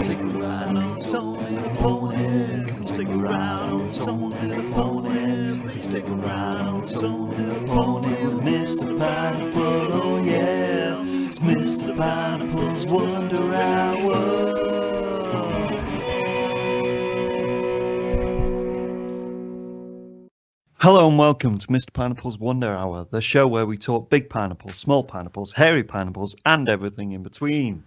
Take a ride on Tony the Pony. Take a ride on Tony the Pony. Please take a ride on Tony the Pony with Mr. Pineapple. Oh yeah, it's Mr. Pineapple's Wonder Hour. Hello and welcome to Mr. Pineapple's Wonder Hour, the show where we talk big pineapples, small pineapples, hairy pineapples, and everything in between.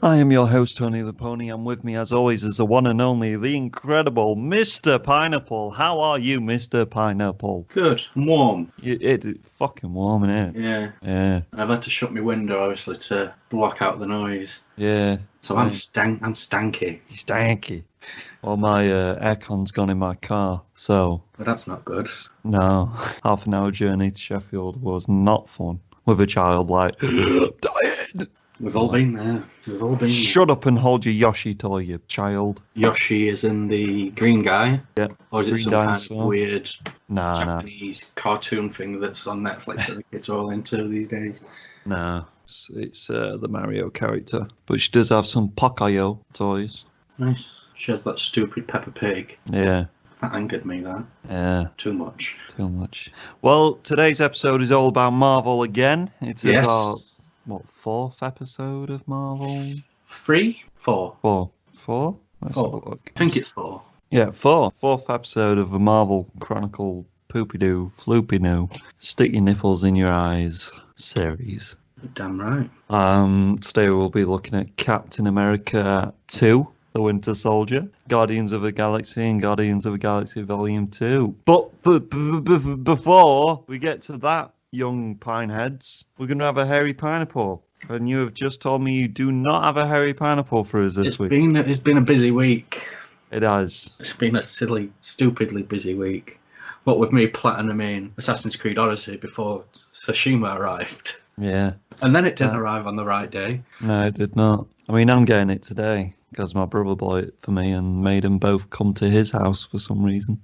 I am your host, Tony the Pony, and with me, as always, is the one and only, the incredible Mr. Pineapple. How are you, Mr. Pineapple? Good. I'm warm. It's fucking warm, isn't it? Yeah. I've had to shut my window, obviously, to block out the noise. Yeah. So I'm stanky. You're stanky. Well, my aircon's gone in my car, so... But that's not good. No. Half an hour journey to Sheffield was not fun. With a child like, dying! We've all been there. Shut up and hold your Yoshi toy, you child. Yoshi is in the green guy? Yeah. Or is it some dinosaur. kind of weird Nah. Japanese cartoon thing that's on Netflix that the kids are all into these days? No. It's the Mario character. But she does have some Pocoyo toys. Nice. She has that stupid Peppa Pig. Yeah. That angered me, that. Yeah. Too much. Well, today's episode is all about Marvel again. It is our, fourth episode of Marvel? 3? 4? 4. 4? Let's have a 4. look. I think it's 4. Yeah, 4. Fourth episode of the Marvel Chronicle Poopie Doo, Floopy Doo, Stick Your Nipples in Your Eyes series. Damn right. Today we'll be looking at Captain America 2. The Winter Soldier, Guardians of the Galaxy, and Guardians of the Galaxy Volume 2. But before we get to that, young pineheads, we're going to have a hairy pineapple. And you have just told me you do not have a hairy pineapple for us this week. It's been a busy week. It has. It's been a silly, stupidly busy week. What with me platinuming Assassin's Creed Odyssey before Tsushima arrived. Yeah. And then it didn't arrive on the right day. No, it did not. I mean, I'm getting it today. Because my brother bought it for me and made them both come to his house for some reason.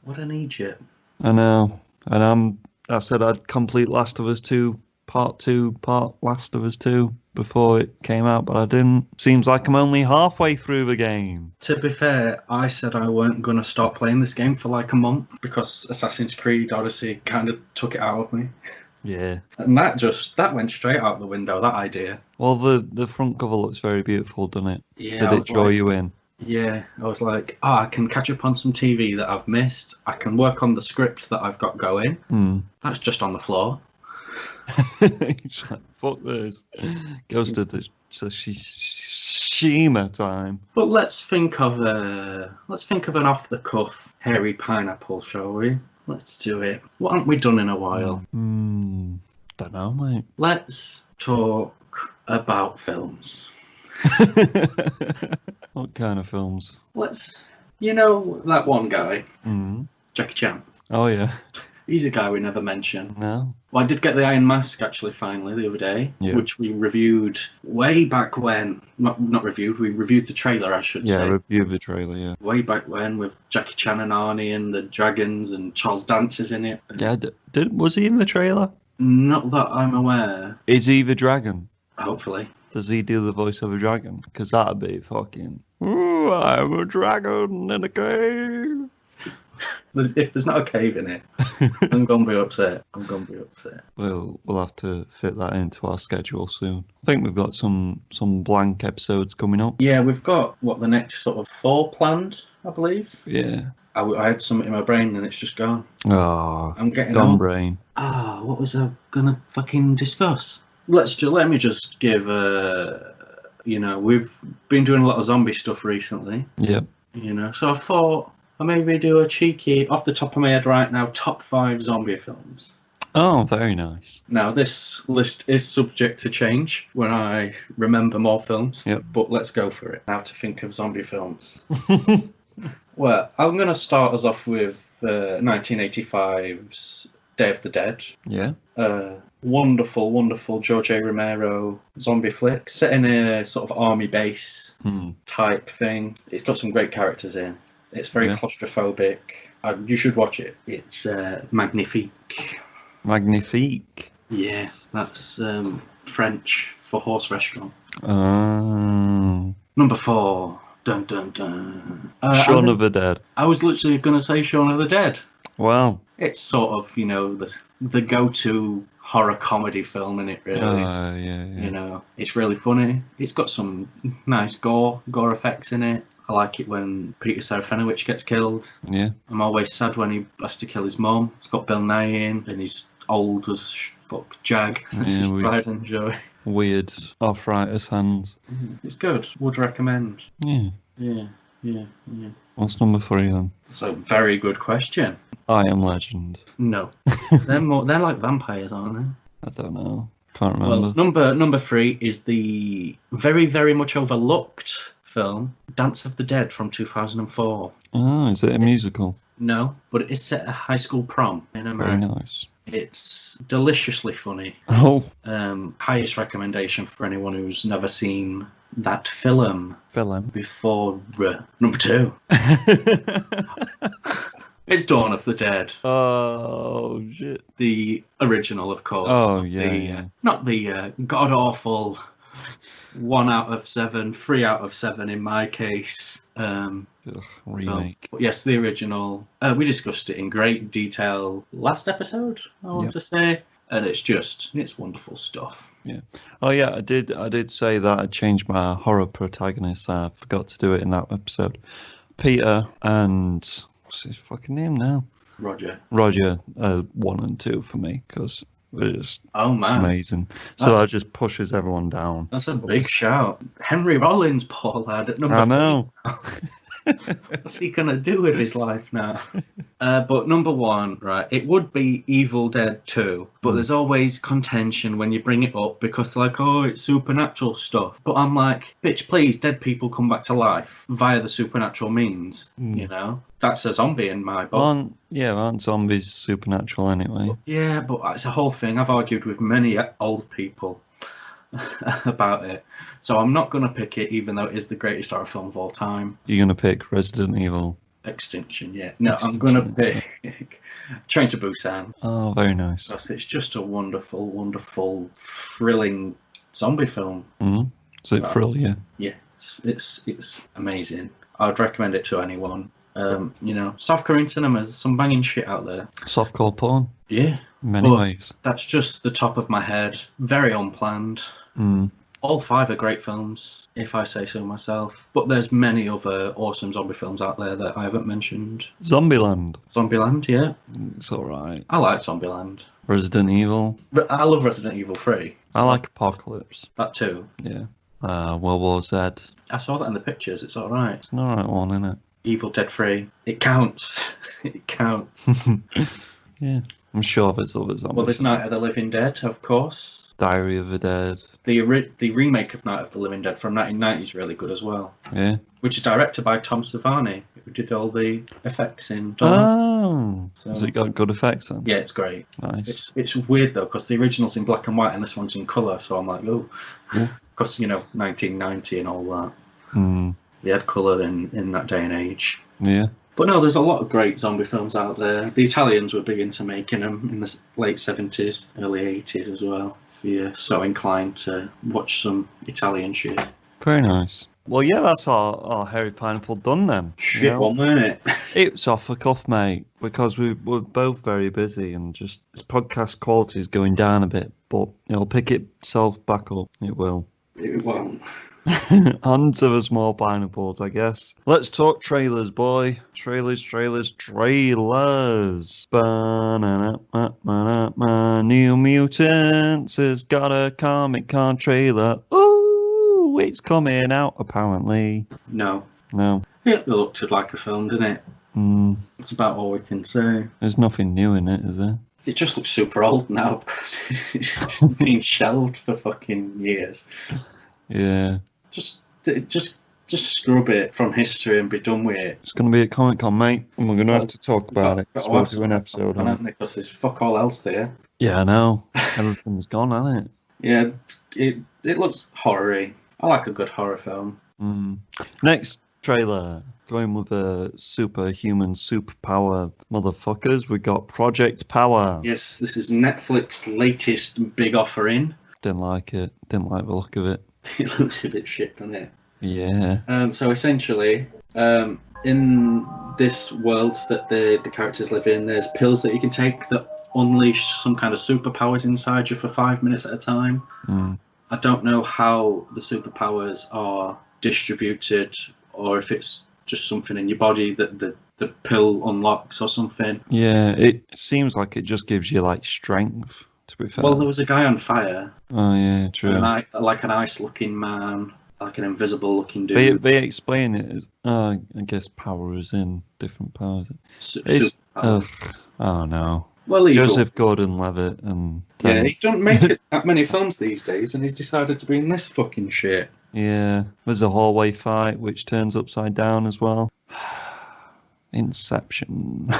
What an idiot. I know. And I said I'd complete Last of Us 2, Part Last of Us 2 before it came out, but I didn't. Seems like I'm only halfway through the game. To be fair, I said I weren't going to start playing this game for like a month because Assassin's Creed Odyssey kind of took it out of me. Yeah. And that went straight out the window, that idea. Well, the front cover looks very beautiful, doesn't it? Yeah. Did it draw you in? Yeah. I was like, I can catch up on some TV that I've missed. I can work on the script that I've got going. That's just on the floor. He's like, fuck this. Goes to the Tsushima time. But let's think of an off-the-cuff hairy pineapple, shall we? Let's do it. What haven't we done in a while? Don't know, mate. Let's talk about films. What kind of films? You know that one guy, Jackie Chan. Oh, yeah. He's a guy we never mention. No. Well, I did get the Iron Mask, actually, finally, the other day, which we reviewed way back when. Not reviewed, we reviewed the trailer, I should say. Yeah, reviewed the trailer, yeah. Way back when, with Jackie Chan and Arnie and the dragons, and Charles Dance is in it. Yeah, was he in the trailer? Not that I'm aware. Is he the dragon? Hopefully. Does he do the voice of a dragon? Because that'd be fucking... Ooh, I'm a dragon in a cave. If there's not a cave in it, I'm gonna be upset. We'll have to fit that into our schedule soon. I think we've got some blank episodes coming up. Yeah, we've got the next sort of 4 planned, I believe. Yeah. I had something in my brain and it's just gone. Oh, I'm getting gone old. brain. What was I gonna fucking discuss? Let me just give we've been doing a lot of zombie stuff recently. Yep. So I thought I'll maybe do a cheeky, off the top of my head right now, top 5 zombie films. Oh, very nice. Now, this list is subject to change when I remember more films. Yep. But let's go for it. Now to think of zombie films. Well, I'm going to start us off with 1985's Day of the Dead. Yeah. Wonderful, wonderful George A. Romero zombie flick set in a sort of army base type thing. It's got some great characters in. It's very claustrophobic. You should watch it. It's magnifique. Magnifique. Yeah, that's French for horse restaurant. Oh. Number 4. Dun dun dun. Shaun of the Dead. I was literally going to say Shaun of the Dead. Well, it's sort of, the go-to horror comedy film, in it really. Yeah. It's really funny. It's got some nice gore effects in it. I like it when Peter Serafinowicz gets killed. Yeah. I'm always sad when he has to kill his mum. It's got Bill Nye in, and he's old as fuck Jag. That's his pride and joy. Weird arthritis hands. It's good. Would recommend. Yeah. Yeah. What's number 3 then? That's a very good question. I Am Legend. No. They're like vampires, aren't they? I don't know. Can't remember. Well, number 3 is the very, very much overlooked film Dance of the Dead from 2004. Oh, is it a musical? No, but it is set at a high school prom in America. Very nice. It's deliciously funny. Oh. Highest recommendation for anyone who's never seen that film before. Number 2. It's Dawn of the Dead. Oh, shit. The original, of course. Oh, yeah. Not the god-awful 1 out of 7, 3 out of 7 in my case. Remake. But yes, the original. We discussed it in great detail last episode, I want to say. And it's wonderful stuff. Yeah. Oh, yeah, I did say that I changed my horror protagonist. I forgot to do it in that episode. Peter and... what's his fucking name now? Roger, 1 and 2 for me, because they're just amazing. So that just pushes everyone down. That's a big shout. Henry Rollins, poor lad, at number 3. I know. What's he gonna do with his life now? But number 1, right? It would be Evil Dead 2, but there's always contention when you bring it up because it's supernatural stuff. But I'm like, bitch, please, dead people come back to life via the supernatural means. That's a zombie in my book. Aren't zombies supernatural anyway? Yeah, but it's a whole thing. I've argued with many old people about it. So I'm not going to pick it, even though it is the greatest horror film of all time. You're going to pick Resident Evil? Extinction, yeah. No, I'm going to pick Train to Busan. Oh, very nice. It's just a wonderful, wonderful, thrilling zombie film. Mm-hmm. Does it thrill you? Yeah, it's amazing. I'd recommend it to anyone. South Korean cinema, there's some banging shit out there. Softcore porn? Yeah. In many ways. That's just the top of my head. Very unplanned. All 5 are great films, if I say so myself. But there's many other awesome zombie films out there that I haven't mentioned. Zombieland, yeah. It's alright. I like Zombieland. Resident Evil. I love Resident Evil 3. I like Apocalypse. That too. Yeah. World War Z. I saw that in the pictures. It's alright. It's an alright one, isn't it? Evil Dead 3. It counts. It counts. Yeah. I'm sure there's other zombies. Well, there's Night of the Living Dead, of course. Diary of the Dead. The remake of Night of the Living Dead from 1990 is really good as well. Yeah. Which is directed by Tom Savini, who did all the effects in Dawn. Oh. Has it got good effects then? Yeah, it's great. Nice. It's weird though, because the original's in black and white and this one's in colour, so I'm like, oh. Because, 1990 and all that. They had colour in that day and age. Yeah. But no, there's a lot of great zombie films out there. The Italians were big into making them in the late 70s, early 80s as well. If you're so inclined to watch some Italian shit. Very nice. Well, yeah, that's our Hairy Pineapple done then. Shit one, weren't it? It's off the cuff, mate, because we're both very busy and just this podcast quality is going down a bit, but it'll pick itself back up. It will. It won't. On to the small pineapples, I guess. Let's talk trailers, boy. Trailers. New Mutants has got a Comic Con trailer. Ooh, it's coming out, apparently. No. It looked like a film, didn't it? That's about all we can say. There's nothing new in it, is there? It just looks super old now because it's been shelved for fucking years. Yeah. Just scrub it from history and be done with it. It's going to be at Comic Con, mate, and we're going to have to talk about it. We'll do an episode on it. Because there's fuck all else there. Yeah, I know. Everything's gone, hasn't it? Yeah, it looks horror-y. I like a good horror film. Next trailer. Going with the superhuman superpower motherfuckers. We got Project Power. Yes, this is Netflix's latest big offering. Didn't like it. Didn't like the look of it. It looks a bit shit, doesn't it? Yeah. So essentially, in this world that the characters live in, there's pills that you can take that unleash some kind of superpowers inside you for 5 minutes at a time. I don't know how the superpowers are distributed, or if it's just something in your body that the pill unlocks or something. Yeah, it seems like it just gives you like strength, to be fair. Well, there was a guy on fire. Oh yeah, true. Like an ice-looking man, like an invisible-looking dude. They explain it as, I guess power is in different powers. Oh no. Well, Joseph Gordon-Levitt and... yeah, he don't make it that many films these days, and he's decided to be in this fucking shit. Yeah, there's a hallway fight, which turns upside down as well. Inception.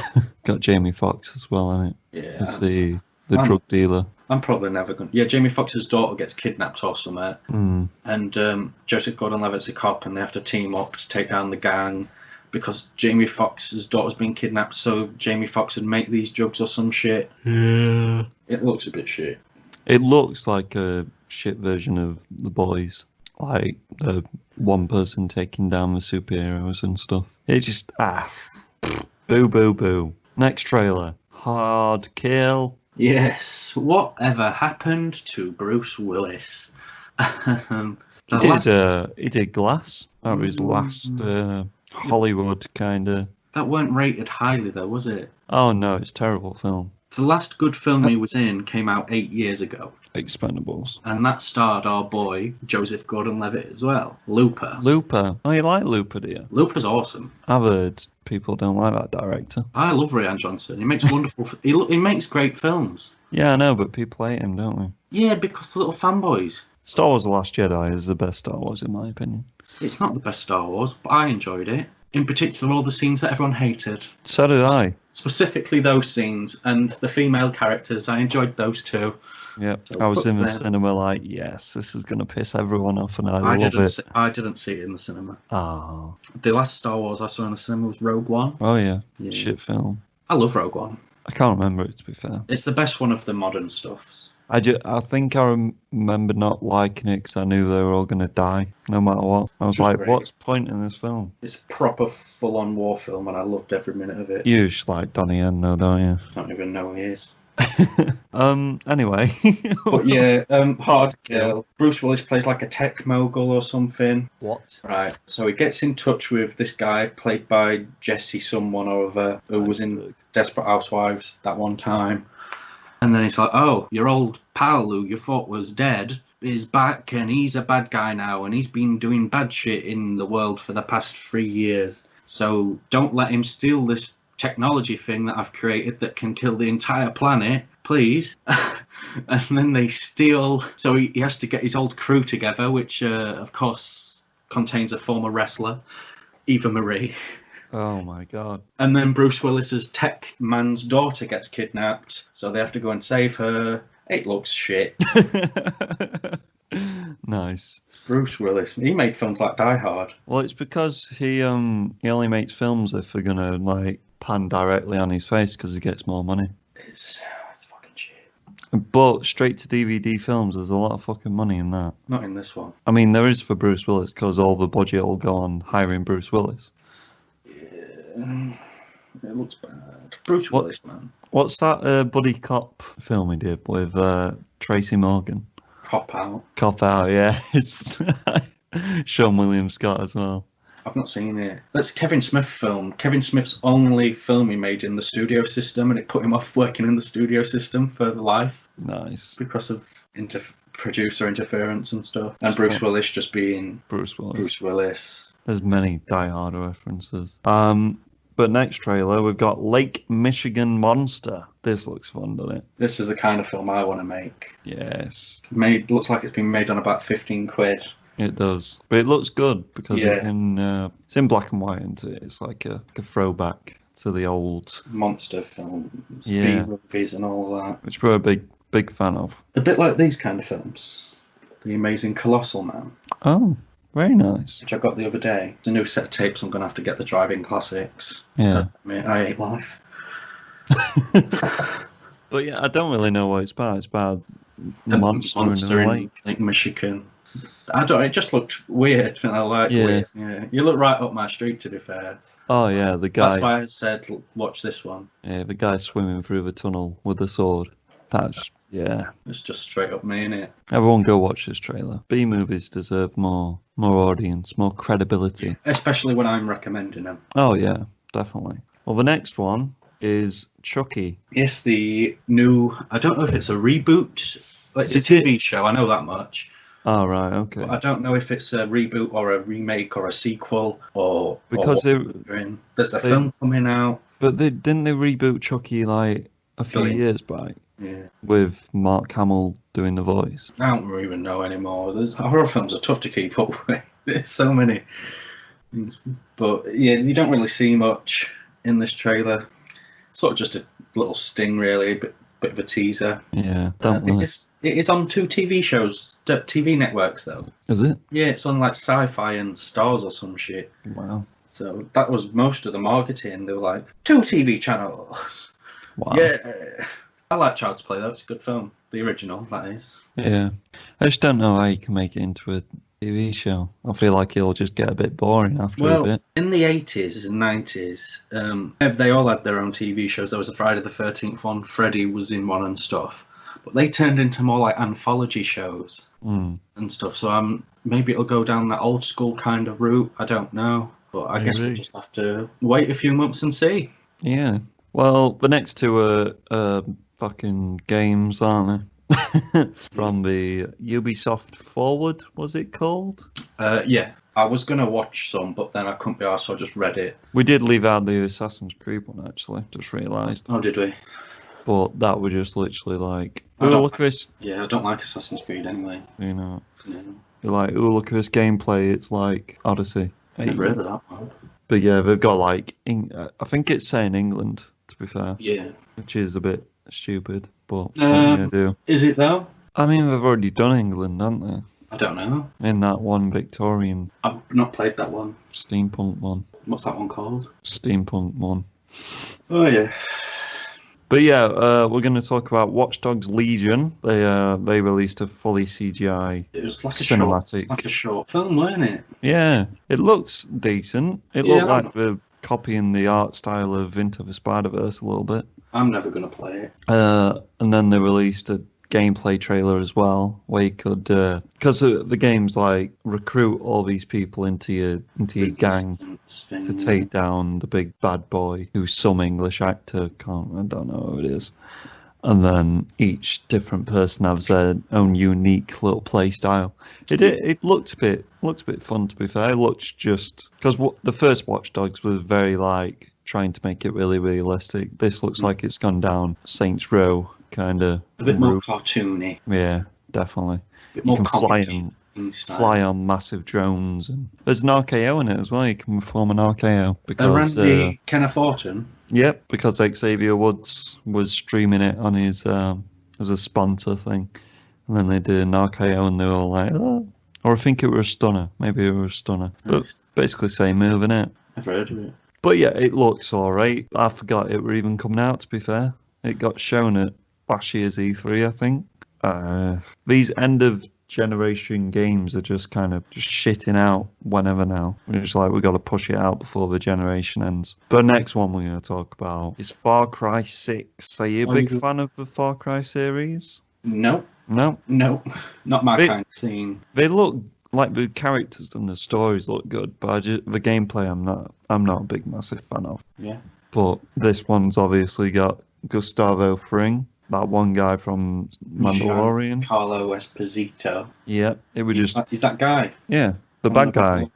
Got Jamie Foxx as well in it. Yeah. As the drug dealer. I'm probably never going to... Yeah, Jamie Foxx's daughter gets kidnapped or something. And Joseph Gordon-Levitt's a cop, and they have to team up to take down the gang because Jamie Foxx's daughter's been kidnapped, so Jamie Foxx would make these drugs or some shit. Yeah. It looks a bit shit. It looks like a shit version of The Boys. Like the one person taking down the superheroes and stuff. It just... boo, boo, boo. Next trailer. Hard Kill. Yes. Whatever happened to Bruce Willis? He did Glass. That was his last Hollywood kind of... That weren't rated highly though, was it? Oh no, it's a terrible film. The last good film he was in came out 8 years ago. Expendables. And that starred our boy, Joseph Gordon-Levitt as well. Looper. Oh, you like Looper, do you? Looper's awesome. I've heard people don't like that director. I love Rian Johnson. He makes wonderful... he makes great films. Yeah, I know, but people hate him, don't we? Yeah, because the little fanboys. Star Wars The Last Jedi is the best Star Wars, in my opinion. It's not the best Star Wars, but I enjoyed it. In particular, all the scenes that everyone hated. So did I. Specifically those scenes, and the female characters. I enjoyed those too. Yep, So I was in the them. cinema like, yes, this is going to piss everyone off, and I love it. I didn't see it in the cinema. Oh. The last Star Wars I saw in the cinema was Rogue One. Oh, yeah. Yeah. Shit film. I love Rogue One. I can't remember it, to be fair. It's the best one of the modern stuffs. I think I remember not liking it because I knew they were all going to die, no matter what. I was Just like, great. what's the point in this film? It's a proper full-on war film, and I loved every minute of it. You just like Donnie Yen, though, don't you? I don't even know who he is. Anyway. But yeah, Hard Kill. Bruce Willis plays like a tech mogul or something. What? Right. So he gets in touch with this guy played by Jesse someone or other who was in Desperate Housewives that one time. And then he's like, oh, your old pal who you thought was dead is back and he's a bad guy now and he's been doing bad shit in the world for the past 3 years. So don't let him steal this technology thing that I've created that can kill the entire planet, please. And then they steal... So he has to get his old crew together, which, of course, contains a former wrestler, Eva Marie. Oh my god. And then Bruce Willis's tech man's daughter gets kidnapped, so they have to go and save her. It looks shit. Nice. Bruce Willis, he made films like Die Hard. Well, it's because he only makes films if they're gonna like pan directly on his face because he gets more money. It's fucking shit. But straight to DVD films, there's a lot of fucking money in that. Not in this one. I mean, there is for Bruce Willis because all the budget will go on hiring Bruce Willis. It looks bad. Bruce Willis, man. What's that buddy cop film he did with Tracy Morgan? Cop Out. Cop Out, yeah. It's Sean William Scott as well. I've not seen it. That's Kevin Smith film. Kevin Smith's only film he made in the studio system, and it put him off working in the studio system for life. Nice. Because of producer interference and stuff. And Bruce Willis just being Bruce Willis. Bruce Willis. There's many Die Hard references. But next trailer, we've got Lake Michigan Monster. This looks fun, doesn't it? This is the kind of film I want to make. Yes. Looks like it's been made on about 15 quid. It does. But it looks good because it's in black and white, isn't it? It's like a throwback to the old... monster films, yeah. B-movies and all that. Which we're a big fan of. A bit like these kind of films. The Amazing Colossal Man. Oh. Very nice. Which I got the other day. It's a new set of tapes. I'm going to have to get the drive-in classics. Yeah. I hate life. But yeah, I don't really know what it's about. It's about the monster in the lake. Lake Michigan. I don't. It just looked weird, and I like Yeah. weird. Yeah, you look right up my street. To be fair, Oh yeah, the guy. that's why I said watch this one. Yeah, the guy swimming through the tunnel with a sword. That's It's just straight up me, innit? Everyone go watch this trailer. B movies deserve more audience, more credibility. Especially when I'm recommending them. Oh yeah, definitely. Well, the next one is Chucky. Yes, the new. I don't know if it's a reboot. It's a TV show. I know that much. Oh right, okay. But I don't know if it's a reboot or a remake or a sequel or because there's a film coming out. But didn't they reboot Chucky like a few years back? Yeah. With Mark Hamill doing the voice. I don't even know anymore. Horror films are tough to keep up with. There's so many things. But yeah, you don't really see much in this trailer. Sort of just a little sting, really, bit of a teaser. Yeah, it is on 2 TV shows, TV networks though. Is it? Yeah, it's on like Sci-Fi and Stars or some shit. Wow. So that was most of the marketing. They were like 2 TV channels. Wow. Yeah. I like Child's Play though. It's a good film. The original, that is. Yeah. I just don't know how you can make it into a TV show. I feel like it'll just get a bit boring after a bit. In the 80s and 90s, they all had their own TV shows. There was a Friday the 13th one. Freddy was in one and stuff. But they turned into more like anthology shows and stuff. So maybe it'll go down that old school kind of route. I don't know. But I guess we'll just have to wait a few months and see. Yeah. Well, the next 2 are fucking games, aren't they? From the Ubisoft Forward, was it called? Yeah. I was going to watch some, but then I couldn't be arsed, so I just read it. We did leave out the Assassin's Creed one, actually. Just realised. Oh, did we? But that was just literally like, look at this. Yeah, I don't like Assassin's Creed anyway. You know? Yeah. You're like, look at this gameplay. It's like Odyssey. I never heard of that one. But yeah, they've got like, I think it's saying England, to be fair. Yeah. Which is a bit stupid, but what are you going to do? Is it though? I mean, they've already done England, haven't they? I don't know. In that one Victorian. I've not played that one. Steampunk one. What's that one called? Steampunk one. Oh yeah. But yeah, we're going to talk about Watchdogs Legion. They released a fully CGI it was like cinematic. A short film, wasn't it? Yeah, it looks decent. It looked like they're copying the art style of Into the Spider-Verse a little bit. I'm never going to play it. And then they released a gameplay trailer as well, where you could, because the game's like recruit all these people into your gang to take down the big bad boy, who's some English actor, I don't know who it is. And then each different person has their own unique little play style. It looked a bit fun, to be fair. It looked just because the first Watch Dogs was very like trying to make it really realistic. This looks like it's gone down Saints Row kind of. A bit more cartoony. Yeah, definitely. A bit more fly on massive drones, and there's an RKO in it as well. You can perform an RKO because Randy Kenneth Orton. Yep, because Xavier Woods was streaming it on his as a sponsor thing, and then they did an RKO, and they were like, oh. Or I think it was a stunner. Maybe it was a stunner, but basically same move, innit? I've heard of it. But yeah, it looks alright. I forgot it were even coming out, to be fair. It got shown at last year's E3, I think. These end of generation games are just kind of just shitting out whenever now. We're just like, we've got to push it out before the generation ends. But next one we're going to talk about is Far Cry 6. Are you a big fan of the Far Cry series? No. No? No. Not my kind of scene. They look like the characters and the stories look good, but the gameplay I'm not a big massive fan of. Yeah. But this one's obviously got Gustavo Fring, that one guy from Mandalorian. Carlo Esposito. Yeah, it was he's that guy. Yeah, the bad guy.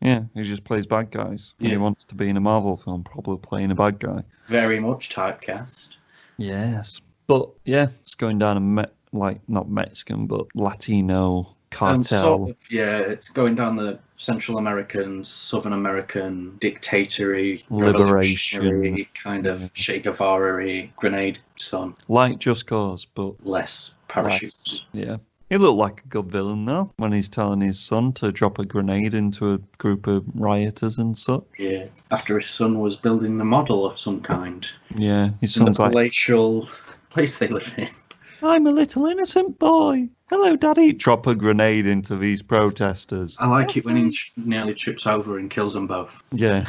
Yeah, he just plays bad guys. Yeah. He wants to be in a Marvel film, probably playing a bad guy. Very much typecast. Yes, but yeah, it's going down not Mexican, but Latino cartel. It's going down the Central American, Southern American dictatory, liberation kind of Che Guevara-y grenade son. Like Just Cause, but less parachutes. Yeah. He looked like a good villain though, when he's telling his son to drop a grenade into a group of rioters and such. Yeah. After his son was building a model of some kind. Yeah, his son's in the palatial place they live in. I'm a little innocent boy. Hello, Daddy. Drop a grenade into these protesters. I like it when he nearly trips over and kills them both. Yeah.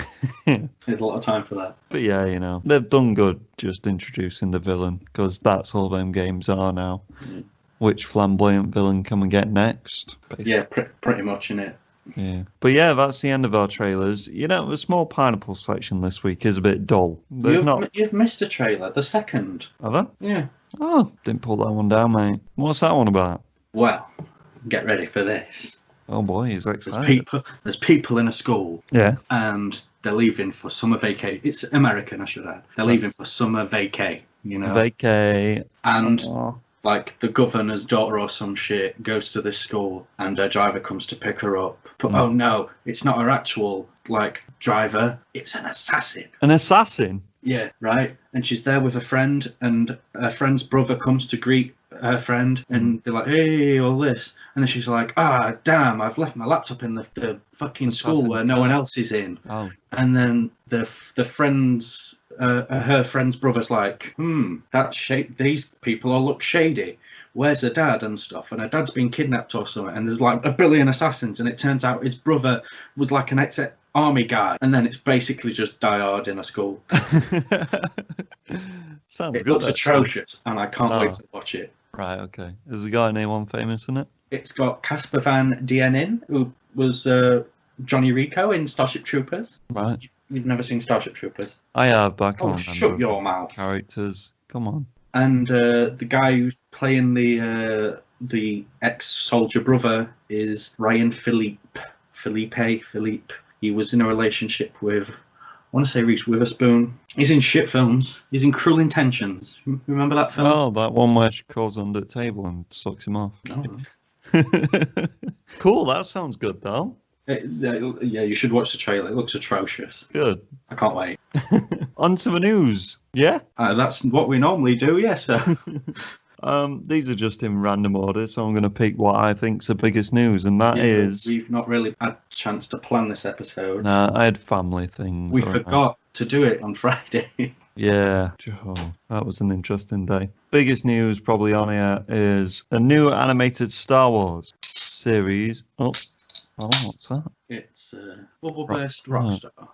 There's a lot of time for that. But yeah, they've done good just introducing the villain, because that's all them games are now. Mm. Which flamboyant villain can we get next? Basically. Yeah, pretty much, innit? Yeah. But yeah, that's the end of our trailers. The small pineapple section this week is a bit dull. You've missed a trailer, the second. Have I? Yeah. Oh, didn't pull that one down, mate. What's that one about? Well, get ready for this. Oh boy, he's excited. There's people in a school. Yeah. And they're leaving for summer vacay. It's American, I should add. They're leaving for summer vacay, Vacay. And like the governor's daughter or some shit goes to this school and her driver comes to pick her up. But oh no, it's not her actual driver. It's an assassin. An assassin? Yeah, right. And she's there with a friend, and her friend's brother comes to greet her friend, and they're like, "Hey, all this," and then she's like, "Ah, damn! I've left my laptop in the fucking school where no one else is in." Oh. And then the friend's her friend's brother's like, these people all look shady. Where's her dad and stuff? And her dad's been kidnapped or something, and there's like a billion assassins, and it turns out his brother was like an ex-army guy, and then it's basically just Die Hard in a school. Sounds it good. looks atrocious, and I can't wait to watch it. Right, okay. Has the guy anyone famous in it? It's got Casper Van Dien, who was Johnny Rico in Starship Troopers. Right. You've never seen Starship Troopers? I have, but I can't remember. Shut your mouth. Characters. Come on. And the guy who's playing the ex-soldier brother is Ryan Philippe. He was in a relationship with, I want to say Reese Witherspoon. He's in shit films. He's in Cruel Intentions. Remember that film? Oh, that one where she crawls under the table and sucks him off. Oh. Cool, that sounds good, though. Yeah, you should watch the trailer. It looks atrocious. Good. I can't wait. On to the news. Yeah? That's what we normally do, yes, sir. These are just in random order, so I'm going to pick what I think's the biggest news, and that is... We've not really had a chance to plan this episode. Nah, I had family things. We forgot to do it on Friday. Yeah, that was an interesting day. Biggest news probably on here is a new animated Star Wars series. Oh, what's that? It's Bubble Burst Rockstar.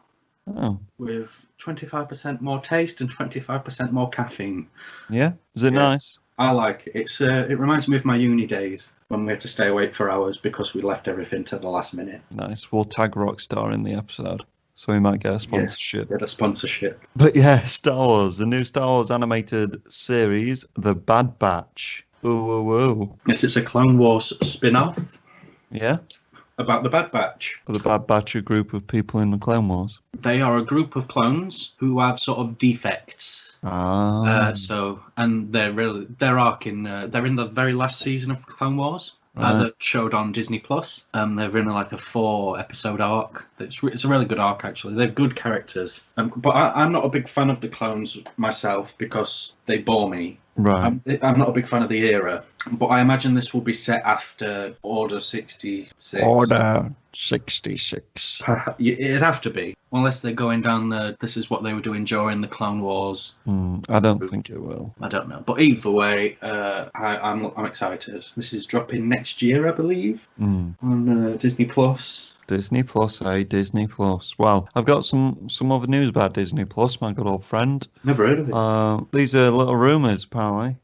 Oh. With 25% more taste and 25% more caffeine. Yeah? Is it nice? I like it. It reminds me of my uni days when we had to stay awake for hours because we left everything to the last minute. Nice. We'll tag Rockstar in the episode, so we might get a sponsorship. Yeah, the sponsorship. But yeah, Star Wars, the new Star Wars animated series, The Bad Batch. Ooh. Yes, it's a Clone Wars spin-off. Yeah? About the Bad Batch. The Bad Batch, a group of people in the Clone Wars. They are a group of clones who have sort of defects. And their arc in they're in the very last season of Clone Wars. That showed on Disney Plus. They're in like a 4-episode arc. It's a really good arc, actually. They're good characters. But I'm not a big fan of the clones myself because they bore me. Right. I'm not a big fan of the era, but I imagine this will be set after Order 66. Order 66. It'd have to be, unless they're going down this is what they were doing during the Clone Wars. I don't think it will. I don't know, but either way, I'm excited. This is dropping next year, I believe, on Disney Plus. Disney Plus, Disney Plus. Well, I've got some other news about Disney Plus, my good old friend. Never heard of it. These are little rumours, apparently.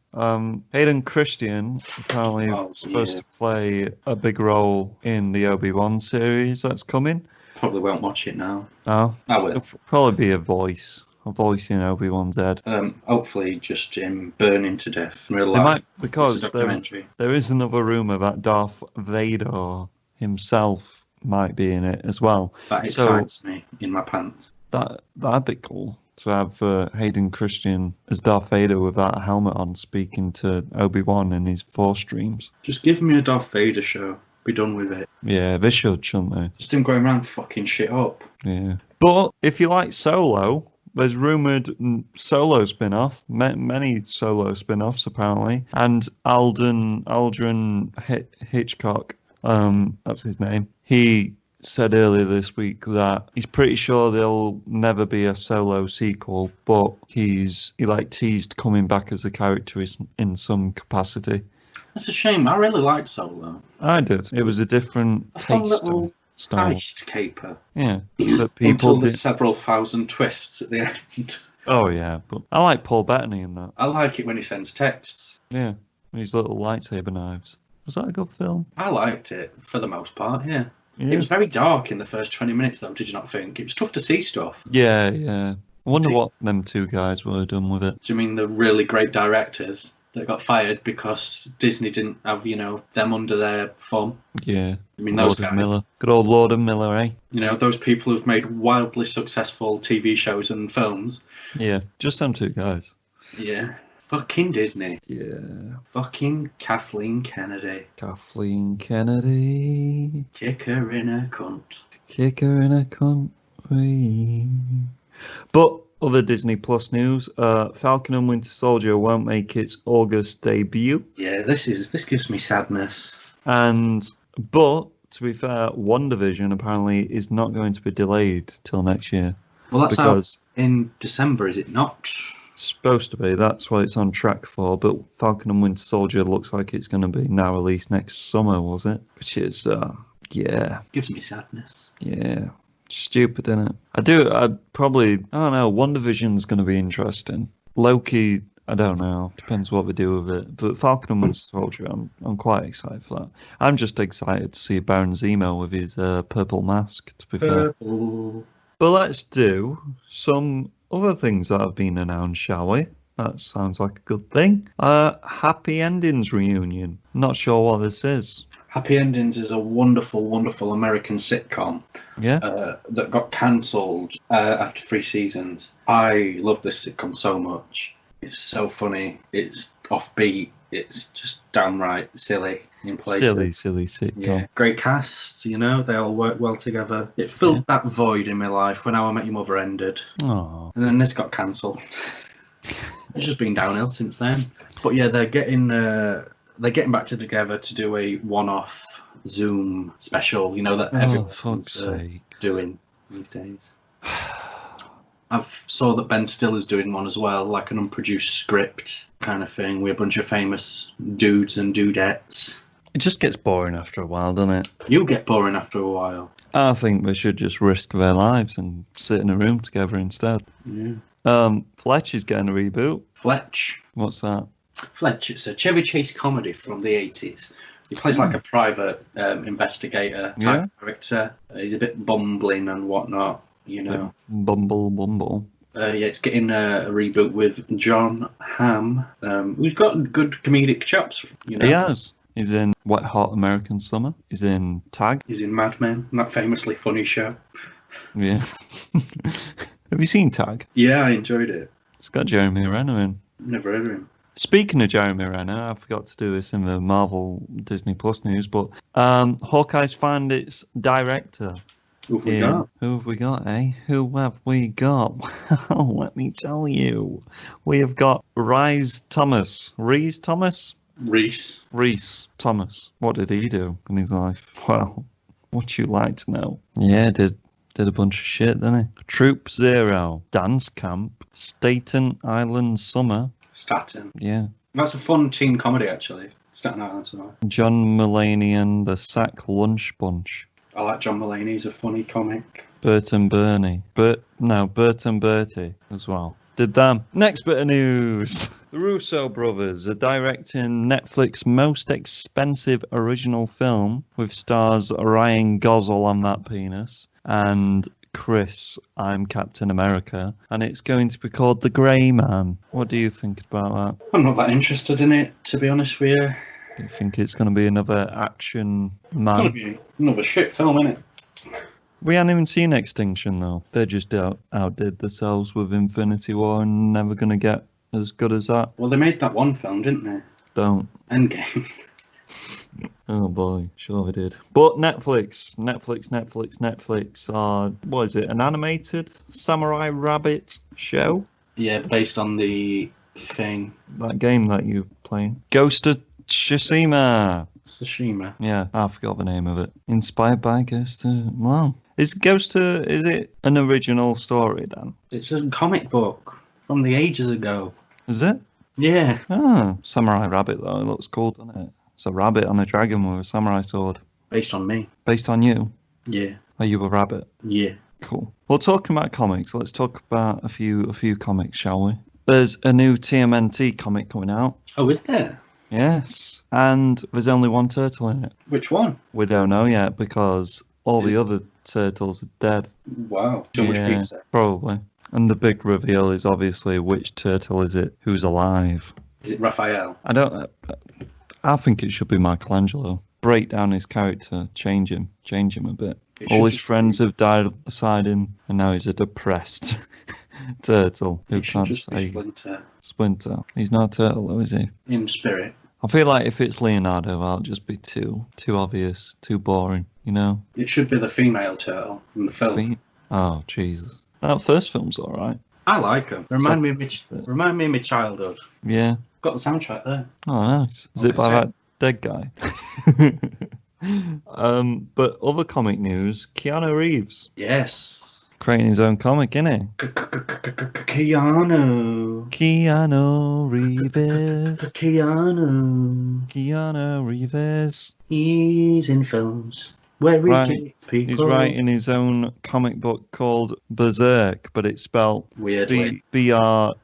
Hayden Christensen apparently supposed to play a big role in the Obi-Wan series that's coming. Probably won't watch it now. Oh, I will. It'll probably be a voice in Obi-Wan's head. Hopefully just him burning to death in real life. Because there is another rumour that Darth Vader himself might be in it as well. That excites me in my pants. That'd be cool to have Hayden Christensen as Darth Vader with that helmet on, speaking to Obi-Wan in his Force streams. Just give me a Darth Vader show. Be done with it. Yeah, they should, shouldn't they? Just him going around fucking shit up. Yeah. But if you like Solo, there's rumoured Solo spin-off, many Solo spin-offs apparently, and Aldrin Hitchcock, that's his name. He said earlier this week that he's pretty sure there'll never be a Solo sequel, but he teased coming back as a character in some capacity. That's a shame. I really liked Solo. I did. It was a different taste and style. Heist caper. Yeah, but people until there's several thousand twists at the end. Oh yeah, but I like Paul Bettany in that. I like it when he sends texts. Yeah, his little lightsaber knives. Was that a good film? I liked it for the most part. Yeah. It was very dark in the first 20 minutes, though. Did you not think it was tough to see stuff? Yeah. I wonder what them two guys would have done with it. Do you mean the really great directors that got fired because Disney didn't have, them under their thumb? Yeah. I mean, those guys. Miller. Good old Lord and Miller, eh? Those people who've made wildly successful TV shows and films. Yeah, just them two guys. Yeah. Fucking Disney. Yeah. Fucking Kathleen Kennedy. Kathleen Kennedy. Kick her in a cunt. Kick her in a country. But other Disney Plus news, Falcon and Winter Soldier won't make its August debut. Yeah, this gives me sadness. But to be fair, WandaVision apparently is not going to be delayed till next year. Well, that's out in December, is it not? It's supposed to be. That's what it's on track for. But Falcon and Winter Soldier looks like it's going to be now released next summer, was it? Which is, gives me sadness. Yeah. Stupid, isn't it? I don't know, WandaVision's going to be interesting. Loki, I don't know. Depends what we do with it. But Falcon and Winter Soldier, I'm quite excited for that. I'm just excited to see Baron Zemo with his purple mask, to be fair. But let's do some other things that have been announced, shall we? That sounds like a good thing. Happy Endings reunion. Not sure what this is. Happy Endings is a wonderful, wonderful American sitcom that got cancelled after 3 seasons. I love this sitcom so much. It's so funny. It's offbeat. It's just downright silly in places. Silly sitcom. Yeah. Great cast, they all work well together. It filled that void in my life when How I Met Your Mother ended. Aww. And then this got cancelled. It's just been downhill since then. But yeah, they're getting back together to do a one-off Zoom special, that everyone's doing these days. I've saw that Ben Stiller's doing one as well, like an unproduced script kind of thing with a bunch of famous dudes and dudettes. It just gets boring after a while, doesn't it? You get boring after a while. I think they should just risk their lives and sit in a room together instead. Yeah. Fletch is getting a reboot. Fletch? What's that? Fletch, it's a Chevy Chase comedy from the 80s. He plays like a private investigator type character. He's a bit bumbling and whatnot, Bumble. It's getting a reboot with John Hamm, who's got good comedic chops. He has. He's in Wet Hot American Summer. He's in Tag. He's in Mad Men, that famously funny show. Yeah. Have you seen Tag? Yeah, I enjoyed it. It's got Jeremy Renner in. Never heard of him. Speaking of Jeremy Renner, I forgot to do this in the Marvel Disney Plus news, but Hawkeye's found its director. Who have we got? Who have we got, eh? Who have we got? Well, let me tell you. We have got Rhys Thomas. Rhys Thomas? Rhys Thomas. What did he do in his life? Well, would you like to know? Yeah, did a bunch of shit, didn't he? Troop Zero, Dance Camp, Staten Island Summer. Staten. Yeah. That's a fun teen comedy, actually. Staten Island Summer. John Mulaney and the Sack Lunch Bunch. I like John Mulaney. He's a funny comic. Bert and Bertie as well. Did them. Next bit of news. The Russo brothers are directing Netflix's most expensive original film with stars Ryan Gosling on that penis and Chris, I'm Captain America, and it's going to be called The Grey Man. What do you think about that? I'm not that interested in it, to be honest with you. You think it's going to be another action man? It's going to be another shit film, innit? We haven't even seen Extinction, though. They just outdid themselves with Infinity War and never going to get as good as that. Well, they made that one film, didn't they? Don't. Endgame. Oh boy, sure they did. But Netflix are, what is it, an animated Samurai Rabbit show? Yeah, based on the thing. That game that you're playing. Ghost of Tsushima. Tsushima. Yeah, I forgot the name of it. Inspired by Ghost of... Wow. Is it an original story then? It's a comic book from the ages ago. Is it? Yeah. Oh, Samurai Rabbit though. It looks cool, doesn't it? It's a rabbit on a dragon with a samurai sword. Based on me. Based on you? Yeah. Are you a rabbit? Yeah. Cool. Well, talking about comics, let's talk about a few comics, shall we? There's a new TMNT comic coming out. Oh, is there? Yes. And there's only one turtle in it. Which one? We don't know yet because all the other turtles are dead. Wow. Too much pizza. Probably. And the big reveal is obviously which turtle is it who's alive. Is it Raphael? I think it should be Michelangelo. Break down his character, change him a bit. All his friends have died beside him, and now he's a depressed turtle who can't say Splinter. He's not a turtle, though, is he? In spirit. I feel like if it's Leonardo, that'll just be too obvious, too boring, you know? It should be the female turtle in the film. Oh, Jesus. That first film's all right. I like them. Remind me of my childhood. Yeah. Got the soundtrack there. Oh, nice. Is it by that dead guy? But other comic news, Keanu Reeves. Yes. Creating his own comic, innit? Keanu Reeves. Keanu Reeves. He's in films where he kills people. He's writing his own comic book called Berserk, but it's spelled weirdly. Berkrkr,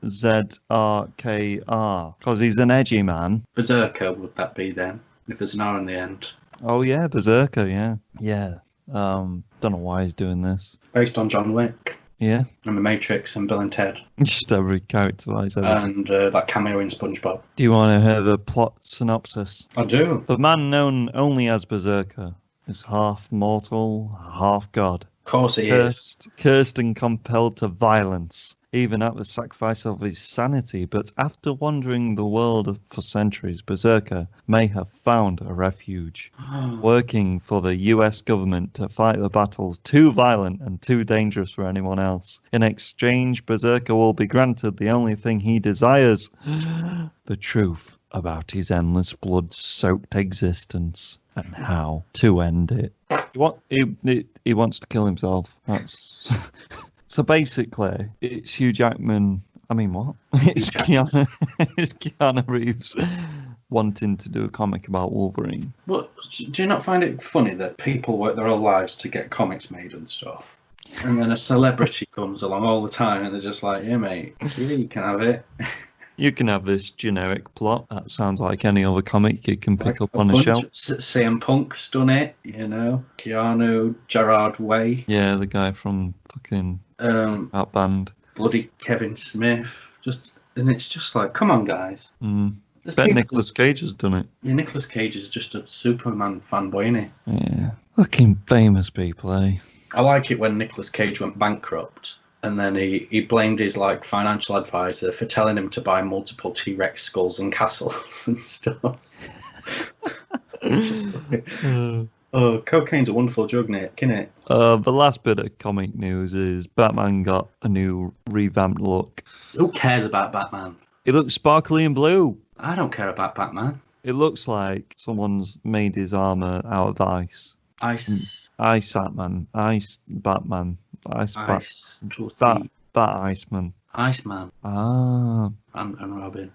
because he's an edgy man. Berserker would that be then, if there's an R in the end? Oh yeah, Berserker, yeah. Yeah. Don't know why he's doing this. Based on John Wick. Yeah. And The Matrix and Bill and Ted. Just every character-wise. And that cameo in SpongeBob. Do you want to hear the plot synopsis? I do. The man known only as Berserker is half mortal, half god. Of course he is. Cursed and compelled to violence, even at the sacrifice of his sanity. But after wandering the world for centuries, Berserker may have found a refuge, working for the US government to fight the battles too violent and too dangerous for anyone else. In exchange, Berserker will be granted the only thing he desires, the truth about his endless blood-soaked existence and how to end it. He wants to kill himself. That's so basically, it's Hugh Jackman. I mean, what? It's Keanu Reeves wanting to do a comic about Wolverine. But do you not find it funny that people work their whole lives to get comics made and stuff? And then a celebrity comes along all the time and they're just like, yeah, mate, you can have it. You can have this generic plot. That sounds like any other comic you can pick up on a shelf. CM Punk's done it, you know. Keanu, Gerard Way. Yeah, the guy from fucking that band. Bloody Kevin Smith. And it's just like, come on, guys. Bet Nicolas Cage has done it. Yeah, Nicolas Cage is just a Superman fanboy, isn't he? Yeah. Fucking famous people, eh? I like it when Nicolas Cage went bankrupt. And then he blamed his financial advisor for telling him to buy multiple T-Rex skulls and castles and stuff. Oh, cocaine's a wonderful drug, Nick, isn't it? The last bit of comic news is Batman got a new revamped look. Who cares about Batman? It looks sparkly and blue. I don't care about Batman. It looks like someone's made his armor out of ice. Ice Batman. Bat Iceman. Iceman. Ah. And Robin.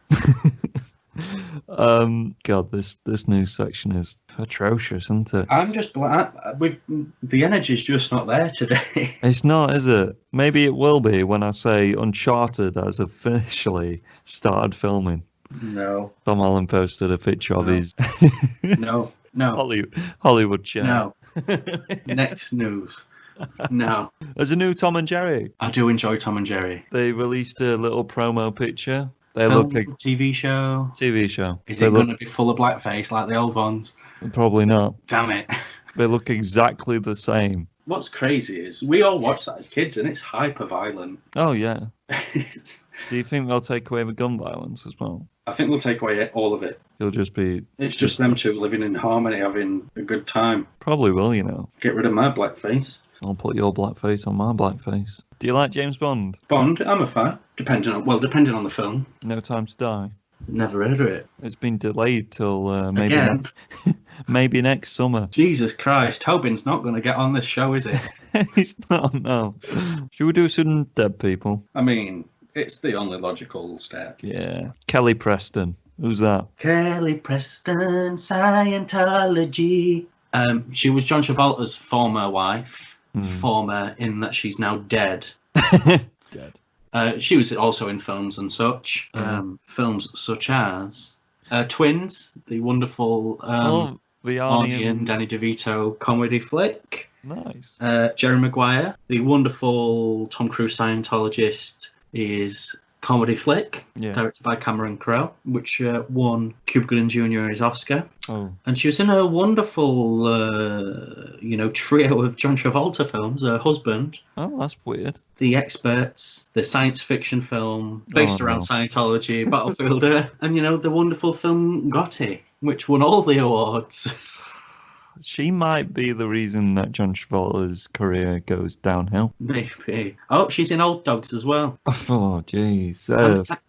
God, this news section is atrocious, isn't it? I'm just the energy's just not there today. It's not, is it? Maybe it will be when I say Uncharted has officially started filming. No. Tom Holland posted a picture of his No. Hollywood chair. No. Next news. No. There's a new Tom and Jerry. I do enjoy Tom and Jerry. They released a little promo picture. TV show. TV show. Is it going to be full of blackface like the old ones? Probably not. Damn it. They look exactly the same. What's crazy is we all watch that as kids and it's hyper violent. Oh, yeah. Do you think they'll take away the gun violence as well? I think they'll take away all of it. It'll just be... It's just them two living in harmony, having a good time. Probably will, you know. Get rid of my blackface. I'll put your blackface on my blackface. Do you like James Bond? Bond? I'm a fan. Depending on the film. No Time to Die. Never heard of it. It's been delayed till maybe... Again? Maybe next summer. Jesus Christ, Tobin's not going to get on this show, is he? He's not, no. Should we do some dead people? I mean, it's the only logical step. Yeah. Kelly Preston. Who's that? Kelly Preston, Scientology. She was John Travolta's former wife. Former in that she's now dead. Dead. She was also in films and such. Films such as Twins, the wonderful the Arnie and Danny DeVito comedy flick. Nice. Jerry Maguire, the wonderful Tom Cruise Scientologist, is comedy flick, directed by Cameron Crowe, which won Cuba Gooding Jr. his Oscar. Oh. And she was in a wonderful, trio of John Travolta films. Her husband. Oh, that's weird. The Experts, the science fiction film based around Scientology, Battlefield Earth, and the wonderful film Gotti, which won all the awards. She might be the reason that John Travolta's career goes downhill. Maybe. Oh, she's in Old Dogs as well. Oh, jeez.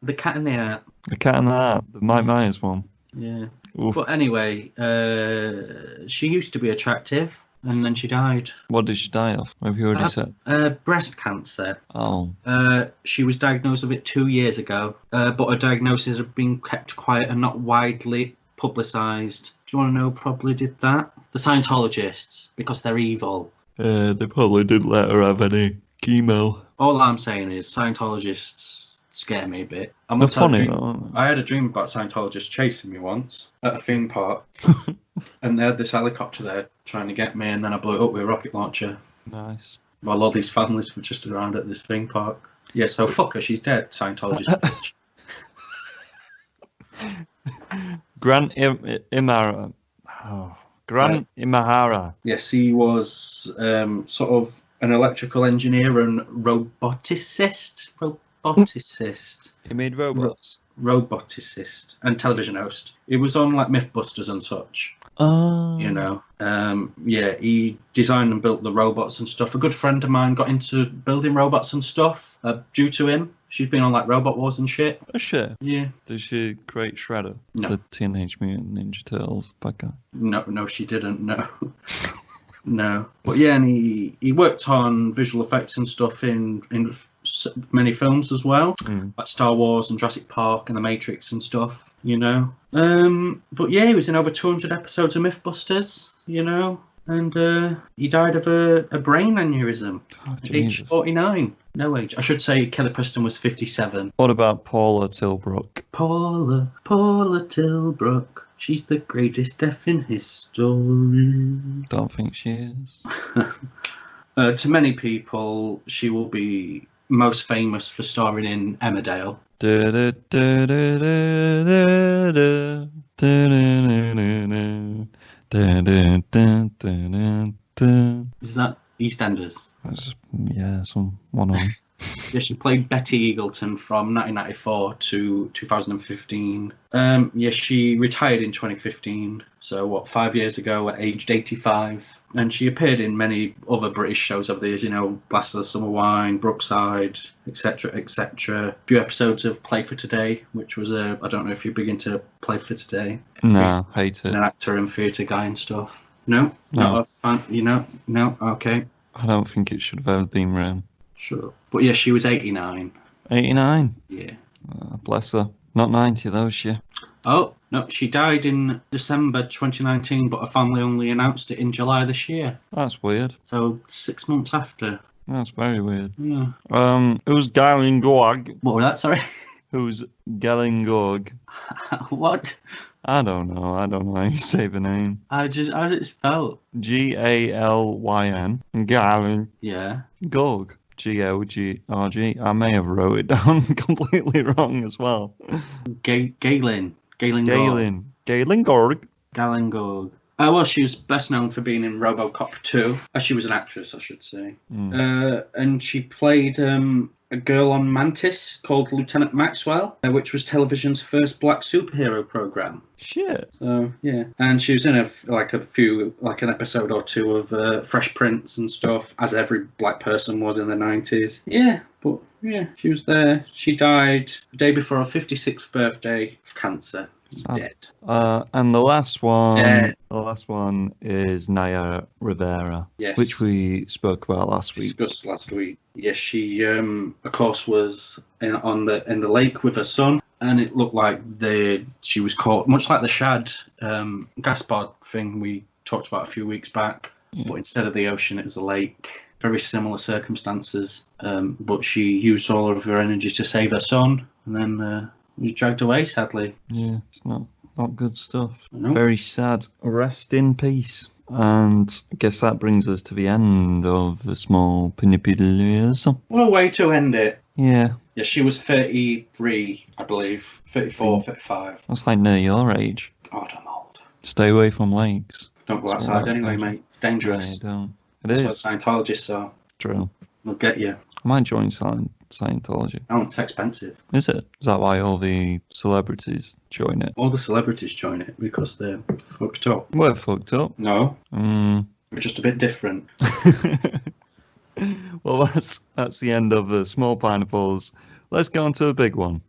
The Cat in the Hat. The Cat in the Hat. The Mike Myers one. Yeah. Oof. But anyway, she used to be attractive, and then she died. What did she die of? Have you already said? Breast cancer. Oh. She was diagnosed with it 2 years ago, but her diagnosis had been kept quiet and not widely publicised. Do you want to know who probably did that? The Scientologists, because they're evil. They probably didn't let her have any chemo. All I'm saying is Scientologists scare me a bit. They're funny, I had a dream about Scientologists chasing me once at a theme park. And they had this helicopter there trying to get me, and then I blew it up with a rocket launcher. Nice. While all these families were just around at this theme park. Yeah, so fuck her, she's dead, Scientologist bitch. Grant Imahara. Yes, he was sort of an electrical engineer and roboticist. He made robots. Roboticist and television host. He was on like Mythbusters and such. Oh. He designed and built the robots and stuff. A good friend of mine got into building robots and stuff due to him. She's been on like Robot Wars and shit. Oh shit. Yeah. Did she create Shredder? No. The Teenage Mutant Ninja Turtles bad guy? No, she didn't. No. No. But yeah, and he worked on visual effects and stuff in many films as well, like Star Wars and Jurassic Park and The Matrix and stuff. But yeah, he was in over 200 episodes of Mythbusters. And he died of a brain aneurysm at age 49. No age. I should say Kelly Preston was 57. What about Paula Tilbruck? Paula Tilbruck. She's the greatest death in history. Don't think she is. To many people, she will be most famous for starring in Emmerdale. Is that EastEnders? Yeah, one of them. Yeah, she played Betty Eagleton from 1994 to 2015. She retired in 2015. So 5 years ago at aged 85. And she appeared in many other British shows over the years, Blast of the Summer Wine, Brookside, etc., etc. A few episodes of Play for Today, which was I don't know if you're big into Play for Today. No, hate it. An actor and theatre guy and stuff. No, not a fan. No, okay. I don't think it should have ever been written. Sure. But yeah, she was 89. 89? Yeah. Bless her. Not 90 though, is she? Oh, no, she died in December 2019, but her family only announced it in July this year. That's weird. So 6 months after. That's very weird. Yeah. Who's Galingorg? What was that, sorry? Who's Galingorg? What? I don't know how you say the name. How's it spelled? Galyn. Galyn. Yeah. Gorg. G-O-G-R-G. I may have wrote it down completely wrong as well. Galen Gorg. Well, she was best known for being in RoboCop 2. She was an actress, I should say. And she played a girl on Mantis called Lieutenant Maxwell, which was television's first black superhero program. Shit. So yeah, and she was in an episode or two of Fresh Prince and stuff, as every black person was in the 90s. Yeah, but yeah, she was there. She died the day before her 56th birthday of cancer. Sad. Dead. And the last one, Dead. the last one is Naya Rivera, Yes. which we spoke about last week. Discussed last week. Yes, she of course was in the lake with her son, and it looked like she was caught, much like the Shad Gaspard thing we talked about a few weeks back. Yeah. But instead of the ocean, it was a lake. Very similar circumstances, but she used all of her energy to save her son, and then was dragged away, sadly. Yeah, it's not good stuff. Nope. Very sad. Rest in peace. And I guess that brings us to the end of the small Pinheads. What a way to end it. Yeah. Yeah, she was 33, I believe. 34, 35. That's like near your age. God, I'm old. Stay away from lakes. Don't go That's outside all right, anyway, don't you? mate. Dangerous. Yeah, don't. It That's is. what Scientologists are. True. They'll get you. I might join Scientology. Oh, it's expensive. Is it? Is that why all the celebrities join it? All the celebrities join it because they're fucked up. We're fucked up. No, Mm. we're just a bit different. Well, that's the end of the small pineapples. Let's go on to the big one.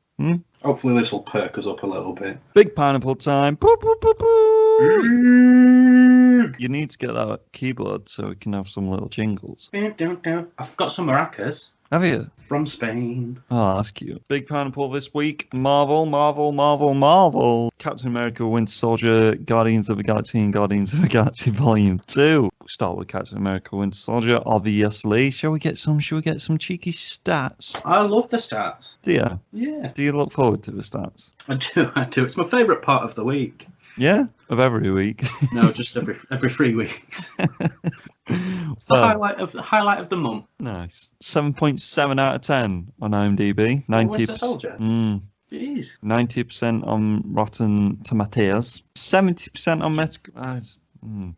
Hopefully this will perk us up a little bit. Big pineapple time. Boop, boop, boop, boop. You need to get that keyboard so we can have some little jingles. I've got some maracas Have you? from Spain. Oh, that's cute. Big pineapple this week. Marvel. Captain America, Winter Soldier, Guardians of the Galaxy, and Guardians of the Galaxy Volume 2. We'll start with Captain America, Winter Soldier, obviously. Shall we get some cheeky stats? I love the stats. Do you? Yeah, Do you look forward to the stats? I do. It's my favourite part of the week. Yeah? Of every week. No, just every 3 weeks. It's the highlight of the month. Nice. 7.7 out of 10 on IMDb. 90%. Winter Soldier. Jeez. 90% on Rotten Tomatoes. 70% on Metacritic.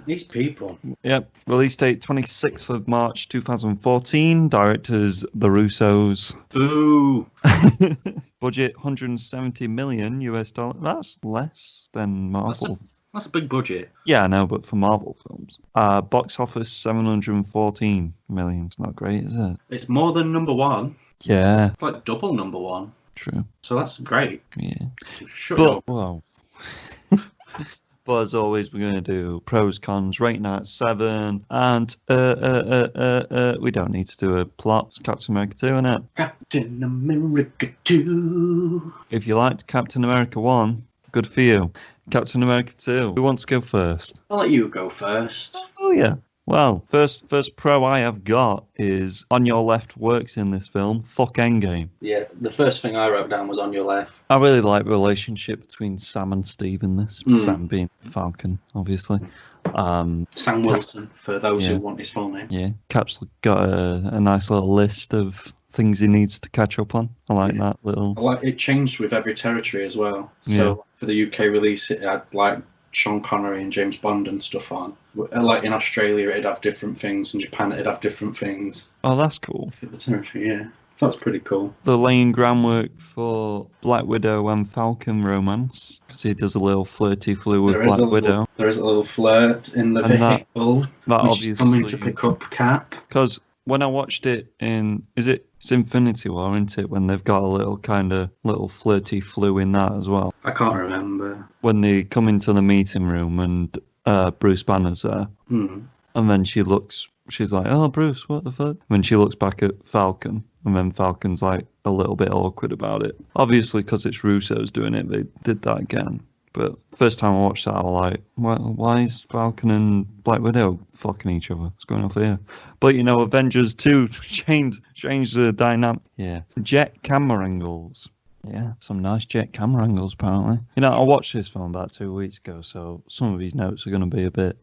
These people. Yep. Release date 26th of March 2014. Directors The Russos. Boo. Budget $170 million US. That's less than Marvel. That's a big budget. Yeah, I know, but for Marvel films. Box office 714 million. It's not great, is it? It's more than number one. Yeah. It's like double number one. True. So that's great. Yeah. So shut But up. well. But as always, we're going to do pros, cons, rating out 7, and we don't need to do a plot. It's Captain America 2, innit? Captain America 2. If you liked Captain America 1, good for you. Captain America 2, who wants to go first? I'll let you go first. Oh yeah. Well, first pro I have got is On Your Left works in this film. Fuck Endgame. Yeah, the first thing I wrote down was On Your Left. I really like the relationship between Sam and Steve in this. Sam being Falcon, obviously. Sam Wilson, for those who want his full name. Yeah, Cap's got a nice little list of things he needs to catch up on. I like that little. I like it changed with every territory as well. So for the UK release, it had like Sean Connery and James Bond and stuff on. Like in Australia, it'd have different things. In Japan, it'd have different things. Oh, that's cool. For the territory, yeah. So that's pretty cool. They're laying groundwork for Black Widow and Falcon romance because he does a little flirty flu with Black Widow. There is a little flirt in the vehicle. That which obviously is coming to pick up Cap. Because when I watched it it's Infinity War, isn't it? When they've got a little flirty flu in that as well. I can't remember. When they come into the meeting room and Bruce Banner's there, and then she's like, "Oh, Bruce, what the fuck?" When she looks back at Falcon, and then Falcon's like a little bit awkward about it. Obviously, because it's Russo's doing it, they did that again. But first time I watched that, I was like, why is Falcon and Black Widow fucking each other? What's going on here? But, Avengers 2 changed the dynamic. Yeah. Jet camera angles. Yeah, some nice jet camera angles, apparently. I watched this film about 2 weeks ago, so some of these notes are going to be a bit,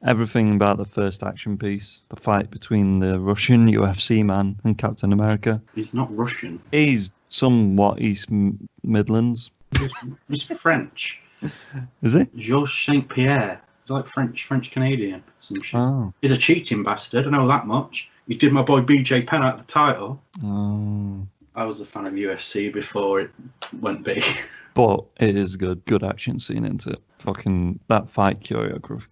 everything about the first action piece, the fight between the Russian UFC man and Captain America. He's not Russian. He's somewhat East Midlands. He's French. Is he? Georges St. Pierre. He's like French Canadian. Some shit. Oh. He's a cheating bastard. I know that much. He did my boy BJ Penn out of the title. Oh. I was a fan of UFC before it went big. But it is good action scene, isn't it? Fucking that fight choreography.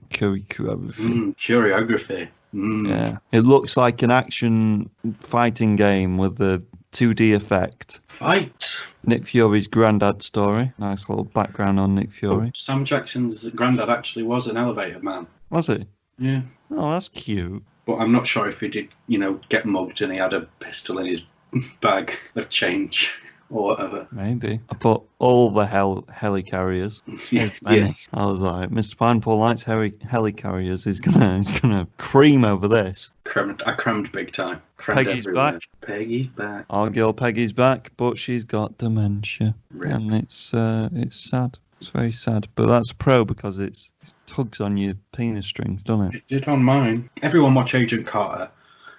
Choreography. Yeah. It looks like an action fighting game with the 2D effect. Fight! Nick Fury's granddad story. Nice little background on Nick Fury. Sam Jackson's granddad actually was an elevator man. Was he? Yeah. Oh, that's cute. But I'm not sure if he did, get mugged and he had a pistol in his bag of change or whatever. Maybe. I put all the helicarriers. Yeah. I was like, Mr. Pineapple likes helicarriers. He's gonna cream over this. I crammed big time. Peggy's back. Peggy's back. Our girl Peggy's back, but she's got dementia, and it's sad. It's very sad, but that's a pro because it tugs on your penis strings, doesn't it? It did on mine. Everyone watch Agent Carter.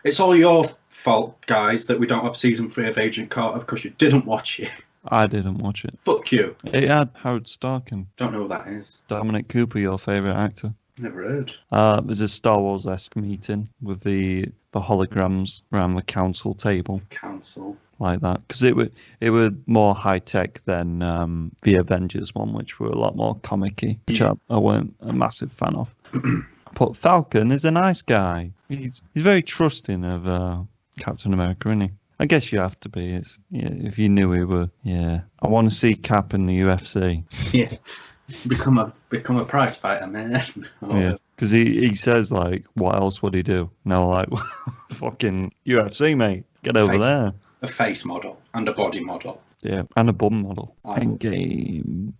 It's all your fault, guys, that we don't have season 3 of Agent Carter because you didn't watch it. I didn't watch it. Fuck you. It had Howard Stark and Don't know who that is. Dominic Cooper, your favourite actor. Never heard. There's a Star Wars-esque meeting with the holograms around the council table. Council. Like that, because it was more high tech than the Avengers one, which were a lot more comic-y, which I weren't a massive fan of. But Falcon is a nice guy. He's very trusting of Captain America, isn't he? I guess you have to be. If you knew he were. Yeah, I want to see Cap in the UFC. Yeah, become a prize fighter, man. Yeah, because he says like, what else would he do? No, like, fucking UFC, mate. Get over there. A face model and a body model. Yeah, and a bum model. Endgame.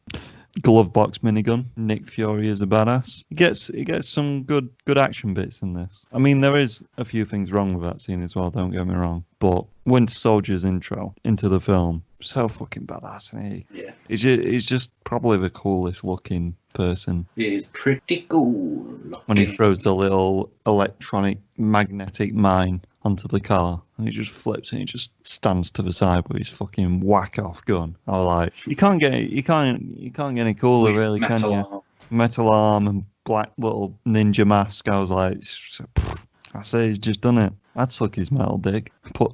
Glove box minigun. Nick Fury is a badass. He gets some good action bits in this. I mean, there is a few things wrong with that scene as well, don't get me wrong. But Winter Soldier's intro into the film, so fucking badass, isn't he? Yeah. He's just probably the coolest looking person. He's pretty cool looking. When he throws the little electronic magnetic mine onto the car and he just flips and he just stands to the side with his fucking whack off gun. I was like, you can't get any cooler, really, can you? Arm. Metal arm and black little ninja mask. I was like, I say he's just done it. I'd suck his metal dick. Put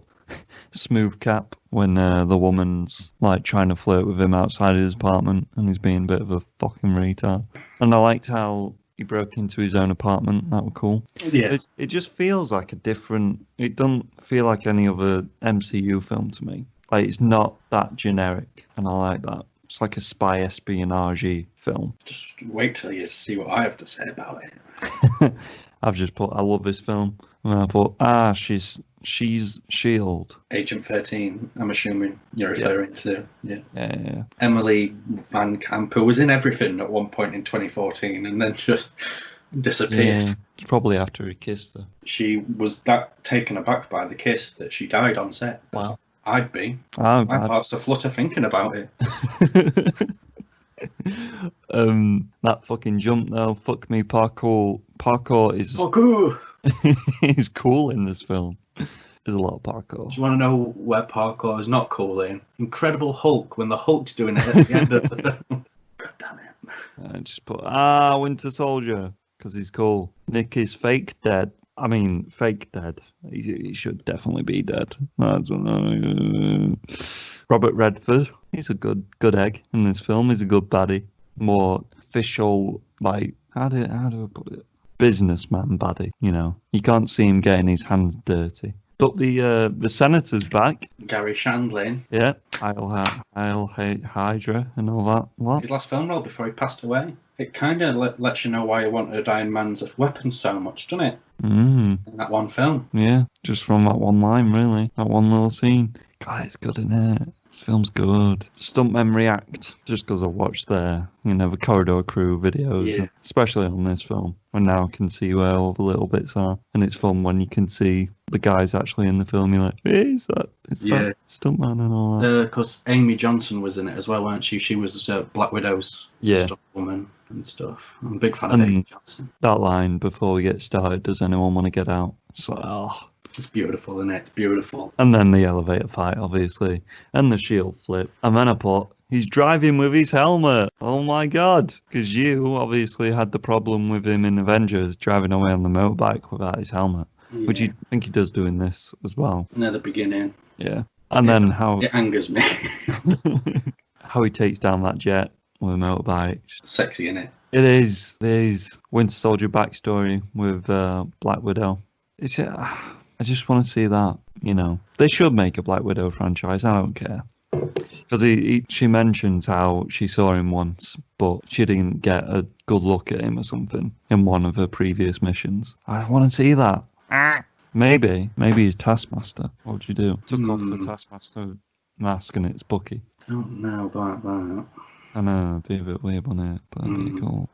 smooth cap when the woman's like trying to flirt with him outside his apartment and he's being a bit of a fucking retard. And I liked how he broke into his own apartment. That was cool. Yeah. It just feels like a different. It doesn't feel like any other MCU film to me. Like, it's not that generic, and I like that. It's like a spy espionage film. Just wait till you see what I have to say about it. I've just put, I love this film. And I put, she's S.H.I.E.L.D. Agent 13, I'm assuming you're referring to. Yeah. Emily Van Camp, who was in everything at one point in 2014 and then just disappeared. Yeah, it's probably after he kissed her. She was that taken aback by the kiss that she died on set. Wow. I'd be. My heart's a flutter thinking about it. That fucking jump though, fuck me, parkour is is cool in this film. There's a lot of parkour. Do you want to know where parkour is not cool in? Incredible Hulk, when the Hulk's doing it at the end of the film. God damn it. I just put Winter Soldier because he's cool. Nick is fake dead. He should definitely be dead. Robert Redford, he's a good egg in this film. He's a good baddie. More official, like, how do I put it? Businessman baddie, you know. You can't see him getting his hands dirty. But the senator's back. Gary Shandling. Yeah, I'll hate Hydra and all that. What? His last film role before he passed away. It kind of lets you know why he wanted Iron Man's weapon so much, doesn't it? In that one film. Yeah, just from that one line, really. That one little scene. God, it's good, isn't it? This film's good. Stuntmen react just because I watched the Corridor Crew videos, especially on this film. And now I can see where all the little bits are. And it's fun when you can see the guys actually in the film. You're like, hey, is that Stuntman and all that? Because Amy Johnson was in it as well, weren't she? She was Black Widow's stunt woman and stuff. I'm a big fan of Amy Johnson. That line before we get started, does anyone want to get out? It's like, it's beautiful, isn't it? It's beautiful. And then the elevator fight, obviously. And the shield flip. And then I put, he's driving with his helmet. Oh my God. Because you obviously had the problem with him in Avengers driving away on the motorbike without his helmet. Yeah. Which you think he does doing this as well. Near the beginning. Yeah. And then how... It angers me. how he takes down that jet with a motorbike. Sexy, innit? It is. Winter Soldier backstory with Black Widow. It's... I just want to see that. you know, they should make a Black Widow franchise. I don't care. Because she mentions how she saw him once, but she didn't get a good look at him or something in one of her previous missions. I want to see that. Maybe he's Taskmaster. What would you do? Took off the Taskmaster mask and it's Bucky. Don't know about that. I know, it'd be a bit weird, wouldn't it? But it'd be cool.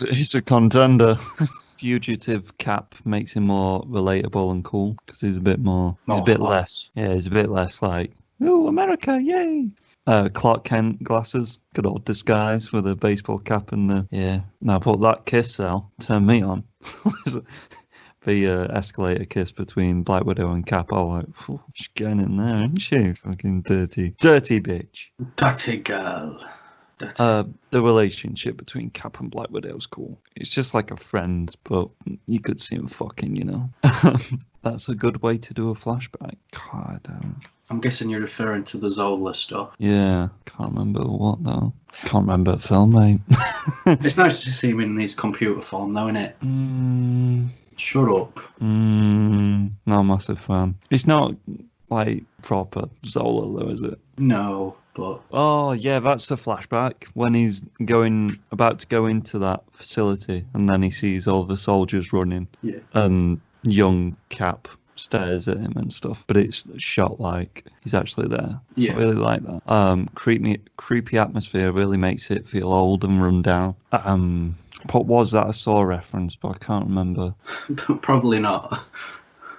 It's a contender. Fugitive Cap makes him more relatable and cool because he's a bit more. He's a bit less. Yeah, he's a bit less like, oh, America, yay! Clark Kent glasses, good old disguise with a baseball cap and the Now, but that kiss though turned me on. The escalator kiss between Black Widow and Cap. Oh, like, she's getting in there, isn't she? Fucking dirty bitch. Dirty girl. The relationship between Cap and Black Widow is cool. It's just like a friend, but you could see him fucking, you know. That's a good way to do a flashback. God, I don't. I'm guessing you're referring to the Zola stuff. Yeah, can't remember what though. Can't remember the film, mate. It's nice to see him in his computer form, though, isn't it? Shut up. Not a massive fan. It's not like proper Zola though, is it? No, but... Oh, yeah, that's the flashback when he's about to go into that facility and then he sees all the soldiers running. Yeah. And young Cap stares at him and stuff, but it's shot like he's actually there. Yeah. I really like that. Creepy atmosphere really makes it feel old and run down. What was that? I saw a reference, but I can't remember. Probably not.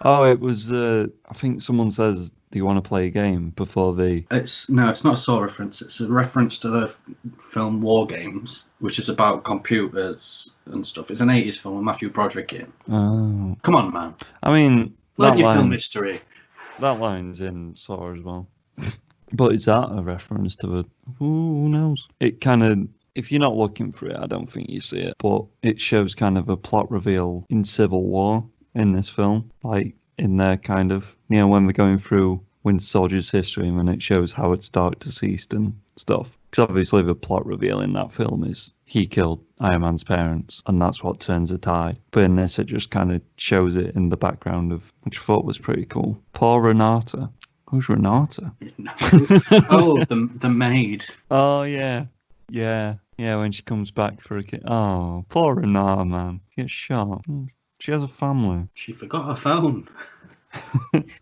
Oh, it was, I think someone says, do you want to play a game before the... It's not a Saw reference. It's a reference to the film War Games, which is about computers and stuff. It's an 80s film with Matthew Broderick in. Oh. Come on, man. I mean... Learn your film history. That line's in Saw as well. But is that a reference to it? Who knows? It kind of... If you're not looking for it, I don't think you see it. But it shows kind of a plot reveal in Civil War in this film. Like, in there kind of... You know, when we're going through Winter Soldier's history and it shows how it's dark deceased and stuff. Because obviously the plot reveal in that film is he killed Iron Man's parents and that's what turns the tide. But in this, it just kind of shows it in the background of, which I thought was pretty cool. Poor Renata. Who's Renata? Oh, the maid. Oh, yeah. Yeah, when she comes back for a kid. Oh, poor Renata, man. She gets shot. She has a family. She forgot her phone.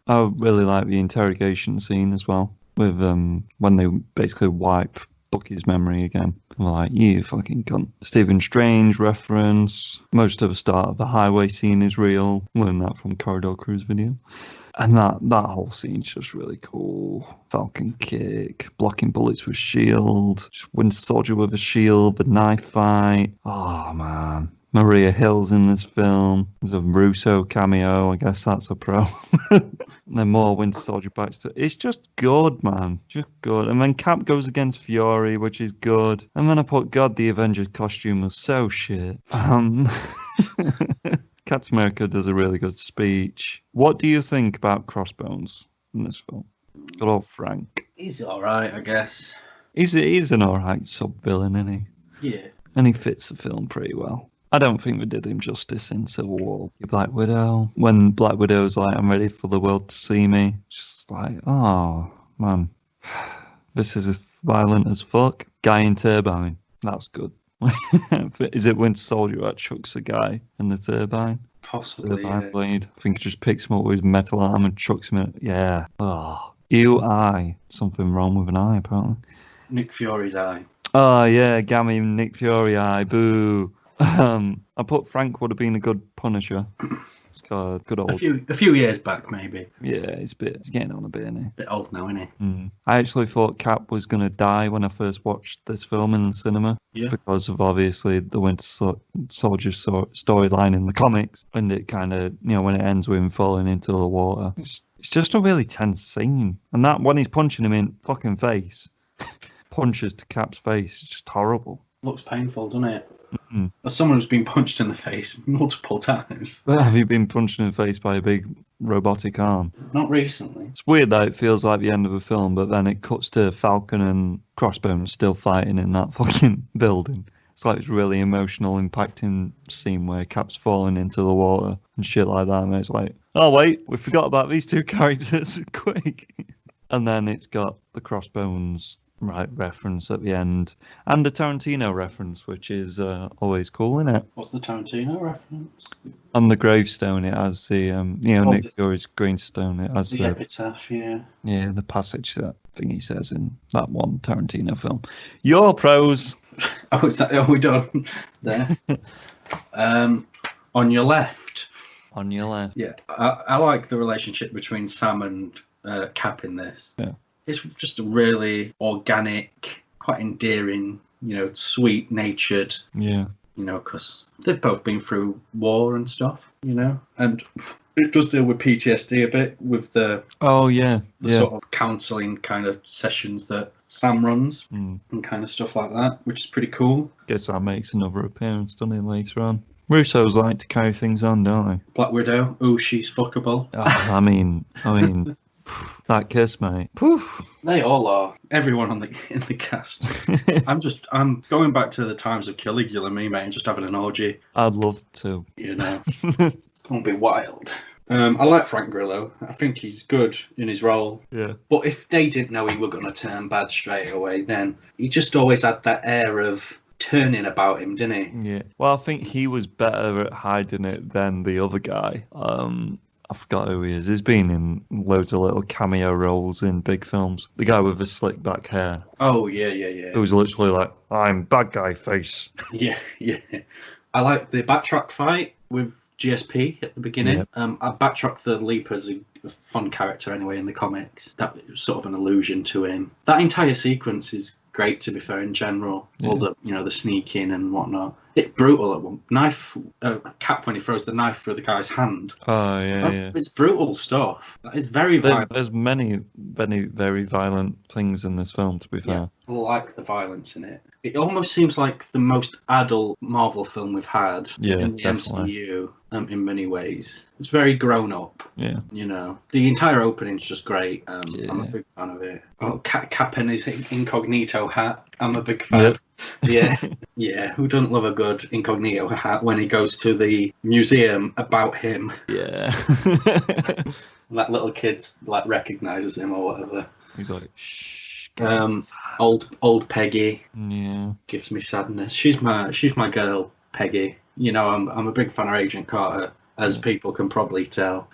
I really like the interrogation scene as well, with when they basically wipe Bucky's memory again. I'm like, you fucking cunt. Stephen Strange reference. Most of the start of the highway scene is real. Learned that from Corridor Crew's video. And that whole scene's just really cool. Falcon kick, blocking bullets with shield, just Winter Soldier with a shield, the knife fight. Oh, man. Maria Hill's in this film. There's a Russo cameo. I guess that's a pro. And then more Winter Soldier backstory. It's just good, man. Just good. And then Cap goes against Fury, which is good. And then I put, God, the Avengers costume was so shit. Captain America does a really good speech. What do you think about Crossbones in this film? Good old Frank. He's alright, I guess. He's an alright sub-villain, isn't he? Yeah. And he fits the film pretty well. I don't think we did him justice in Civil War. Black Widow. When Black Widow's like, I'm ready for the world to see me. Just like, oh, man. This is as violent as fuck. Guy in turbine. That's good. Is it Winter Soldier that chucks a guy in the turbine? Possibly, turbine blade. I think he just picks him up with his metal arm and chucks him in. Yeah. Oh. Ew, eye. Something wrong with an eye, apparently. Nick Fury's eye. Oh, yeah. Gammy Nick Fury eye. Boo. I put Frank would have been a good Punisher. It's got a good old... A few years back, maybe. Yeah, he's getting on a bit, isn't he? Bit old now, isn't he? I actually thought Cap was going to die when I first watched this film in the cinema. Yeah. Because of, obviously, the Winter Soldier storyline in the comics. And it kind of, you know, when it ends with him falling into the water. It's just a really tense scene. And that, when he's punching him in fucking face, punches to Cap's face, it's just horrible. Looks painful, doesn't it? As someone who's been punched in the face multiple times. Have you been punched in the face by a big robotic arm? Not recently. It's weird that it feels like the end of a film, but then it cuts to Falcon and Crossbones still fighting in that fucking building. It's like this really emotional, impacting scene where Cap's falling into the water and shit like that, and it's like, Oh wait, we forgot about these two characters. Quick. And then it's got the Crossbones reference at the end, and a Tarantino reference, which is always cool, isn't it? What's the Tarantino reference? On the gravestone, it has the Nick Fury's gravestone. It has the epitaph, yeah. Yeah, the passage that thing he says in that one Tarantino film. Your pros. Are we done there? On your left. On your left. Yeah, I like the relationship between Sam and Cap in this. Yeah. It's just a really organic, quite endearing, sweet-natured. Yeah. Because they've both been through war and stuff, and it does deal with PTSD a bit with the sort of counselling kind of sessions that Sam runs and kind of stuff like that, which is pretty cool. Guess that makes another appearance, doesn't it, later on? Russos like to carry things on, don't they? Black Widow, she's fuckable. Oh, I mean, that kiss, mate. Poof. They all are. Everyone in the cast. I'm going back to the times of Caligula, me, mate, and just having an orgy. I'd love to. It's going to be wild. I like Frank Grillo. I think he's good in his role. Yeah. But if they didn't know he were going to turn bad straight away, then he just always had that air of turning about him, didn't he? Yeah. Well, I think he was better at hiding it than the other guy. I forgot who he is. He's been in loads of little cameo roles in big films. The guy with the slick back hair. Oh, yeah. It was literally like, I'm bad guy face. Yeah. I like the backtrack fight with GSP at the beginning. Yep. I backtrack the Leap as a fun character anyway in the comics. That was sort of an allusion to him. That entire sequence is great, to be fair, in general. Yeah. All the the sneaking and whatnot. It's brutal at one knife. Cap when he throws the knife through the guy's hand. Oh yeah. It's brutal stuff. It's very violent. There's many very violent things in this film, to be fair. Yeah, I like the violence in it. It almost seems like the most adult Marvel film we've had in the definitely. MCU in many ways. It's very grown up. Yeah. The entire opening's just great. I'm a big fan of it. Oh, Cap in his incognito hat. I'm a big fan. Yep. Yeah. Who doesn't love a good incognito hat when he goes to the museum about him? Yeah. That little kid recognizes him or whatever. He's like, shh. Old Peggy. Yeah. Gives me sadness. She's my girl, Peggy. I'm a big fan of Agent Carter, as people can probably tell.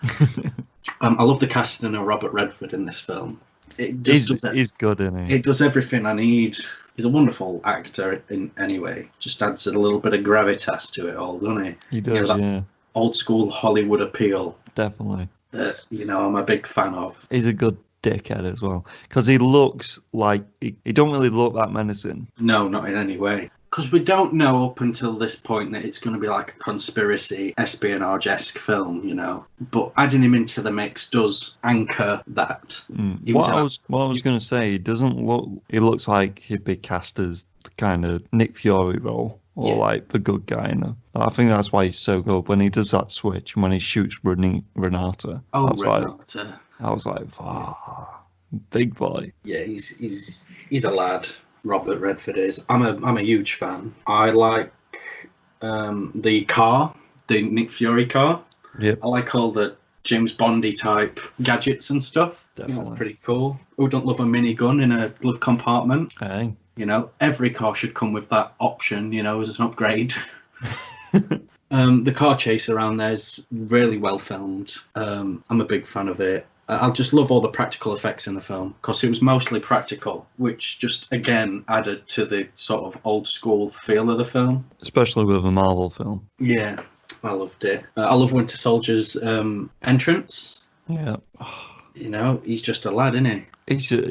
I love the casting of Robert Redford in this film. He's good, isn't he? It does everything I need. He's a wonderful actor in any way. Just adds a little bit of gravitas to it all, doesn't he? He does, yeah. Old school Hollywood appeal. Definitely. That, I'm a big fan of. He's a good dickhead as well, because he looks like he don't really look that menacing. No, not in any way. Because we don't know up until this point that it's going to be like a conspiracy, espionage-esque film, But adding him into the mix does anchor that. What I was going to say, he looks like he'd be cast as the kind of Nick Fury role, or like the good guy. I think that's why he's so good when he does that switch and when he shoots Renata. Oh, Renata. I was like, wow, big boy. Yeah, he's a lad. Robert Redford is. I'm a huge fan. I like the car, the Nick Fury car. Yep. I like all the James Bondy type gadgets and stuff. Definitely. That's pretty cool. Who don't love a minigun in a glove compartment? Hey. Every car should come with that option, as an upgrade. The car chase around there is really well filmed. I'm a big fan of it. I just love all the practical effects in the film because it was mostly practical, which just, again, added to the sort of old school feel of the film. Especially with a Marvel film. Yeah, I loved it. I love Winter Soldier's entrance. Yeah. He's just a lad, isn't he?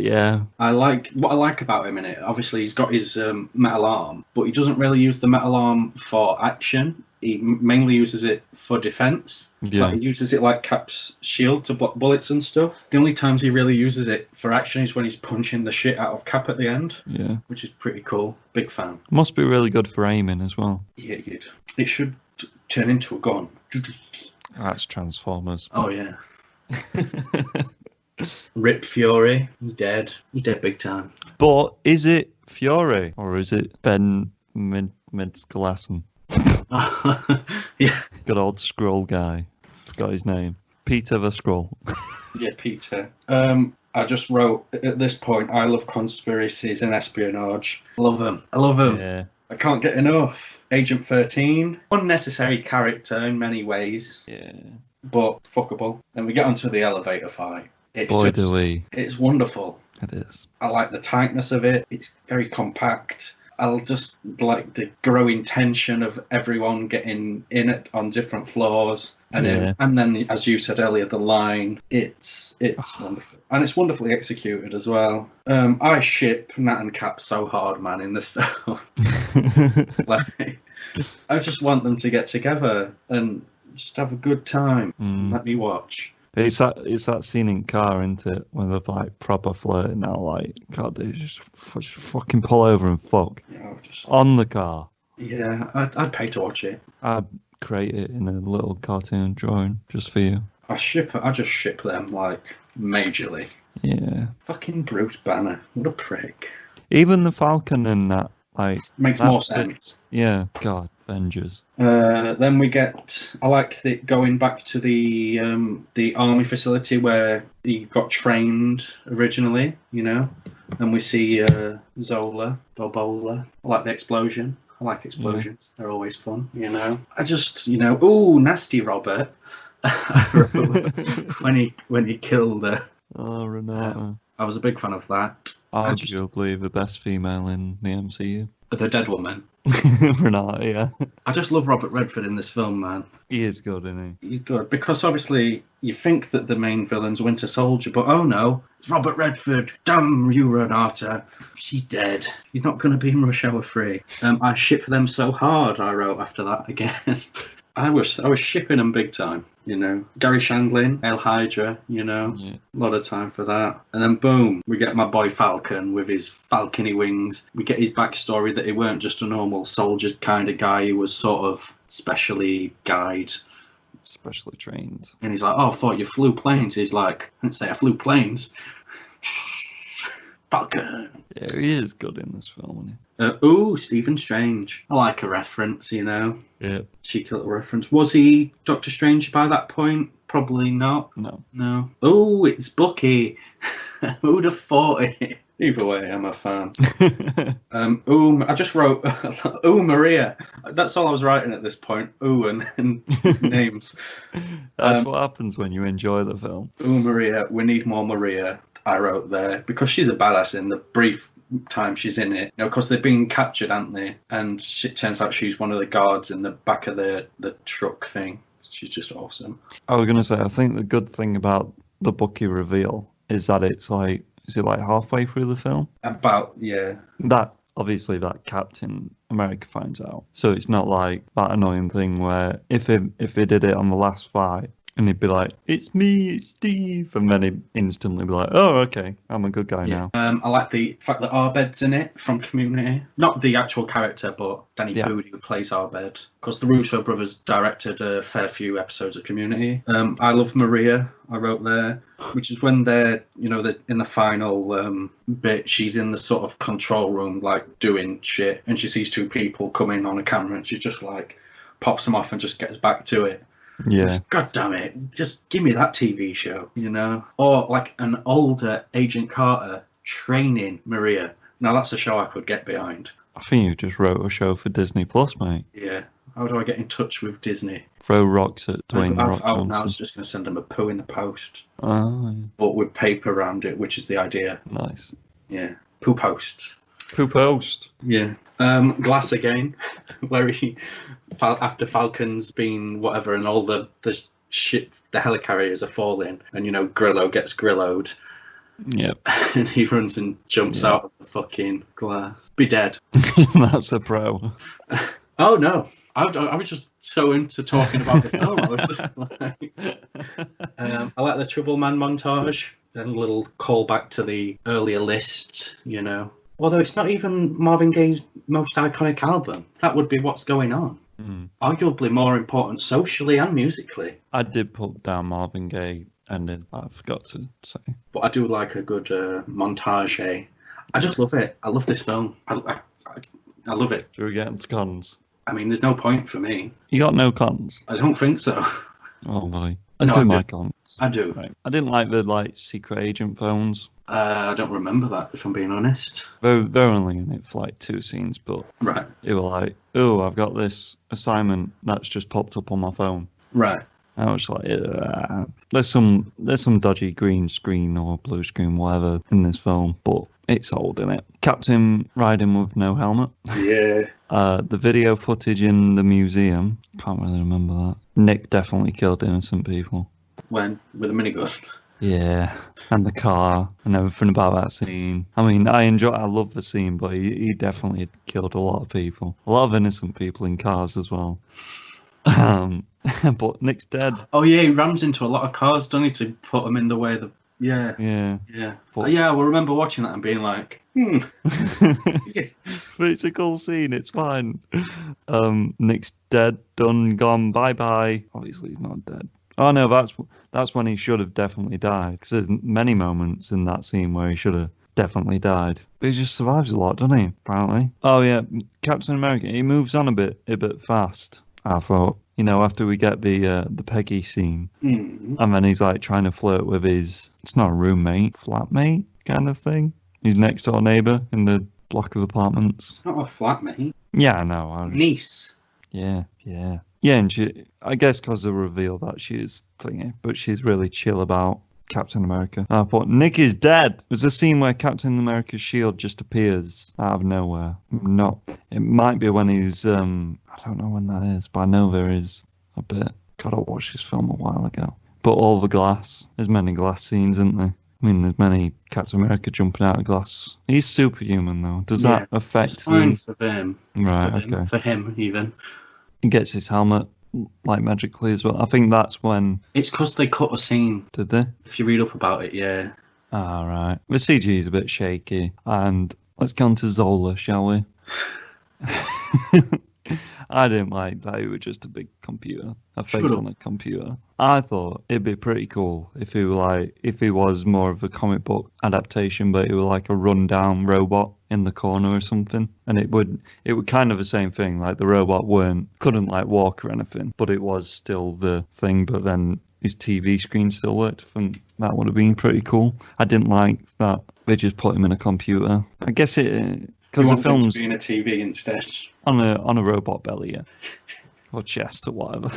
Yeah. What I like about him in it, obviously he's got his metal arm, but he doesn't really use the metal arm for action. He mainly uses it for defense. Yeah. He uses it like Cap's shield to block bullets and stuff. The only times he really uses it for action is when he's punching the shit out of Cap at the end. Yeah. Which is pretty cool. Big fan. Must be really good for aiming as well. Yeah, it should turn into a gun. That's Transformers. Oh, yeah. Rip Fury. He's dead. He's dead big time. But is it Fury or is it Ben Mendelsohn? Yeah. Good old scroll guy. Forgot his name. Peter the Skrull. Yeah, Peter. I just wrote at this point, I love conspiracies and espionage. Love them. I love them. Yeah. I can't get enough. Agent 13, unnecessary character in many ways. Yeah. But fuckable. And we get onto the elevator fight. Do we. It's wonderful. It is. I like the tightness of it. It's very compact. I'll just like the growing tension of everyone getting in it on different floors. And then, as you said earlier, the line, it's wonderful. And it's wonderfully executed as well. I ship Nat and Cap so hard, man, in this film. Like, I just want them to get together and just have a good time. Let me watch. It's that scene in Car, isn't it? When they're like proper flirting now, like, God, they just fucking pull over and fuck. On the car. Yeah, I'd pay to watch it. I'd create it in a little cartoon drawing just for you. I just ship them, like, majorly. Yeah. Fucking Bruce Banner. What a prick. Even the Falcon and that, like... Makes more sense. Yeah, God, Avengers. Then we get... I like going back to the army facility where he got trained originally, you know? And we see Zola, Bobola. I like the explosion. I like explosions. They're always fun, you know? I just, you know... Ooh, Nasty Robert. when he killed her. Oh, Renata. I was a big fan of that. Arguably the best female in the MCU. The dead woman. Renata, yeah. I just love Robert Redford in this film, man. He is good, isn't he? He's good. Because obviously you think that the main villain's Winter Soldier, but oh no, it's Robert Redford. Damn you, Renata. She's dead. You're not going to be in Rush Hour 3. I ship them so hard, I wrote after that again. I was shipping them big time, you know. Gary Shandling, El Hydra, you know. Yeah. A lot of time for that. And then boom, we get my boy Falcon with his falcony wings. We get his backstory that he weren't just a normal soldier kind of guy. He was sort of specially guided. Specially trained. And he's like, oh, I thought you flew planes. He's like, I didn't say I flew planes. Falcon. Yeah, he is good in this film, isn't he? Ooh, Stephen Strange. I like a reference, you know. Yeah. Cheeky little reference. Was he Doctor Strange by that point? Probably not. No. Oh, it's Bucky. Who'd have thought it? Either way, I'm a fan. I just wrote, ooh, Maria. That's all I was writing at this point. Ooh, and then names. That's what happens when you enjoy the film. Ooh, Maria. We need more Maria. I wrote there because she's a badass in the brief time she's in it. You know, because they've been captured, haven't they? And it turns out she's one of the guards in the back of the truck thing. She's just awesome. I was going to say, I think the good thing about the Bucky reveal is that it's like, is it like halfway through the film? About, yeah. That, obviously, that Captain America finds out. So it's not like that annoying thing where if he did it on the last fight, and he'd be like, it's me, it's Steve. And then he'd instantly be like, oh, okay, I'm a good guy now. I like the fact that Arbed's in it from Community. Not the actual character, but Danny Pudi, who plays Arbed. Because the Russo brothers directed a fair few episodes of Community. I love Maria, I wrote there, which is when they're, you know, in the final bit, she's in the sort of control room, like, doing shit. And she sees two people coming on a camera and she just, like, pops them off and just gets back to it. Yeah. God damn it. Just give me that TV show, you know? Or like an older Agent Carter training Maria. Now that's a show I could get behind. I think you just wrote a show for Disney Plus, mate. Yeah. How do I get in touch with Disney? Throw rocks at Dwayne The Rock Johnson. I was just going to send them a poo in the post. Oh, yeah. But with paper around it, which is the idea. Nice. Yeah. Poo post. Poo post. Yeah. Glass again, where he, after Falcon's been whatever and all the shit, the helicarriers are falling, and, you know, Grillo gets Grilloed. Yep. And he runs and jumps out of the fucking glass. Be dead. That's a pro. Oh, no. I was just so into talking about the film. I was just like... I like the Trouble Man montage. And a little callback to the earlier list, you know. Although it's not even Marvin Gaye's most iconic album. That would be What's Going On. Arguably more important socially and musically. I did put down Marvin Gaye ending. I forgot to say. But I do like a good montage. I just love it. I love this film. I love it. Should we get into cons? I mean, there's no point for me. You got no cons? I don't think so. Oh, boy. Let's No, do I my do. cons. I do. Right. I didn't like the secret agent phones. I don't remember that, if I'm being honest. They're only in it for like 2 scenes, but Right. they were like, oh, I've got this assignment that's just popped up on my phone. Right. I was like, there's some dodgy green screen or blue screen, whatever, in this film, but it's old, isn't it? Captain riding with no helmet. Yeah. The video footage in the museum, can't really remember that. Nick definitely killed innocent people. When? With a minigun? Yeah, and the car and everything about that scene. I mean, I love the scene, but he definitely killed a lot of people. A lot of innocent people in cars as well. But Nick's dead. Oh, yeah, he rams into a lot of cars, don't he, to put them in the way. Yeah. But, Yeah, I will remember watching that and being like, but it's a cool scene, it's fine. Nick's dead, done, gone, bye-bye. Obviously, he's not dead. Oh, no, that's when he should have definitely died. Because there's many moments in that scene where he should have definitely died. But he just survives a lot, doesn't he, apparently? Oh, yeah, Captain America, he moves on a bit fast, I thought. You know, after we get the Peggy scene, and then he's like trying to flirt with his, it's not a roommate, flatmate kind of thing. His next door neighbour in the block of apartments. It's not a flatmate. Yeah, I know. Niece. Yeah. Yeah, and she, I guess because they reveal that she is thingy, but she's really chill about Captain America. I thought, Nick is dead. There's a scene where Captain America's shield just appears out of nowhere. It might be when he's, I don't know when that is, but I know there is a bit. God, I watched this film a while ago. But all the glass, there's many glass scenes, isn't there? I mean, there's many Captain America jumping out of glass. He's superhuman, though. Does that affect it's fine for them. Right, okay. For him, even. He gets his helmet, like, magically as well. I think that's when... It's because they cut a scene. Did they? If you read up about it, yeah. Ah, right. The CG is a bit shaky. And let's go on to Zola, shall we? I didn't like that it was just a big computer, a face on a computer. I thought it'd be pretty cool if it was more of a comic book adaptation, but it was like a rundown robot in the corner or something, and it would kind of the same thing. Like the robot couldn't like walk or anything, but it was still the thing. But then his TV screen still worked. I think that would have been pretty cool. I didn't like that they just put him in a computer. I guess it. Because the film's being a TV instead. On a robot belly, yeah. Or chest or whatever.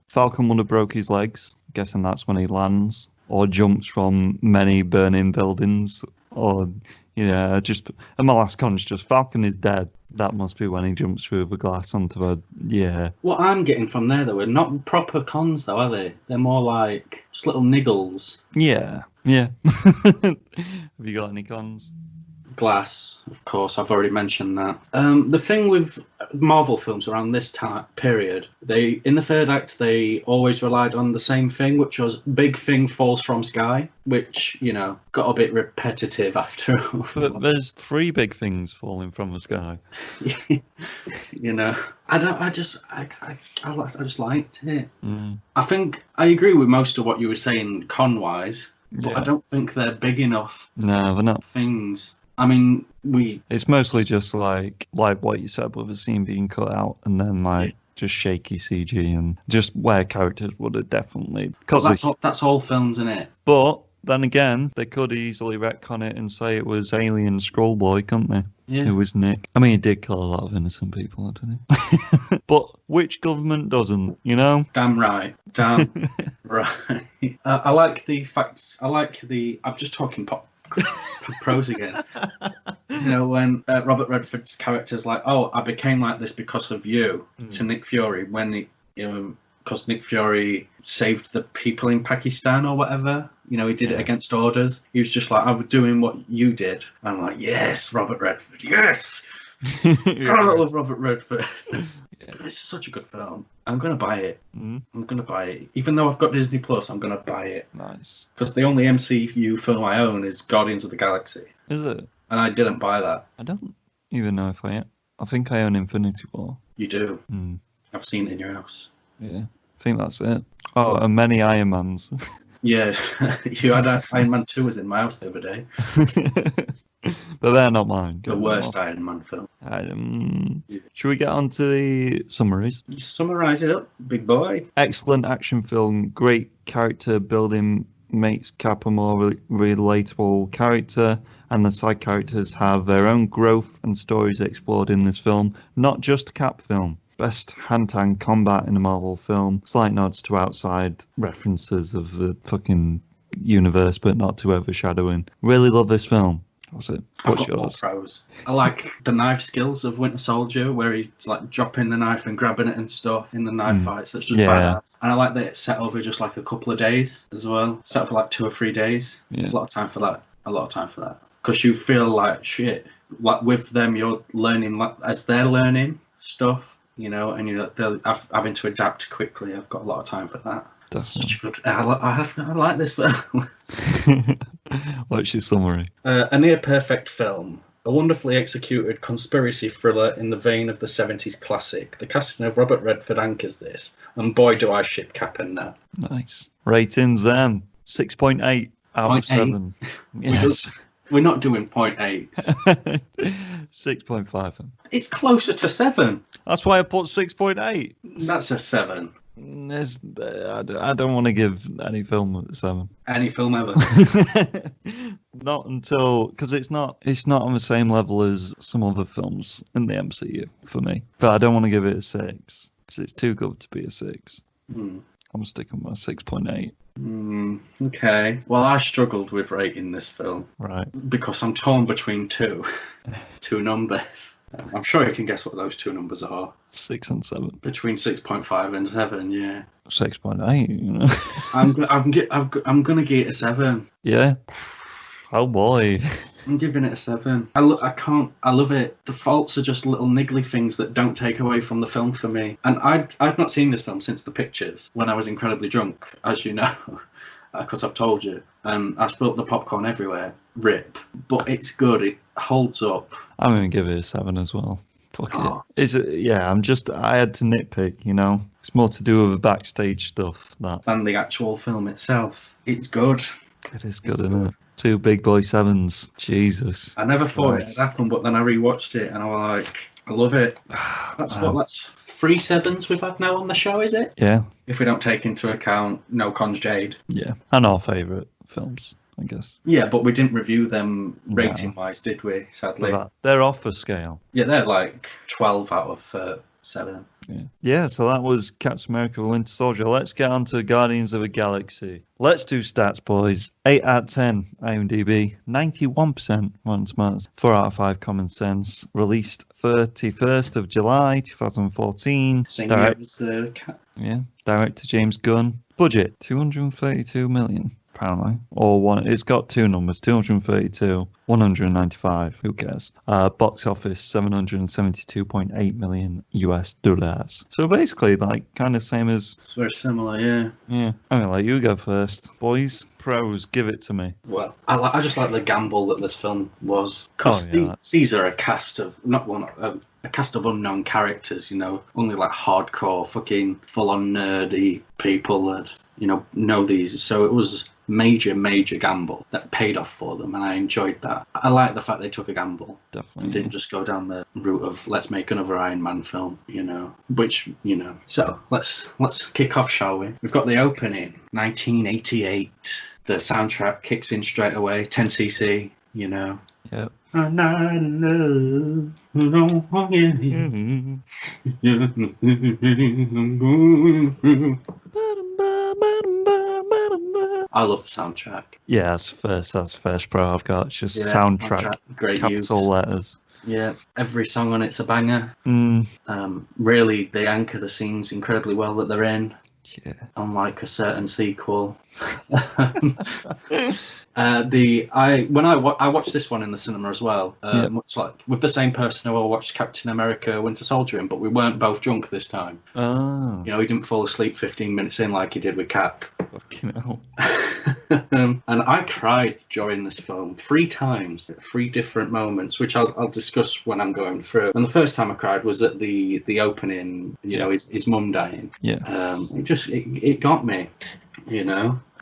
Falcon would have broke his legs. I'm guessing that's when he lands. Or jumps from many burning buildings. Or, and my last con is just Falcon is dead. That must be when he jumps through the glass onto the, yeah. What I'm getting from there, though, are not proper cons, though, are they? They're more like just little niggles. Yeah. Have you got any cons? Glass, of course, I've already mentioned that. The thing with Marvel films around this time period, in the third act, they always relied on the same thing, which was big thing falls from sky, which, got a bit repetitive after. But there's 3 big things falling from the sky. I just liked it. I think I agree with most of what you were saying con-wise, but I don't think they're big enough. No, they're not. Things. I mean, it's mostly just like what you said with the scene being cut out, and then just shaky CG, and just where characters would have definitely. That's all films, isn't it? But then again, they could easily retcon it and say it was Alien Skrull Boy, couldn't they? Yeah. It was Nick. I mean, he did kill a lot of innocent people, didn't he? But which government doesn't, Damn right. Damn right. I like the facts. I'm just talking prose again. When Robert Redford's character's like, "Oh, I became like this because of you," to Nick Fury, when because Nick Fury saved the people in Pakistan or whatever. He did it against orders. He was just like, "I was doing what you did." I'm like, "Yes, Robert Redford, yes." I love Robert Redford. This is such a good film. I'm gonna buy it. I'm gonna buy it, even though I've got Disney Plus. I'm gonna buy it. Nice. Because the only MCU film I own is Guardians of the Galaxy. Is it? And I didn't buy that. I don't even know if I think I own Infinity War. You do. I've seen it in your house. Yeah, I think that's it. Oh, and many Iron Mans. Yeah, you had Iron Man 2 was in my house the other day. But they're not mine. The worst Iron Man film. Should we get on to the summaries? You summarise it up, big boy. Excellent action film, great character building, makes Cap a more relatable character, and the side characters have their own growth and stories explored in this film, not just a Cap film. Best hand-to-hand combat in a Marvel film, slight nods to outside references of the fucking universe, but not too overshadowing. Really love this film. What's it? What's yours? Pros. I like the knife skills of Winter Soldier, where he's like dropping the knife and grabbing it and stuff in the knife fights. That's just badass. And I like that it's set over just like a couple of days as well. Set for like 2 or 3 days. Yeah. A lot of time for that. Because you feel like shit. Like with them, you're learning like, as they're learning stuff, you know, and they're having to adapt quickly. I've got a lot of time for that. That's such a good. I like this film. What's your summary? A near perfect film. A wonderfully executed conspiracy thriller in the vein of the 70s classic. The casting of Robert Redford anchors this, and boy do I ship Cap in now. Nice. Ratings then. 6.8 out of 7. Yes. We're not doing 0.8s. 6.5. It's closer to 7. That's why I put 6.8. That's a 7. I don't want to give any film a 7. Any film ever. Not until, because it's not on the same level as some other films in the MCU for me. But I don't want to give it a 6 because it's too good to be a 6. I'm sticking with 6.8. Okay. Well, I struggled with rating this film. Right. Because I'm torn between two numbers. I'm sure you can guess what those 2 numbers are. 6 and 7. Between 6.5 and 7, yeah. 6.8, you know. I'm gonna give it a 7. Yeah. Oh boy. I'm giving it a 7. I love it. The faults are just little niggly things that don't take away from the film for me. And I've not seen this film since the pictures, when I was incredibly drunk, as you know, because I've told you. I spilt the popcorn everywhere. Rip. But it's good. It holds up. I'm going to give it a 7 as well. Fuck it. Is it? Yeah, I had to nitpick, you know. It's more to do with the backstage stuff. Than the actual film itself. It's good. It is good, isn't it? 2 big boy 7s. Jesus. I never thought it would happen, but then I rewatched it and I was like, I love it. That's 3 7s we've had now on the show, is it? Yeah. If we don't take into account No Cons Jade. Yeah. And our favourite films, I guess. Yeah, but we didn't review them rating-wise, did we, sadly? They're off a scale. Yeah, they're like 12 out of 7. Yeah, so that was Captain America Winter Soldier. Let's get on to Guardians of the Galaxy. Let's do stats, boys. 8 out of 10 IMDb, 91% Rotten Tomatoes, 4 out of 5 Common Sense. Released 31st of July 2014. Same year as Cat. Yeah, director James Gunn. Budget 232 million. Apparently, it's got 2 numbers: 232, 195. Who cares? Box office 772.8 million US dollars. So basically, like kind of same as. It's very similar, yeah. Yeah, I'm gonna let you go first, boys. Pros, give it to me. Well, I just like the gamble that this film was, because these are a cast of a cast of unknown characters. You know, only like hardcore, fucking full-on nerdy people that know these. So it was major gamble that paid off for them, and I enjoyed that. I like the fact they took a gamble. Definitely. And didn't just go down the route of let's make another Iron Man film, so let's kick off, shall we? We've got the opening, 1988. The soundtrack kicks in straight away, 10cc, Yep. I love the soundtrack. Yeah, that's the first pro I've got. It's just soundtrack, great capital use. Letters. Yeah, every song on it's a banger. Really, they anchor the scenes incredibly well that they're in. Yeah. Unlike a certain sequel. I watched this one in the cinema as well, much like with the same person who I watched Captain America Winter Soldier in, but we weren't both drunk this time. Oh. He didn't fall asleep 15 minutes in like he did with Cap. Fucking hell. And I cried during this film 3 times, 3 different moments, which I'll discuss when I'm going through. And the first time I cried was at the opening, his mum dying. Yeah. It got me,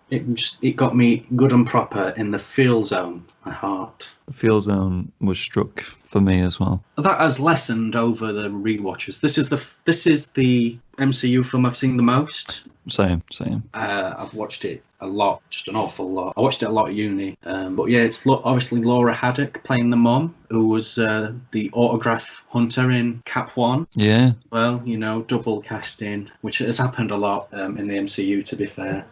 it got me good and proper in the feel zone, my heart. The feel zone was struck for me as well. That has lessened over the rewatches. This is the MCU film I've seen the most. Same. I've watched it a lot, just an awful lot. I watched it a lot at uni. But yeah, it's obviously Laura Haddock playing the mom, who was the autograph hunter in Cap 1. Yeah. Well, double casting, which has happened a lot in the MCU, to be fair.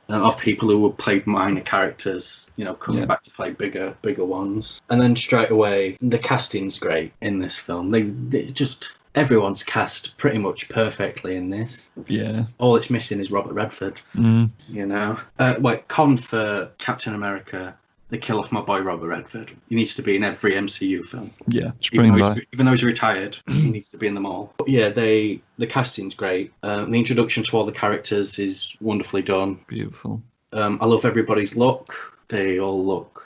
Of people who have played minor characters, coming back to play bigger ones. And then straight away, the casting's great in this film. They just... Everyone's cast pretty much perfectly in this. Yeah. All it's missing is Robert Redford. Con for Captain America, they kill off my boy Robert Redford. He needs to be in every MCU film. Yeah, even though he's retired, he needs to be in them all. But yeah, the casting's great. The introduction to all the characters is wonderfully done. Beautiful. I love everybody's look. They all look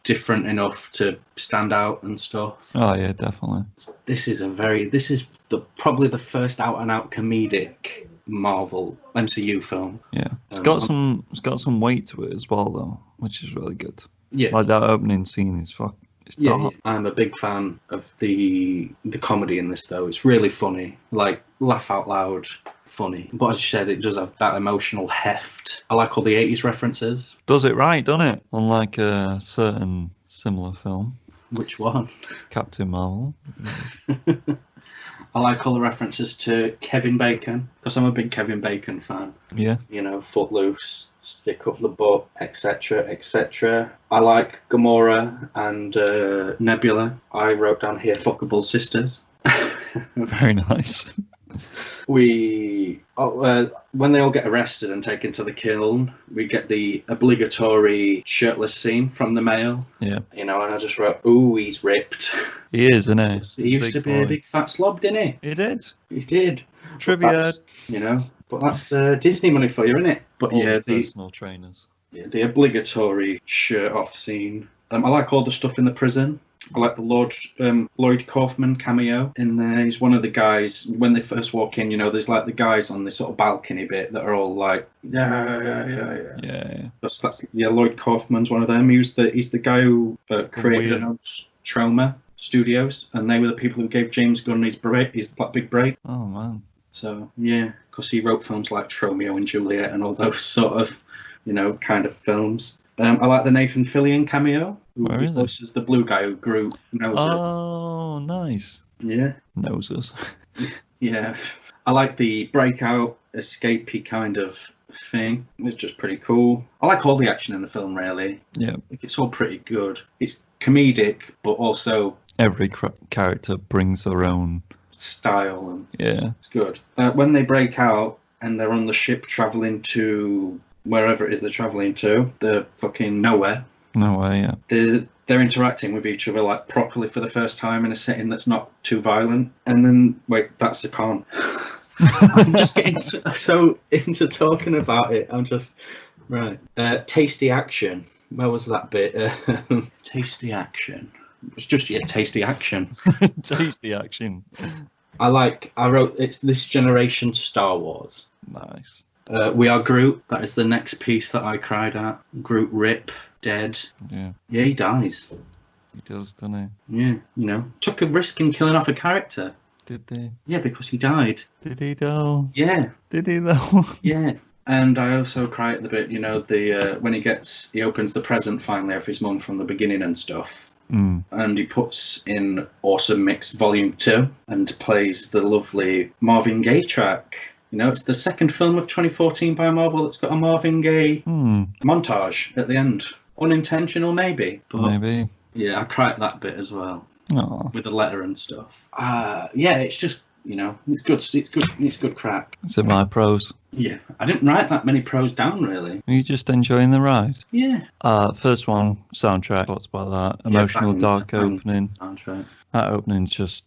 different enough to stand out and stuff. Oh yeah, definitely. This is probably the first out and out comedic Marvel MCU film. Yeah, it's got some weight to it as well though, which is really good. Yeah, like that opening scene is dark. Yeah, I'm a big fan of the comedy in this though. It's really funny, like laugh out loud. Funny, but as you said, it does have that emotional heft. I like all the 80s references. Does it right, doesn't it? Unlike a certain similar film. Which one? Captain Marvel. I like all the references to Kevin Bacon, because I'm a big Kevin Bacon fan. Yeah. Footloose, Stick Up the Butt, etc., etc. I like Gamora and Nebula. I wrote down here fuckable sisters. Very nice. When they all get arrested and taken to the kiln, we get the obligatory shirtless scene from the male. Yeah. And I just wrote, ooh, he's ripped. He is, isn't he? He used to be a big fat slob, didn't he? He did. He did. Trivia. But that's the Disney money for you, isn't it? But all the personal trainers. Yeah, the obligatory shirt off scene. I like all the stuff in the prison. I like the Lloyd Kaufman cameo in there. He's one of the guys, when they first walk in, there's like the guys on this sort of balcony bit that are all like, yeah. That's Lloyd Kaufman's one of them. He's the guy who created Trauma Studios, and they were the people who gave James Gunn his big break. Oh, man. So, yeah, because he wrote films like Romeo and Juliet and all those sort of, kind of films. I like the Nathan Fillion cameo. Where is this? Is the blue guy who grew noses. Oh, nice. Yeah. Noses. Yeah. I like the breakout, escapey kind of thing. It's just pretty cool. I like all the action in the film, really. Yeah. It's all pretty good. It's comedic, but also... Every character brings their own... style. And yeah. It's good. When they break out and they're on the ship travelling to... wherever it is they're travelling to, the fucking nowhere. Nowhere, yeah. They're interacting with each other like properly for the first time in a setting that's not too violent. And then, wait, that's a con. I'm just getting so into talking about it. I'm just, right. Tasty action. Where was that bit? Tasty action. It's just, tasty action. Tasty action. I wrote, it's this generation Star Wars. Nice. We Are Groot. That is the next piece that I cried at. Groot rip, dead. Yeah. Yeah, he dies. He does, doesn't he? Yeah, took a risk in killing off a character. Did they? Yeah, because he died. Did he though? Yeah. Did he though? Yeah. And I also cry at the bit, when he opens the present finally of his mum from the beginning and stuff. Mm. And he puts in Awesome Mix Volume 2 and plays the lovely Marvin Gaye track. It's the second film of 2014 by Marvel that's got a Marvin Gaye montage at the end. Unintentional, maybe. But maybe. Yeah, I cry at that bit as well. Aww. With the letter and stuff. It's just, it's good. It's good crack. Is it my prose? Yeah, I didn't write that many prose down, really. Are you just enjoying the ride? Yeah. First one, soundtrack. What's about that? Emotional, dark opening. Soundtrack. That opening just,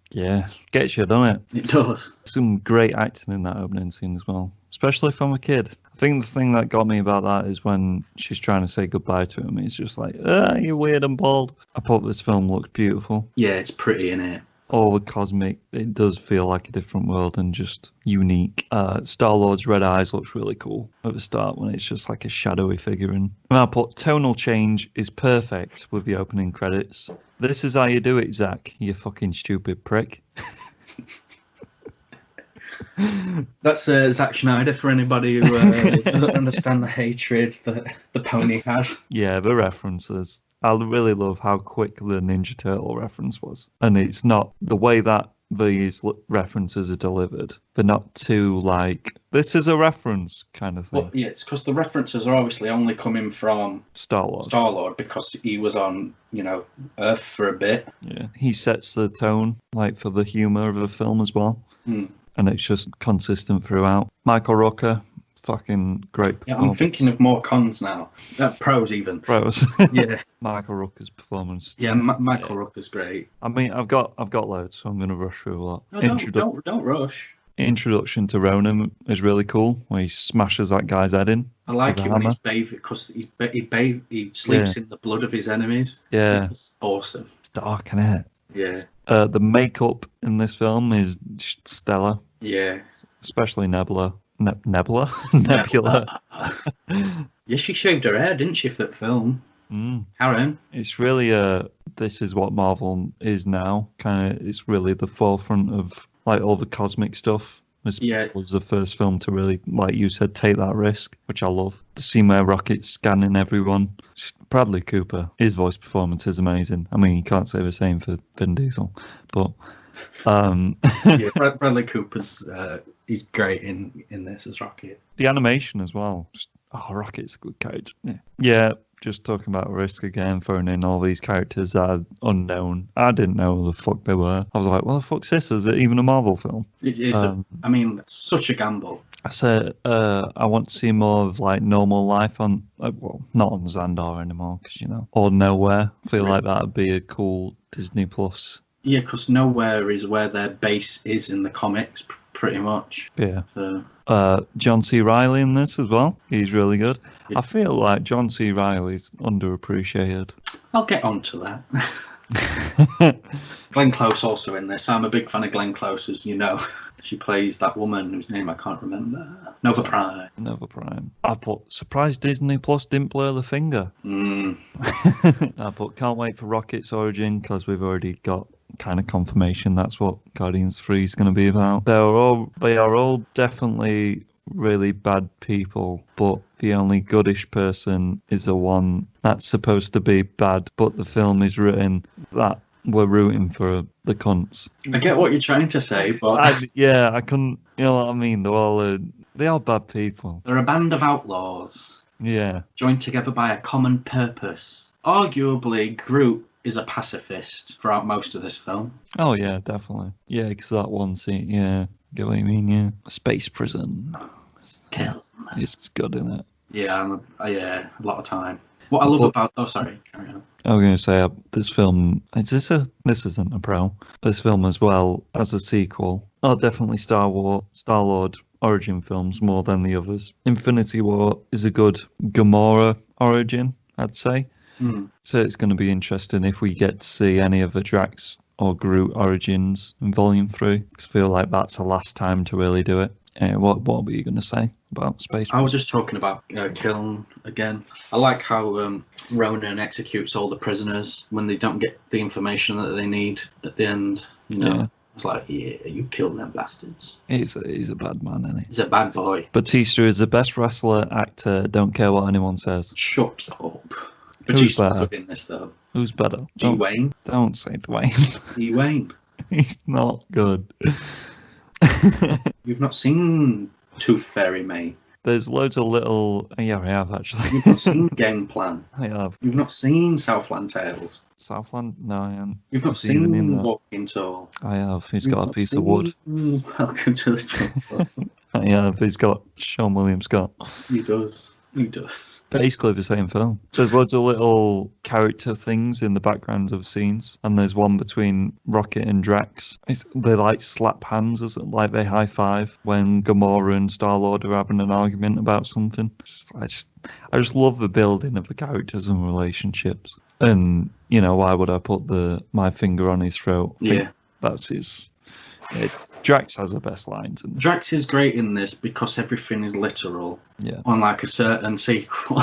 gets you, doesn't it? It does. Some great acting in that opening scene as well, especially if I'm a kid. I think the thing that got me about that is when she's trying to say goodbye to him. He's just like, you're weird and bald. I thought this film looked beautiful. Yeah, it's pretty, innit? all the cosmic, it does feel like a different world and just unique. Star-Lord's red eyes looks really cool at the start when it's just like a shadowy figure. And I put tonal change is perfect with the opening credits. This is how you do it, Zach, you fucking stupid prick. That's Zack Schneider for anybody who doesn't understand the hatred that the pony has. Yeah, the references. I really love how quick the Ninja Turtle reference was. And it's not the way that these references are delivered. They're not too like, this is a reference kind of thing. Well, yeah, it's because the references are obviously only coming from Star-Lord because he was on, Earth for a bit. Yeah, he sets the tone, like, for the humour of the film as well. And it's just consistent throughout. Michael Rooker, fucking great performance. Yeah, I'm thinking of more cons now. Pros even. Pros. Yeah. Michael Rooker's performance. Yeah, Michael Rooker's great. I mean, I've got loads, so I'm going to rush through a lot. No, don't rush. Introduction to Ronan is really cool, where he smashes that guy's head in. I like it when he's bathed because he sleeps in the blood of his enemies. Yeah. It's awesome. It's dark, isn't it? Yeah. The makeup in this film is stellar. Yeah. Especially Nebula. Nebula. Yeah, she shaved her hair, didn't she, for the film? Karen. It's really this is what Marvel is now. It's really the forefront of like all the cosmic stuff. This was the first film to really, like you said, take that risk, which I love. To see where Rocket's scanning everyone. Bradley Cooper, his voice performance is amazing. I mean, you can't say the same for Vin Diesel, but yeah, Bradley Cooper's he's great in this as Rocket. The animation as well. Rocket's a good character. Yeah. Just talking about risk again, throwing in all these characters that are unknown. I didn't know who the fuck they were. I was like, well, the fuck's this? Is it even a Marvel film? It is. It's such a gamble. I said, I want to see more of like normal life on, not on Xandar anymore, because, or Nowhere. I feel like that would be a cool Disney Plus. Yeah, because Nowhere is where their base is in the comics, pretty much. Yeah. John C. Reilly in this as well. He's really good. Yeah. I feel like John C. Reilly's underappreciated. I'll get on to that. Glenn Close also in this. I'm a big fan of Glenn Close, as you know. She plays that woman whose name I can't remember. Nova Prime. I put, surprised Disney Plus didn't blur the finger. I put, can't wait for Rocket's origin, because we've already got kind of confirmation that's what Guardians 3 is going to be about. They are all definitely really bad people, but the only goodish person is the one that's supposed to be bad, but the film is written that we're rooting for the cunts. I get what you're trying to say, but I couldn't, you know what I mean? They are bad people. They're a band of outlaws. Yeah. Joined together by a common purpose. Arguably, Groot is a pacifist throughout most of this film. Oh yeah, definitely. Yeah, because that one scene, yeah, get what you mean, yeah. Space prison. Kill. It's good, isn't it? Yeah, a lot of time. What I love about... Oh, sorry, carry on. I was going to say, this film... This isn't a pro. This film as well, as a sequel, are definitely Star-Lord origin films more than the others. Infinity War is a good Gamora origin, I'd say. So it's going to be interesting if we get to see any of the Drax or Groot origins in Volume 3. I feel like that's the last time to really do it. What were you going to say about Space? I was just talking about Kiln again. I like how Ronan executes all the prisoners when they don't get the information that they need at the end. Yeah. It's like, yeah, you killed them bastards. He's a bad man, isn't he? He's a bad boy. Batista is the best wrestler, actor, don't care what anyone says. Shut up. Batista's good in this, though. Who's better? Dwayne. Don't say Dwayne. Dwayne. He's not good. You've not seen Tooth Fairy, mate. There's loads of little... Yeah, I have, actually. You've not seen Game Plan. I have. You've not seen Southland Tales. Southland? No, I haven't. You've not seen Walking Tall. I have. He's got a piece of wood. Welcome to the jungle. I have. He's got Sean William Scott. He does. Basically the same film. There's loads of little character things in the background of scenes, and there's one between Rocket and Drax. They like slap hands, like they high five when Gamora and Star-Lord are having an argument about something. I just love the building of the characters and relationships. And why would I put my finger on his throat? Yeah. That's his. Drax has the best lines in this. Drax is great in this because everything is literal. Yeah. Unlike a certain sequel.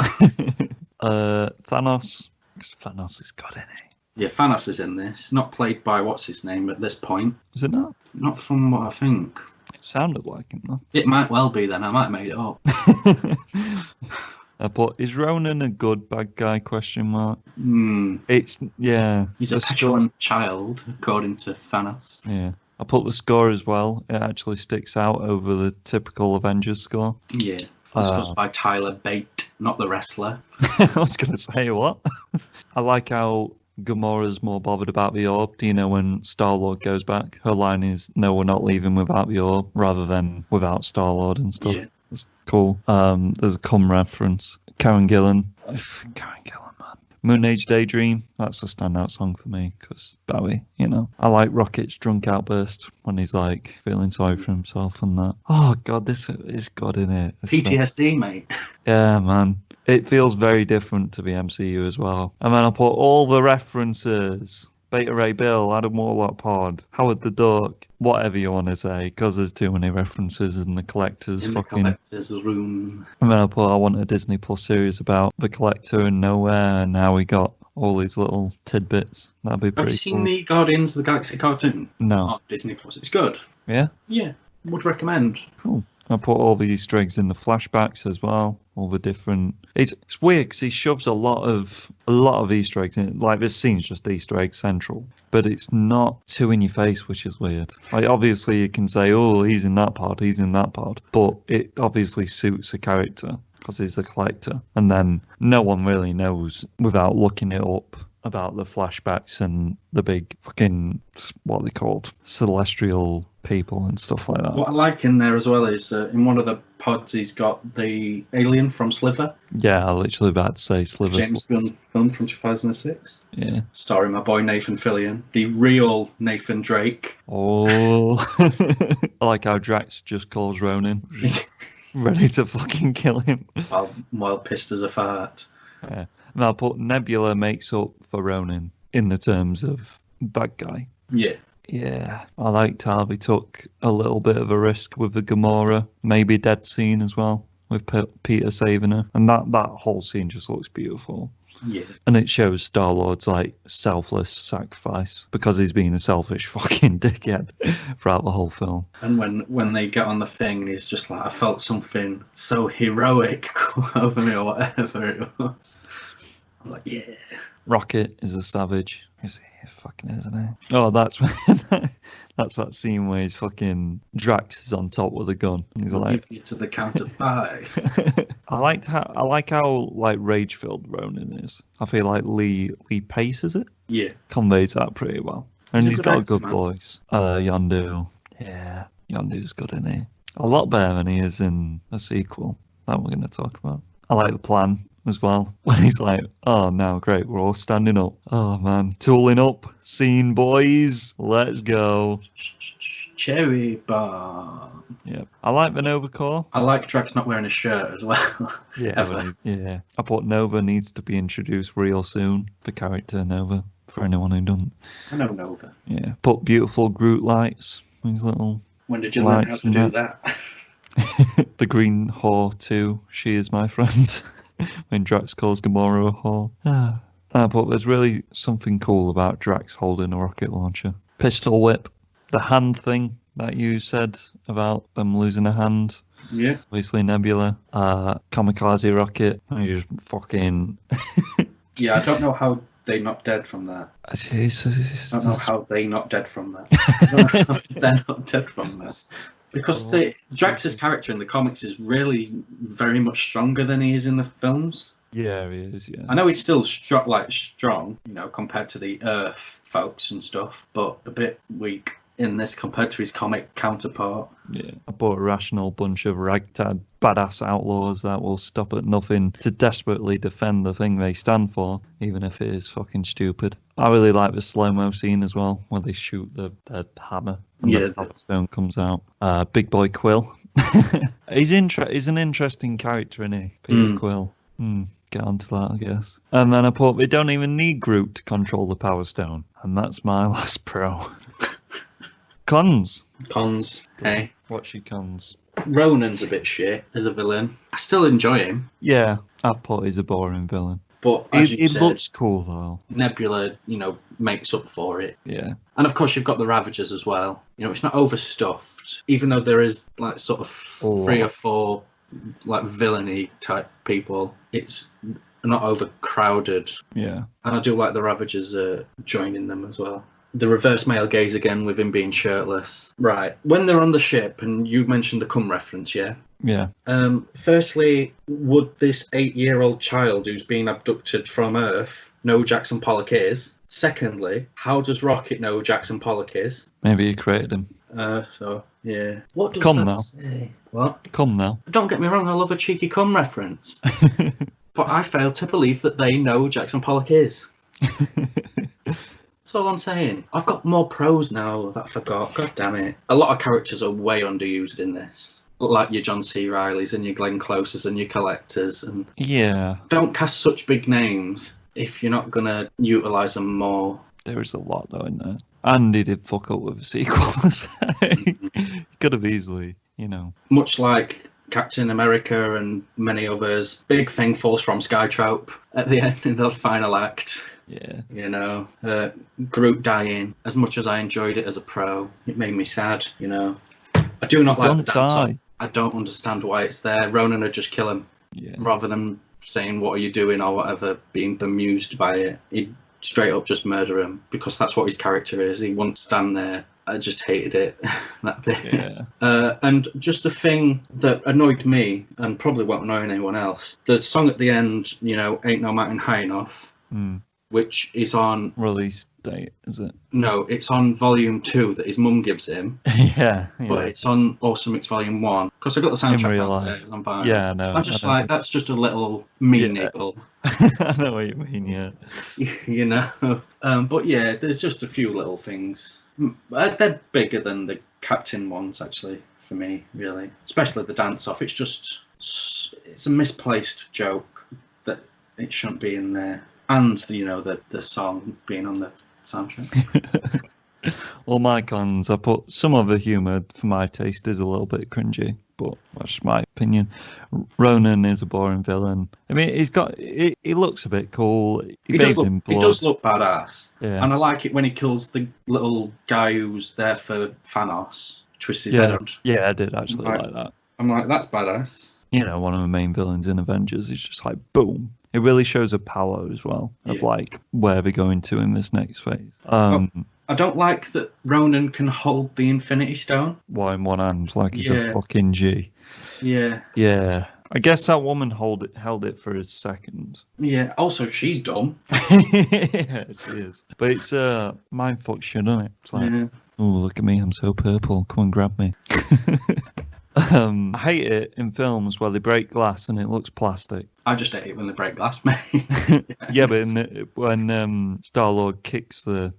Thanos. Thanos is good, isn't he? Yeah, Thanos is in this. Not played by what's his name at this point. Is it not? Not from what I think. It sounded like him, though. It might well be then. I might have made it up. But is Ronan a good bad guy? Question mark. He's a The petulant child, according to Thanos. Yeah. I put the score as well. It actually sticks out over the typical Avengers score. Yeah. This was by Tyler Bate, not the wrestler. I was going to say, what? I like how Gamora's more bothered about the orb. Do you know when Star-Lord goes back? Her line is, no, we're not leaving without the orb, rather than without Star-Lord and stuff. Yeah. It's cool. There's a cum reference. Karen Gillan. Karen Gillan, man. Moon Age Daydream. That's a standout song for me, because Bowie, you know. I like Rocket's drunk outburst when he's like feeling sorry for himself and that. Oh, God, this is good, isn't it? PTSD, mate. Yeah, man. It feels very different to the MCU as well. And then I put all the references. Beta Ray Bill, Adam Warlock Pod, Howard the Duck, whatever you want to say, because there's too many references in the collector's in fucking... the collector's room. And then I put, I want a Disney Plus series about the collector and nowhere, and how we got all these little tidbits. That'd be pretty cool. Have you seen the Guardians of the Galaxy cartoon? No. On Disney Plus. It's good. Yeah? Yeah. Would recommend. Cool. I put all the Easter eggs in the flashbacks as well. All the different. It's weird because he shoves a lot of Easter eggs in. Like this scene's just Easter egg central, but it's not too in your face, which is weird. Like obviously you can say, oh, he's in that part, but it obviously suits the character because he's the collector, and then no one really knows without looking it up about the flashbacks and the big fucking, what are they called, celestial people and stuff like that. What I like in there as well is in one of the pods he's got the alien from Sliver. Yeah, I literally about to say Sliver. James Gunn film from 2006. Yeah. Starring my boy Nathan Fillion, the real Nathan Drake. Oh. I like how Drax just calls Ronan. Ready to fucking kill him. While pissed as a fart. Yeah. And I put Nebula makes up for Ronan in the terms of bad guy. Yeah. Yeah. I liked how they took a little bit of a risk with the Gamora, maybe dead scene as well, with Peter saving her. And that whole scene just looks beautiful. Yeah. And it shows Star-Lord's like selfless sacrifice because he's been a selfish fucking dickhead throughout the whole film. And when they get on the thing, he's just like, I felt something so heroic come over me or whatever it was. I'm like, yeah. Rocket is a savage. He fucking isn't he? Oh, that's that scene where he's fucking Drax is on top with a gun. And he's like, give you to the count of 5. I like how like rage filled Ronan is. I feel like Lee Pace, is it? Yeah. Conveys that pretty well. And he's got a good man. Voice. Yondu. Yeah. Yondu's good, isn't he? A lot better than he is in a sequel that we're gonna talk about. I like the plan as well, when he's like, oh no, great, we're all standing up. Oh man, tooling up, scene boys, let's go. Cherry bomb. Yeah, I like the Nova Corps. I like Drax not wearing a shirt as well. Yeah, yeah. I thought Nova needs to be introduced real soon, the character Nova, for anyone who doesn't. I know Nova. Yeah, put beautiful Groot lights, these little. When did you learn how to do that? The Green Whore 2, she is my friend. When Drax calls Gamora a whore. But there's really something cool about Drax holding a rocket launcher. Pistol whip. The hand thing that you said about them losing a hand. Yeah. Obviously Nebula. Kamikaze rocket. And you just fucking... Yeah, I don't know how they not dead from that. I don't know how they not dead from that. I don't know how they're not dead from that. Because Drax's character in the comics is really very much stronger than he is in the films. Yeah, he is, yeah. I know he's still strong, you know, compared to the Earth folks and stuff, but a bit weak in this compared to his comic counterpart. Yeah, I bought a rational bunch of ragtag badass outlaws that will stop at nothing to desperately defend the thing they stand for, even if it is fucking stupid. I really like the slow-mo scene as well, where they shoot the hammer and the stone comes out. Big Boy Quill. He's an interesting character, isn't he? Peter Quill. Get onto that, I guess. And then I thought they don't even need Groot to control the Power Stone. And that's my last pro. Cons. Cons. Hey. What's your cons? Ronan's a bit shit as a villain. I still enjoy him. Yeah, I thought he's a boring villain. But as you It said, looks cool though. Nebula, makes up for it. Yeah. And of course you've got the Ravagers as well. It's not overstuffed, even though there is like sort of 3 or 4 like villainy type people. It's not overcrowded. Yeah. And I do like the Ravagers joining them as well. The reverse male gaze again with him being shirtless. Right. When they're on the ship, and you mentioned the cum reference, yeah? Yeah. Firstly, would this 8-year-old child who's been abducted from Earth know who Jackson Pollock is? Secondly, how does Rocket know who Jackson Pollock is? Maybe he created him. So, yeah. What does Cum that now. say? What? Come now. Don't get me wrong, I love a cheeky cum reference. But I fail to believe that they know who Jackson Pollock is. That's all I'm saying. I've got more pros now that I forgot. God damn it. A lot of characters are way underused in this. Like your John C. Reillys and your Glenn Closes and your Collectors. And Yeah. don't cast such big names if you're not going to utilise them more. There is a lot though in there. And he did fuck up with a sequel. Could have easily, Much like Captain America and many others, big thing falls from Skytrope at the end in the final act. Yeah. Groot dying. As much as I enjoyed it as a pro, it made me sad. I do not like the dance off. I don't understand why it's there. Ronan would just kill him rather than saying what are you doing or whatever, being bemused by it. He'd straight up just murder him because that's what his character is. He won't stand there. I just hated it, that bit. Yeah. And just a thing that annoyed me and probably won't annoy anyone else. The song at the end, Ain't No Mountain High Enough, which is on... Release date, is it? No, it's on Volume 2 that his mum gives him. Yeah. But it's on Awesome Mix Volume 1. Because I got the soundtrack downstairs on vinyl. Yeah, no. I'm just like, that's just a little niggle. I know what you mean, yeah. But yeah, there's just a few little things. They're bigger than the Captain ones, actually, for me, really. Especially the dance-off. It's a misplaced joke that it shouldn't be in there. And, the song being on the soundtrack. Well, my cons, I put some of the humour, for my taste, is a little bit cringy, but that's just my opinion. Ronan is a boring villain. I mean, he looks a bit cool. He does look badass. Yeah. And I like it when he kills the little guy who's there for Thanos, twists his head around. Yeah, I did actually like that. I'm like, that's badass. One of the main villains in Avengers is just like, boom. It really shows a power as well of like where they're going to in this next phase. I don't like that Ronan can hold the Infinity Stone. Why in one hand, like he's a fucking G. Yeah. Yeah. I guess that woman held it for a second. Yeah. Also, she's dumb. Yeah, she is. But it's mindfuck shit, isn't it? It's like, oh, look at me, I'm so purple. Come and grab me. I hate it in films where they break glass and it looks plastic. I just hate it when they break glass, mate. Yeah, but when Star-Lord kicks the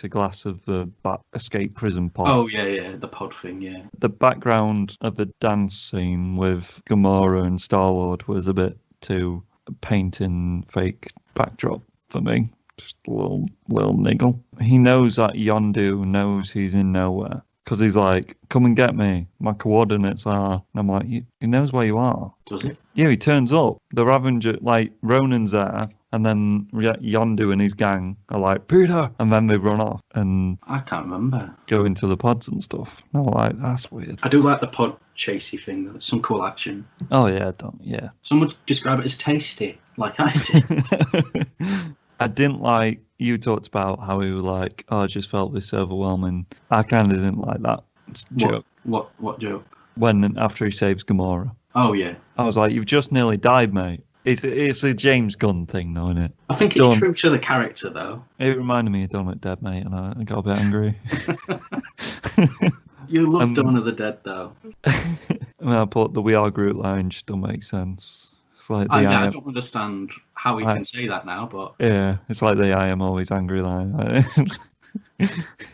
glass of the escape prison pod. Oh yeah, the pod thing, yeah. The background of the dance scene with Gamora and Star-Lord was a bit too painting fake backdrop for me. Just a little niggle. He knows that Yondu knows he's in nowhere. Because he's like, come and get me. My coordinates are... And I'm like, he knows where you are. Does he? Yeah, he turns up. The Ravager, like, Ronan's there. And then Yondu and his gang are like, Peter! And then they run off and... I can't remember. Go into the pods and stuff. And I'm like, that's weird. I do like the pod chasey thing, though. It's some cool action. Oh, yeah, Some would describe it as tasty, like I did. I didn't like... You talked about how he was like, I just felt this overwhelming. I kind of didn't like that joke. What joke? When after he saves Gamora. Oh, yeah. I was like, you've just nearly died, mate. It's a James Gunn thing, though, isn't it? I think it's true to the character, though. It reminded me of Dawn of the Dead, mate, and I got a bit angry. You love Dawn of the Dead, though. I put the We Are Groot line just don't make sense. It's like I don't understand how he can say that now, but... Yeah, it's like the I am always angry line.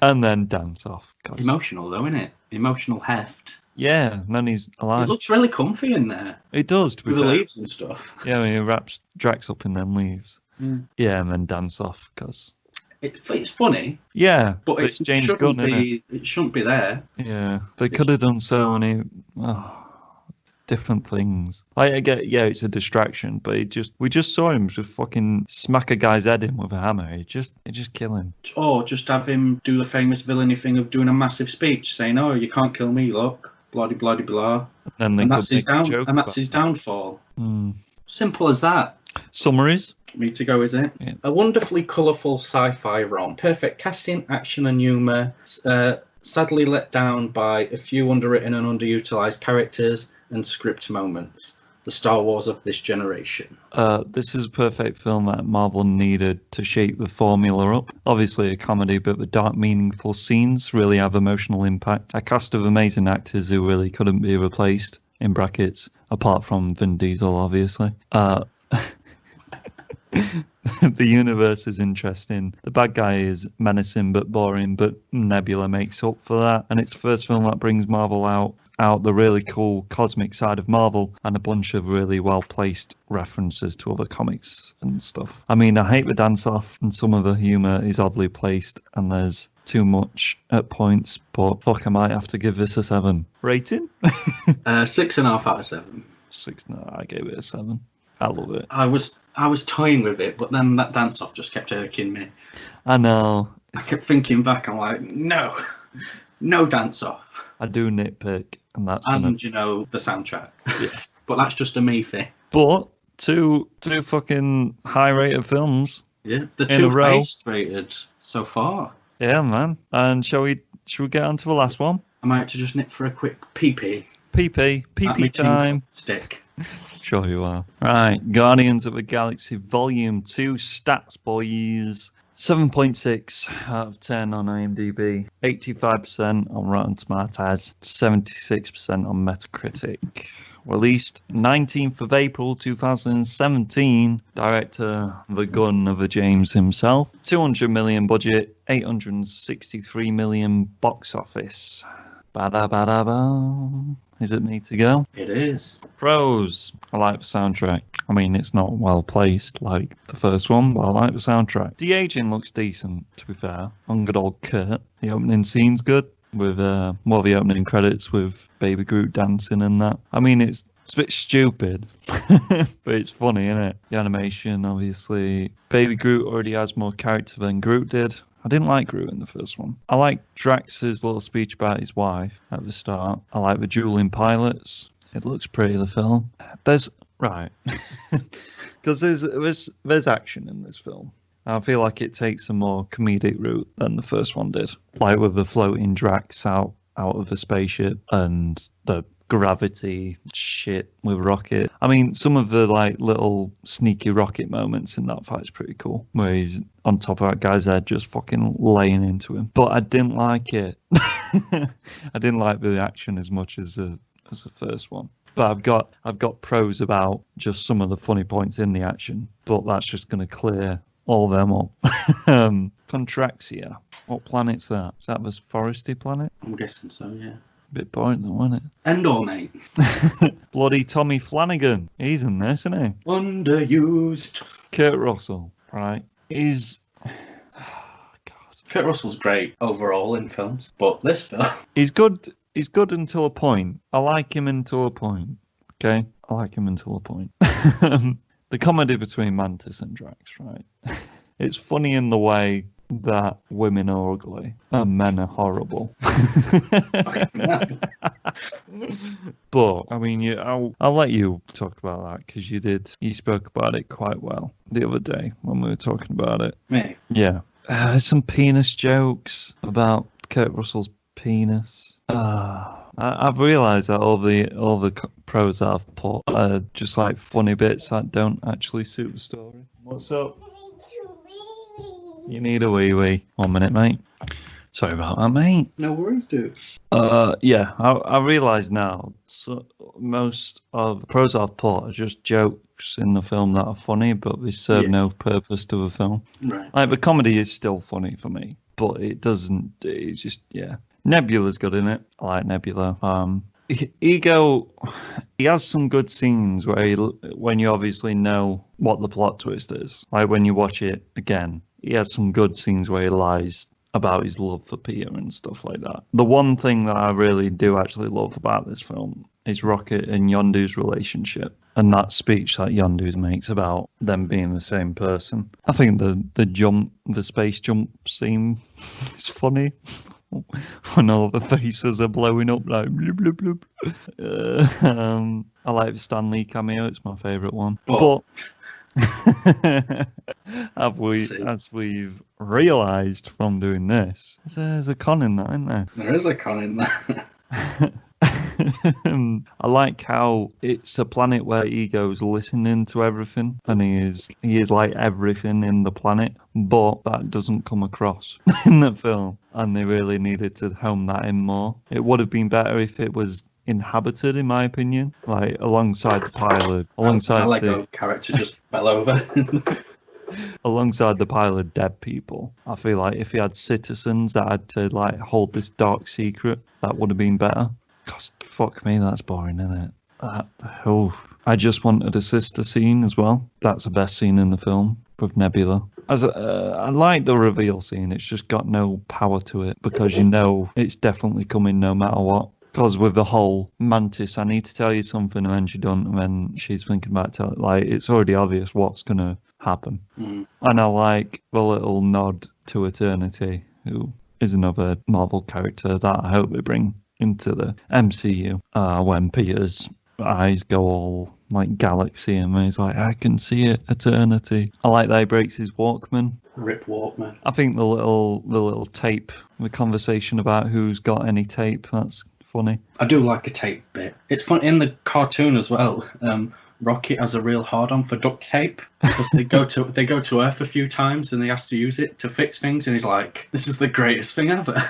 And then dance off. Emotional, though, isn't it? Emotional heft. Yeah, and then he's alive. It looks really comfy in there. It does, to be with fair. The leaves and stuff. Yeah, when he wraps Drax up and then leaves. Yeah, and then dance off, because... It's funny. Yeah, but it's James Gunn, isn't it? It shouldn't be there. Yeah, they could have done so many different things. I get, yeah, it's a distraction, but we just saw him just fucking smack a guy's head in with a hammer. It just kill him. Or just have him do the famous villainy thing of doing a massive speech saying, "Oh, you can't kill me, look, blah blah blah blah," and that's his downfall. Simple as that. Summaries. Me to go, is it? Yeah. A wonderfully colourful sci-fi rom. Perfect casting, action and humour. Sadly let down by a few underwritten and underutilised characters and script moments. The Star Wars of this generation. This is a perfect film that Marvel needed to shake the formula up. Obviously a comedy, but the dark, meaningful scenes really have emotional impact. A cast of amazing actors who really couldn't be replaced, in brackets, apart from Vin Diesel, obviously. The universe is interesting. The bad guy is menacing but boring, but Nebula makes up for that. And it's the first film that brings Marvel out the really cool cosmic side of Marvel and a bunch of really well-placed references to other comics and stuff. I mean, I hate the dance-off and some of the humour is oddly placed and there's too much at points, but fuck, I might have to give this a 7. Rating? 6.5 out of 7. 6, no, I gave it a 7. I love it. I was toying with it, but then that dance-off just kept irking me. I know. I kept thinking back, I'm like, no dance-off. I do nitpick, and that's you know, the soundtrack. Yeah. But that's just a me thing. But two fucking high-rated films. Yeah, the two highest rated so far. Yeah, man. And shall we get on to the last one? I might have to just nip for a quick pee-pee. Pee-pee time. Stick. Sure you are. Right, Guardians of the Galaxy Volume 2 stats, boys. 7.6 out of 10 on IMDb, 85% on Rotten Tomatoes, 76% on Metacritic. Released 19th of April 2017. Director, the gun of the James himself. 200 million budget, 863 million box office. Ba-da-ba-da-ba. Is it me to go? It is. Pros. I like the soundtrack. I mean, it's not well placed like the first one, but I like the soundtrack. The-aging looks decent, to be fair. On good old Kurt. The opening scene's good, with the opening credits with Baby Groot dancing and that. I mean, it's a bit stupid, but it's funny, isn't it? The animation, obviously. Baby Groot already has more character than Groot did. I didn't like Groot in the first one. I like Drax's little speech about his wife at the start. I like the dueling pilots. It looks pretty, the film. Right. Because there's action in this film. I feel like it takes a more comedic route than the first one did. Like with the floating Drax out of the spaceship and the gravity shit with Rocket. I mean, some of the like little sneaky Rocket moments in that fight's pretty cool, where he's on top of that guy's head just fucking laying into him. But I didn't like it. I didn't like the action as much as the first one. But I've got pros about just some of the funny points in the action, but that's just going to clear all them up. Contraxia. What planet's that? Is that the foresty planet? I'm guessing so, yeah. Bit boring though, wasn't it? Endor, mate. Bloody Tommy Flanagan. He's in this, isn't he? Underused. Kurt Russell, right? He's... God. Kurt Russell's great overall in films, but this film... He's good until a point. I like him until a point. Okay? I like him until a point. The comedy between Mantis and Drax, right? It's funny in the way that women are ugly and men are horrible. But I mean, I'll let you talk about that because you spoke about it quite well the other day when we were talking about it. Me? Yeah. There's some penis jokes about Kurt Russell's penis. I've realised that all the pros I've put are just like funny bits that don't actually suit the story. What's up? You need a wee wee. 1 minute, mate. Sorry about that, mate. No worries, dude. Yeah, I realise now. So most of the pros I've put are just jokes in the film that are funny, but they serve no purpose to the film. Right. Like the comedy is still funny for me, but it doesn't. It's just Nebula's good in it. I like Nebula. He has some good scenes where when you obviously know what the plot twist is. Like when you watch it again, he has some good scenes where he lies about his love for Peter and stuff like that. The one thing that I really do actually love about this film is Rocket and Yondu's relationship, and that speech that Yondu makes about them being the same person. I think the space jump scene is funny. When all the faces are blowing up like blub, blub, blub. I like the Stan Lee cameo, it's my favourite one. But as we've realised from doing this, there's a con in that, isn't there? There is a con in that. I like how it's a planet where Ego's listening to everything, and he is like everything in the planet, but that doesn't come across in the film, and they really needed to hone that in more. It would have been better if it was inhabited, in my opinion, like alongside the pilot, alongside the character just fell over. Alongside the pile of dead people. I feel like if he had citizens that had to like hold this dark secret, that would have been better. Gosh, fuck me, that's boring, isn't it? I just wanted a sister scene as well. That's the best scene in the film with Nebula. I like the reveal scene. It's just got no power to it because you know it's definitely coming no matter what. Because with the whole Mantis, I need to tell you something, and then she don't, and then she's thinking about it. Like, it's already obvious what's gonna happen. And I like the little nod to Eternity, who is another Marvel character that I hope they bring into the MCU when Peter's eyes go all like galaxy and he's like, I can see it, Eternity. I like that he breaks his Walkman. Rip Walkman. I think the little tape, the conversation about who's got any tape, that's funny. I do like a tape bit. It's fun in the cartoon as well. Rocket has a real hard-on for duct tape because they go to Earth a few times and they ask to use it to fix things, and he's like, "This is the greatest thing ever."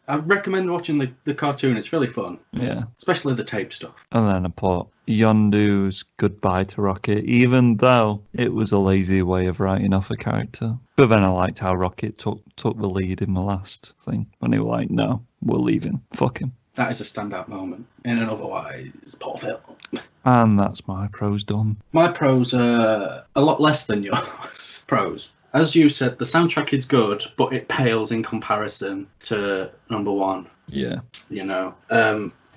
I recommend watching the cartoon. It's really fun. Yeah, especially the tape stuff. And then I put Yondu's goodbye to Rocket, even though it was a lazy way of writing off a character. But then I liked how Rocket took the lead in the last thing when they were like, "No, we're leaving. Fuck him." That is a standout moment in an otherwise poor film. And that's my pros done. My pros are a lot less than yours. Pros. As you said, the soundtrack is good, but it pales in comparison to number one. Yeah. You know,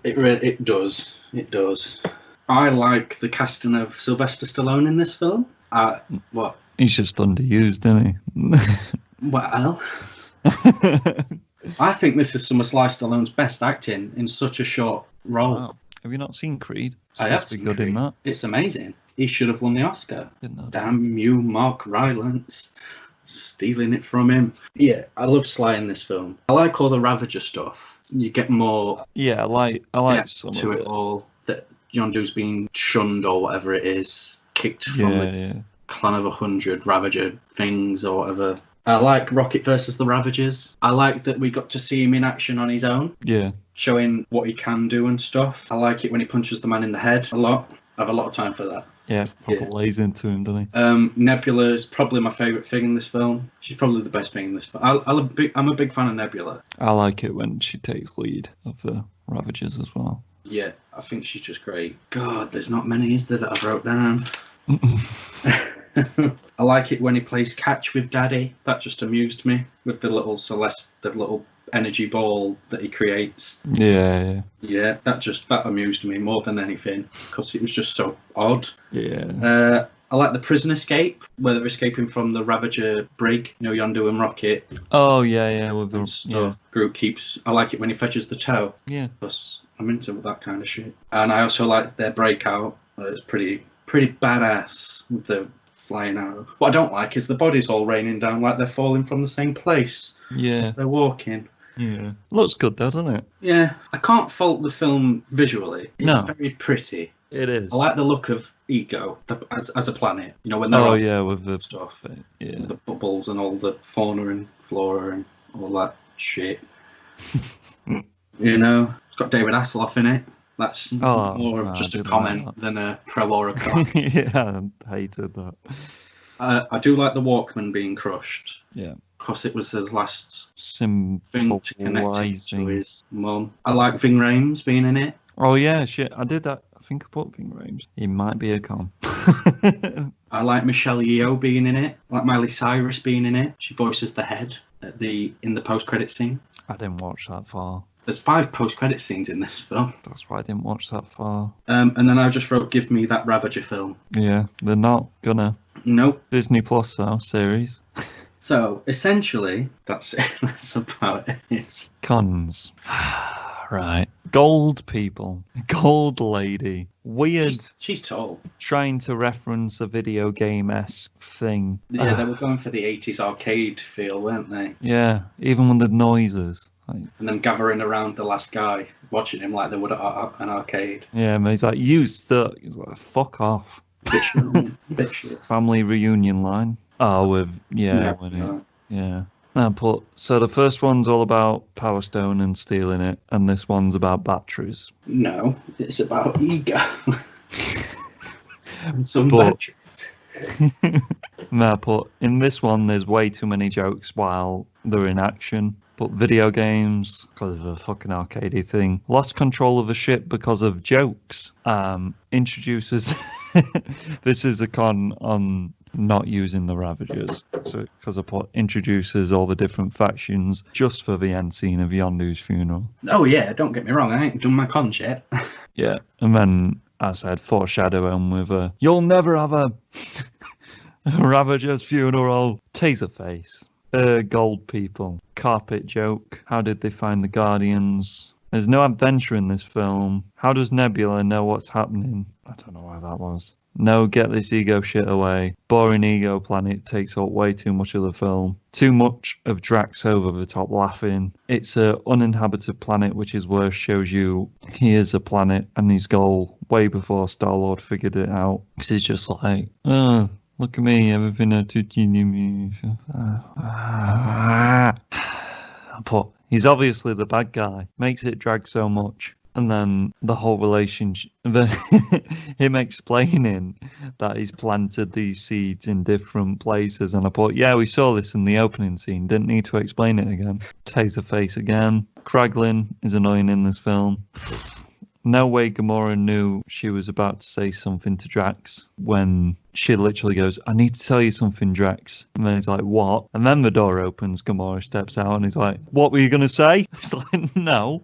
it does. It does. I like the casting of Sylvester Stallone in this film. What? He's just underused, isn't he? Well... I think this is some of Sly Stallone's best acting in such a short role. Wow. Have you not seen Creed? I have seen Creed. In that. It's amazing. He should have won the Oscar. Damn you, Mark Rylance. Stealing it from him. Yeah, I love Sly in this film. I like all the Ravager stuff. You get more... Yeah, I like some to of it all. That Yondu's being shunned or whatever it is. Kicked from the clan of 100 Ravager things or whatever. I like Rocket versus the Ravagers. I like that we got to see him in action on his own. Yeah. Showing what he can do and stuff. I like it when he punches the man in the head a lot. I have a lot of time for that. Yeah, lays into him, doesn't he? Nebula is probably my favourite thing in this film. She's probably the best thing in this film. I'm a big fan of Nebula. I like it when she takes lead of the Ravagers as well. Yeah, I think she's just great. God, there's not many, is there, that I wrote down? I like it when he plays catch with Daddy. That just amused me with the little the little energy ball that he creates. Yeah. That amused me more than anything because it was just so odd. Yeah. I like the prison escape where they're escaping from the Ravager brig. You know, Yondu and Rocket. Oh yeah, with the stuff. Group keeps. I like it when he fetches the toe. Yeah. Because I'm into that kind of shit. And I also like their breakout. It's pretty badass with the flying arrow. What I don't like is the bodies all raining down like they're falling from the same place as they're walking. Yeah. Looks good though, doesn't it? Yeah. I can't fault the film visually. It's very pretty. It is. I like the look of Ego as a planet. You know, when they're with the stuff. Yeah. With the bubbles and all the fauna and flora and all that shit. You know, it's got David Hasselhoff in it. That's more of just a comment than a pro or a con. Yeah, I hated that. I do like the Walkman being crushed. Yeah. Because it was his last thing to connect him to his mum. I like Ving Rhames being in it. Oh, yeah, shit. I did that. think I put Ving Rhames. He might be a con. I like Michelle Yeoh being in it. I like Miley Cyrus being in it. She voices the head in the post-credit scene. I didn't watch that far. There's 5 post-credit scenes in this film. That's why I didn't watch that far. And then I just wrote, give me that Ravager film. Yeah, they're not gonna. Nope. Disney Plus though, series. So, essentially, that's it. That's about it. Cons. Right. Gold people. Gold lady. Weird. She's tall. Trying to reference a video game-esque thing. Yeah, they were going for the 80s arcade feel, weren't they? Yeah, even with the noises. Like, and then gathering around the last guy, watching him like they would at an arcade. Yeah, and he's like, you suck. He's like, fuck off. Bit shit. Family reunion line. Oh, with, yeah. So the first one's all about Power Stone and stealing it, and this one's about batteries. No, it's about ego. Some batteries. In this one, there's way too many jokes while they're in action. But video games, because of a fucking arcadey thing, lost control of the ship because of jokes. Introduces... This is a con on not using the Ravagers. So, because I introduces all the different factions just for the end scene of Yondu's funeral. Oh yeah, don't get me wrong, I ain't done my cons yet. Yeah, and then, as I said, foreshadow him with a, you'll never have a Ravager's funeral. Taserface. Gold people. Carpet joke. How did they find the Guardians? There's no adventure in this film. How does Nebula know what's happening? I don't know why that was. No, get this ego shit away. Boring ego planet takes up way too much of the film. Too much of Drax over the top laughing. It's a uninhabited planet, which is worse, shows you he is a planet and his goal way before Star-Lord figured it out. Because he's just like, oh, look at me, everything I took in me. But he's obviously the bad guy. Makes it drag so much. And then the whole relationship, him explaining that he's planted these seeds in different places. And I thought, yeah, we saw this in the opening scene. Didn't need to explain it again. Taserface again. Kraglin is annoying in this film. No way Gamora knew she was about to say something to Drax when she literally goes, I need to tell you something, Drax. And then he's like, what? And then the door opens, Gamora steps out and he's like, what were you going to say? He's like, no.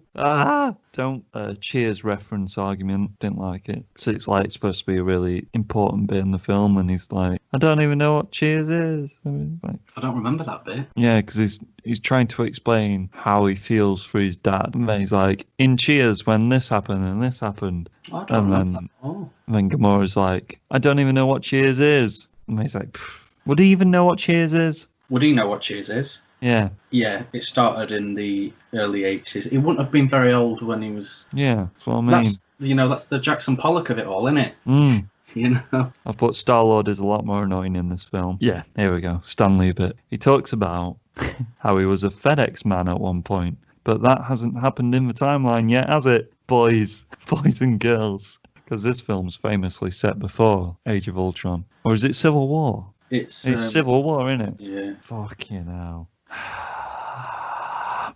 Don't Cheers reference argument. Didn't like it. So it's like it's supposed to be a really important bit in the film and he's like, I don't even know what Cheers is. I don't remember that bit. Yeah, because he's trying to explain how he feels for his dad. And then he's like, in Cheers when this happened and this happened. I don't remember that. Oh. And then Gamora's like, I don't even know what Cheers is. And he's like, would he even know what Cheers is? Would he know what Cheers is? Yeah. Yeah, it started in the early 80s. He wouldn't have been very old when he was... Yeah, that's what I mean. That's the Jackson Pollock of it all, isn't it? Mm. You know? I thought Star-Lord is a lot more annoying in this film. Yeah, here we go. Stanley a bit. He talks about how he was a FedEx man at one point. But that hasn't happened in the timeline yet, has it? Boys and girls. Because this film's famously set before Age of Ultron. Or is it Civil War? It's Civil War, isn't it? Yeah. Fucking hell.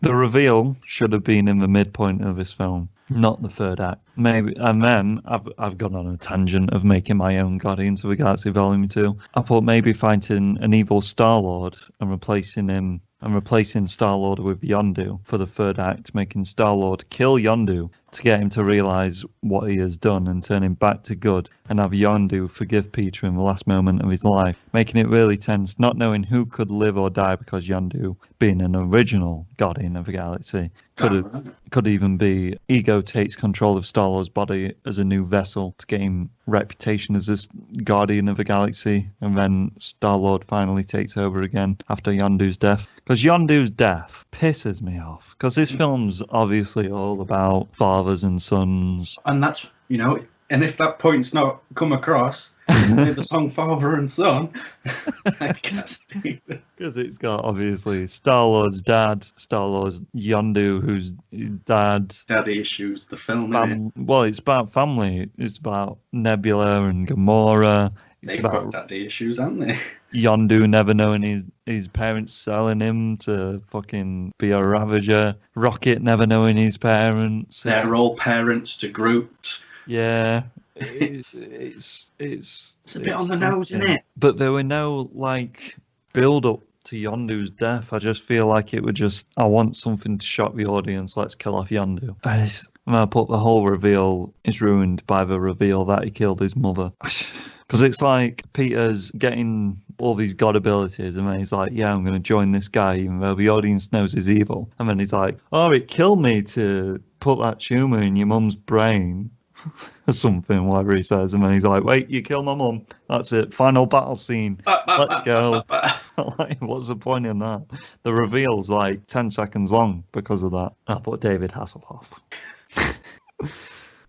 The reveal should have been in the midpoint of this film, not the third act. Maybe, and then I've gone on a tangent of making my own Guardians of the Galaxy Volume 2. I thought maybe fighting an evil Star-Lord and replacing Star-Lord with Yondu for the third act, making Star-Lord kill Yondu to get him to realise what he has done and turn him back to good, and have Yondu forgive Peter in the last moment of his life, making it really tense, not knowing who could live or die, because Yondu, being an original Guardian of the Galaxy, could even be Ego takes control of Star-Lord's body as a new vessel to gain reputation as this Guardian of the Galaxy, and then Star-Lord finally takes over again after Yondu's death. Because Yondu's death pisses me off, because this film's obviously all about fathers and sons. And that's, and if that point's not come across with the song Father and Son, I can't see it. Because it's got, obviously, Star-Lord's dad, Star-Lord's Yondu, who's his dad. Daddy issues, the film, isn't it? Well, it's about family. It's about Nebula and Gamora. They've got daddy issues, haven't they? Yondu never knowing his parents selling him to fucking be a Ravager. Rocket never knowing his parents. They're all parents to Groot. Yeah, It's a bit on the nose, isn't it? But there were no like build up to Yondu's death. I just feel like it would just. I want something to shock the audience. Let's kill off Yondu. I put the whole reveal is ruined by the reveal that he killed his mother. Because it's like Peter's getting all these god abilities, and then he's like, yeah, I'm going to join this guy, even though the audience knows he's evil. And then he's like, oh, it killed me to put that tumour in your mum's brain. Or something, whatever he says. And then he's like, wait, you killed my mum. That's it. Final battle scene. Let's go. Like, what's the point in that? The reveal's like 10 seconds long because of that. I put David Hasselhoff.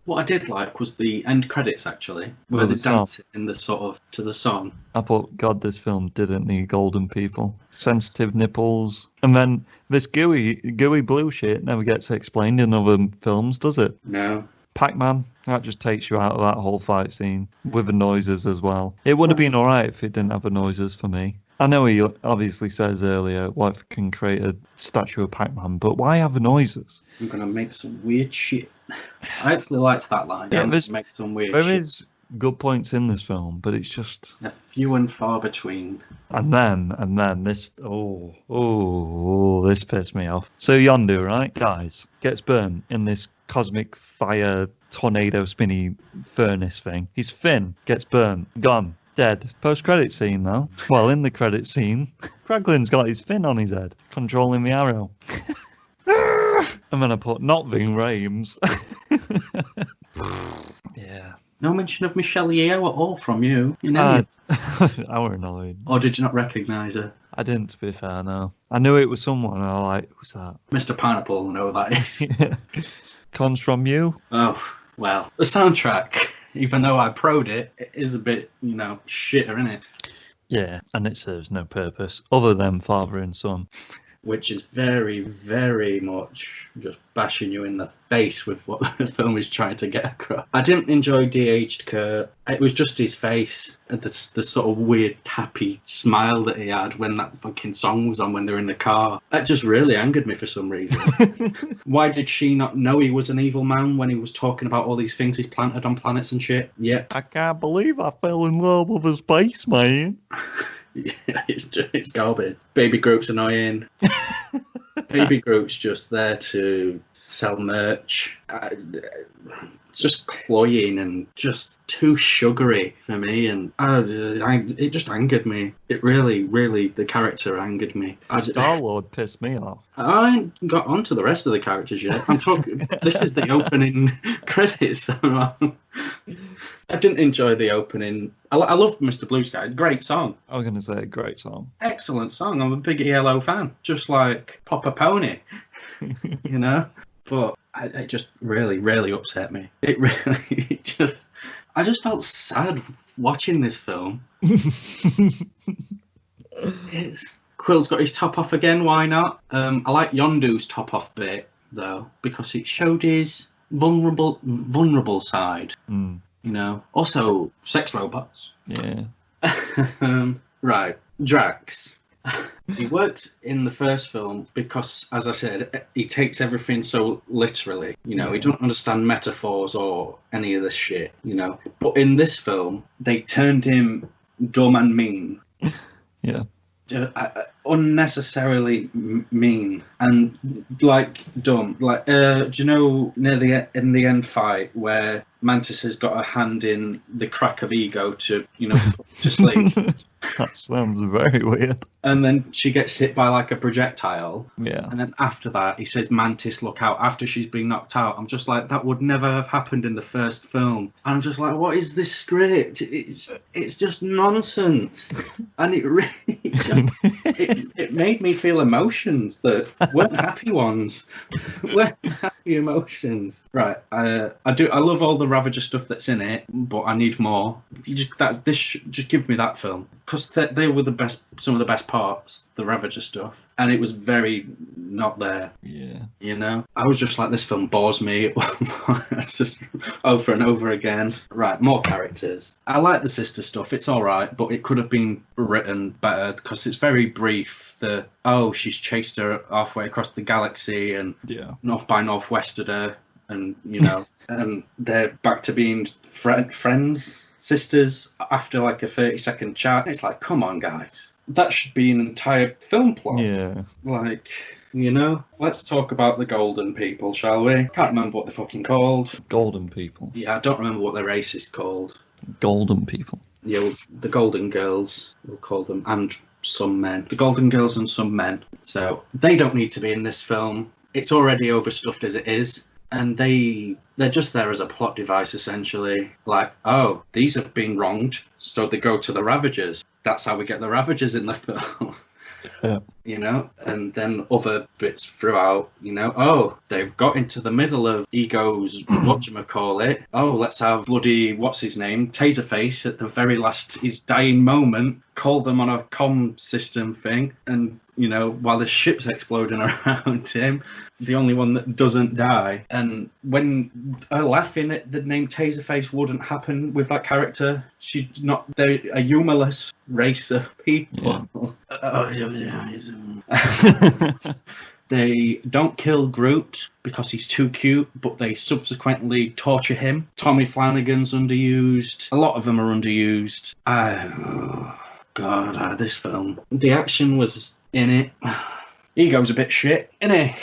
What I did like was the end credits, actually, where they danced in the sort of to the song. I thought, God, this film didn't need golden people. Sensitive nipples. And then this gooey blue shit never gets explained in other films, does it? No. Pac-Man, that just takes you out of that whole fight scene with the noises as well. It would have been alright if it didn't have the noises for me. I know he obviously says earlier, what if I can create a statue of Pac-Man, but why have the noises? I'm going to make some weird shit. I actually liked that line. Yeah, make some weird shit. There is good points in this film, but it's just... a few and far between. And then this... this pissed me off. So Yondu, right, guys, gets burnt in this cosmic fire tornado spinny furnace thing. His fin gets burnt, gone. Dead. Post-credit scene, though. Well, in the credit scene, Kraglin's got his fin on his head, controlling the arrow. And then I put, not Ving Rhames. Yeah. No mention of Michelle Yeoh at all from you. I were annoyed. Or did you not recognise her? I didn't, to be fair, no. I knew it was someone, and I was like, who's that? Mr. Pineapple, I know that is. Yeah. Comes from you? Oh, well. The soundtrack, even though I pro'd it, it is a bit, shitter, isn't it? Yeah, and it serves no purpose, other than father and son. Which is very, very much just bashing you in the face with what the film is trying to get across. I didn't enjoy de-aged Kurt. It was just his face, and the sort of weird, happy smile that he had when that fucking song was on when they were in the car. That just really angered me for some reason. Why did she not know he was an evil man when he was talking about all these things he's planted on planets and shit? Yeah. I can't believe I fell in love with a spaceman. Yeah, it's garbage. Baby Groot's annoying. Baby Groot's just there to sell merch. It's just cloying and just too sugary for me, and it just angered me. It really, the character angered me. Star-Lord pissed me off. I ain't got on to the rest of the characters yet. I'm talking. This is the opening credits. I didn't enjoy the opening. I love Mr. Blue Sky. It's a great song. I was going to say a great song. Excellent song. I'm a big ELO fan. Just like Papa Pony, But it just really upset me. It really I just felt sad watching this film. Quill's got his top off again. Why not? I like Yondu's top off bit though, because it showed his vulnerable side. Also sex robots. Yeah. Right, Drax. He works in the first film because, as I said, he takes everything so literally. He don't understand metaphors or any of this shit. But in this film, they turned him dumb and mean. Yeah. Unnecessarily mean and like dumb. Like, do you know in the end fight where Mantis has got a hand in the crack of Ego to put to sleep? That sounds very weird. And then she gets hit by like a projectile. Yeah. And then after that, he says, "Mantis, look out!" After she's been knocked out. I'm just like, that would never have happened in the first film. And I'm just like, what is this script? It's just nonsense. And it really it made me feel emotions that weren't happy ones. Weren't happy emotions. Right. I love all the Ravager stuff that's in it, but I need more. Just give me that film, because they were some of the best parts, the Ravager stuff, and it was very not there. Yeah. I was just like, this film bores me. Just over and over again. Right, more characters. I like the sister stuff. It's all right, but it could have been written better because it's very brief. She's chased her halfway across the galaxy and North by Northwested her. and and they're back to being friends, sisters after like a 30-second chat. It's like, come on, guys, that should be an entire film plot. Yeah. Like, let's talk about the golden people, shall we? Can't remember what they're fucking called. Golden people. Yeah, I don't remember what their race is called. Golden people. Yeah, well, the Golden Girls, we'll call them, and some men. The Golden Girls and some men. So they don't need to be in this film. It's already overstuffed as it is. And they're just there as a plot device, essentially. Like, oh, these have been wronged, so they go to the Ravagers. That's how we get the Ravagers in the film. Yeah. And then other bits throughout, oh, they've got into the middle of Ego's whatchamacallit. Oh, let's have bloody, what's his name, Taserface at the very last, his dying moment, call them on a comm system thing, and, while the ship's exploding around him, the only one that doesn't die. And when laughing at the name Taserface wouldn't happen with that character, they're a humorless race of people. Yeah. They don't kill Groot because he's too cute, but they subsequently torture him. Tommy Flanagan's underused. A lot of them are underused. God, this film. The action was in it. Ego's a bit shit, innit?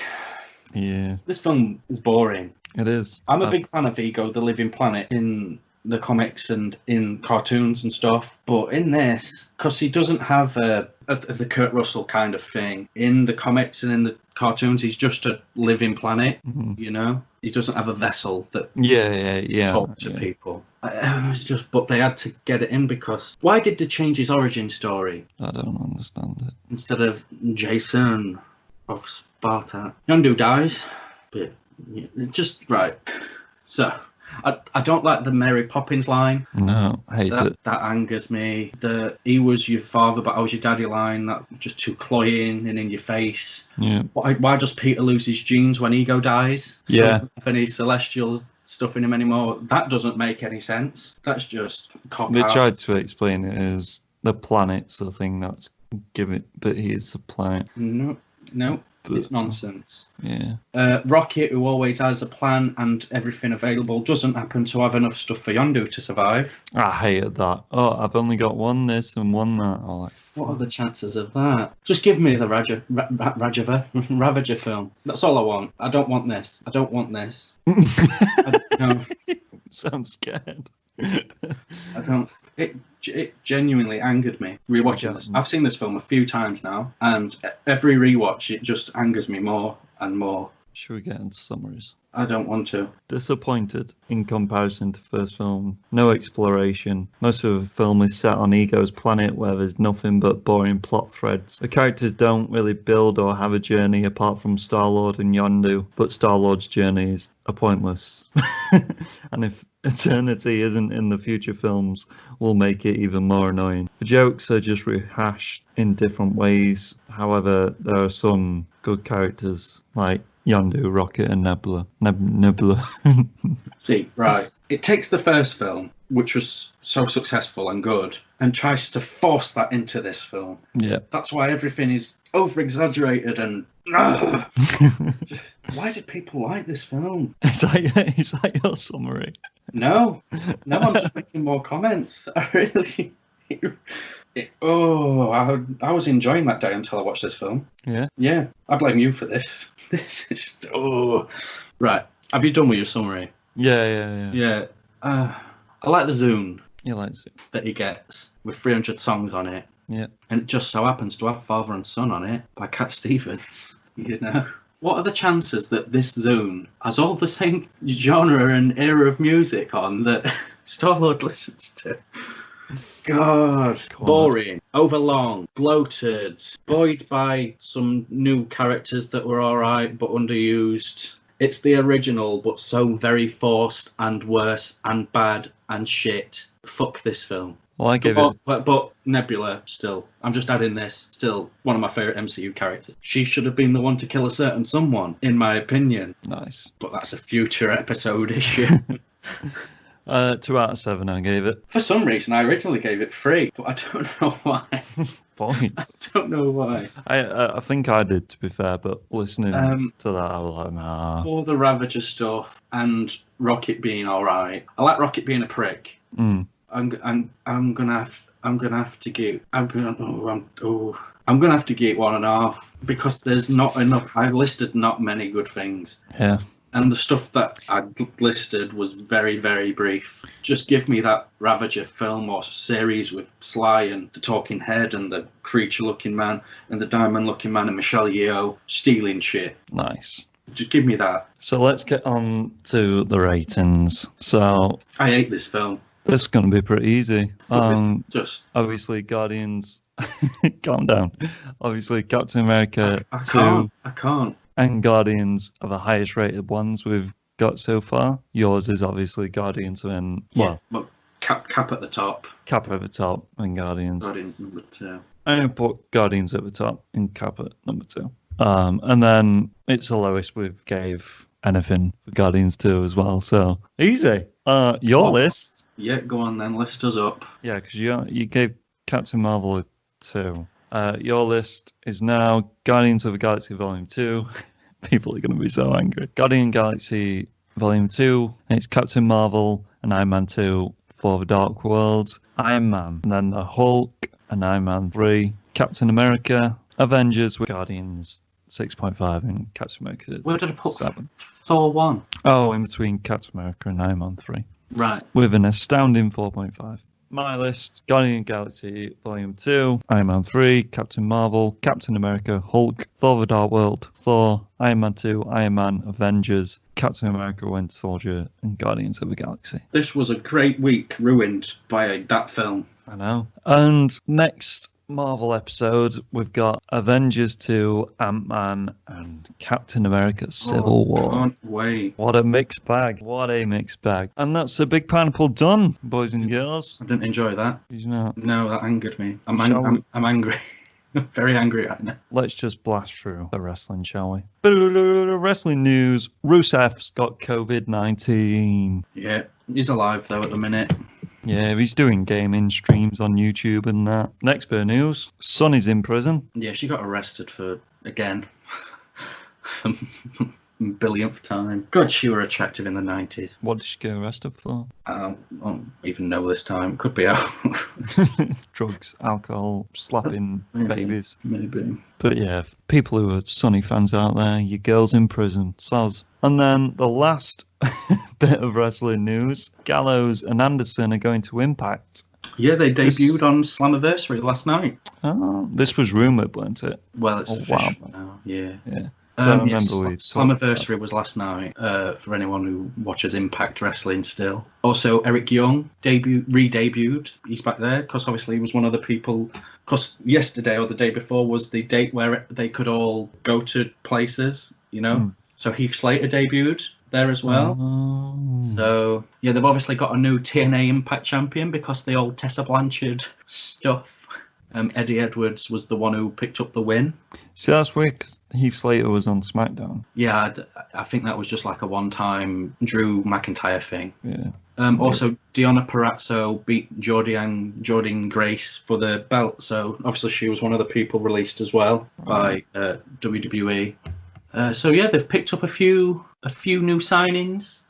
Yeah. This film is boring. It is. I'm a big fan of Ego, the Living Planet, in the comics and in cartoons and stuff. But in this, because he doesn't have the Kurt Russell kind of thing. In the comics and in the cartoons, he's just a living planet, He doesn't have a vessel that talks to people. It's just, but they had to get it in because... Why did they change his origin story? I don't understand it. Instead of Jason of Sparta. Yondu dies, but it's just... Right. So... I don't like the Mary Poppins line. No, I hate it. That angers me. The "he was your father, but I was your daddy" line, that just too cloying and in your face. Yeah. Why does Peter lose his genes when Ego dies? So Yeah. he doesn't have any celestial stuff in him anymore. That doesn't make any sense. That's just cop They out. tried to explain it as the planet's the thing that's given, but he is a planet. No, But, it's nonsense. Yeah. Rocket, who always has a plan and everything available, doesn't happen to have enough stuff for Yondu to survive. I hated that. Oh, I've only got one this and one that. Oh, like, What are the chances of that? Just give me the Ravager film. That's all I want. I don't want this. I don't want this. No, sounds scared. I don't. It genuinely angered me rewatching this. I've seen this film a few times now, and every rewatch it just angers me more and more. Should we get into summaries? I don't want to. Disappointed in comparison to first film. No exploration. Most of the film is set on Ego's planet where there's nothing but boring plot threads. The characters don't really build or have a journey apart from Star-Lord and Yondu, but Star-Lord's journeys are pointless. And if Eternity isn't in the future films, will make it even more annoying. The jokes are just rehashed in different ways. However, there are some good characters like Yondu, Rocket, and Nebula. Nebula. See, right. It takes the first film, which was so successful and good, and tries to force that into this film. Yeah. That's why everything is over-exaggerated and... Why did people like this film? Is that your summary? No, I'm just making more comments. I really... I was enjoying that day until I watched this film. Yeah? Yeah, I blame you for this. This is... Right, have you done with your summary? Yeah. Yeah. I like the Zune You like it? that he gets with 300 songs on it. Yeah. And it just so happens to have Father and Son on it by Cat Stevens. What are the chances that this Zune has all the same genre and era of music on that Star-Lord listens to? God. Boring, overlong, bloated, buoyed by some new characters that were alright but underused. It's the original, but so very forced and worse and bad and shit. Fuck this film. Well, I give it... But Nebula, still. I'm just adding this. Still, one of my favourite MCU characters. She should have been the one to kill a certain someone, in my opinion. Nice. But that's a future episode issue. 2 out of 7 I gave it. For some reason, I originally gave it 3, but I don't know why. voice. I don't know why. I think I did, to be fair, but listening to that, I was like, nah. All the Ravager stuff and Rocket being all right. I like Rocket being a prick. Mm. I'm gonna have to give. I'm gonna have to give 1.5 because there's not enough. I've listed not many good things. Yeah. And the stuff that I listed was very, very brief. Just give me that Ravager film or series with Sly and the Talking Head and the creature-looking man and the diamond-looking man and Michelle Yeoh stealing shit. Nice. Just give me that. So let's get on to the ratings. So I hate this film. this is going to be pretty easy. Just Obviously, Guardians. Calm down. Obviously, Captain America I 2 can't. and Guardians are the highest rated ones we've got so far. Yours is obviously Guardians and But Cap at the top. Cap at the top and Guardians. Guardians number 2. I put Guardians at the top and Cap at number 2. And then it's the lowest we've gave anything for Guardians 2 as well. So easy. Your list. Yeah, go on then. List us up. Yeah, because you gave Captain Marvel a 2. Your list is now Guardians of the Galaxy Volume 2. People are going to be so angry. Guardian Galaxy Volume 2. It's Captain Marvel and Iron Man 2 for the Dark World. Iron Man. And then the Hulk and Iron Man 3. Captain America. Avengers with Guardians 6.5 and Captain America. Where did I put 7. Thor 1? Oh, in between Captain America and Iron Man 3. Right. With an astounding 4.5. My list, Guardian Galaxy Volume 2, Iron Man 3, Captain Marvel, Captain America, Hulk, Thor the Dark World, Thor, Iron Man 2, Iron Man, Avengers, Captain America, Winter Soldier, and Guardians of the Galaxy. This was a great week ruined by that film. I know. And next Marvel episode, we've got Avengers 2, Ant-Man, and Captain America Civil War. Can't wait. What a mixed bag. What a mixed bag. And that's a big pineapple done, boys and girls. I didn't enjoy that. Did you not? No, that angered me. I'm angry. Very angry right now. Let's just blast through the wrestling, shall we? Wrestling news. Rusev's got COVID-19. Yeah, he's alive though at the minute. Yeah, he's doing gaming streams on YouTube and that. Next bit of news. Sonny's in prison. Yeah, she got arrested for, again, billionth time. God, she were attractive in the 90s. What did she get arrested for? I don't even know this time. Could be out. Drugs, alcohol, slapping babies. Maybe. But yeah, people who are Sonny fans out there, your girl's in prison. Soz. And then the last bit of wrestling news. Gallows and Anderson are going to Impact. Yeah, they debuted on Slammiversary last night. Oh, this was rumoured, wasn't it? Well, it's official now. Yeah. Yeah. So I remember Slammiversary was last night for anyone who watches Impact Wrestling still. Also, Eric Young re-debuted. He's back there because obviously he was one of the people. Because yesterday or the day before was the date where they could all go to places, you know. Mm. So Heath Slater debuted there as well. Oh. So yeah, they've obviously got a new TNA Impact champion because the old Tessa Blanchard stuff. Eddie Edwards was the one who picked up the win. See, that's weird because Heath Slater was on SmackDown. Yeah, I think that was just like a one-time Drew McIntyre thing. Yeah. Also, Deonna Purrazzo beat Jordynne Grace for the belt, so obviously she was one of the people released as well by WWE. So yeah, they've picked up a few new signings.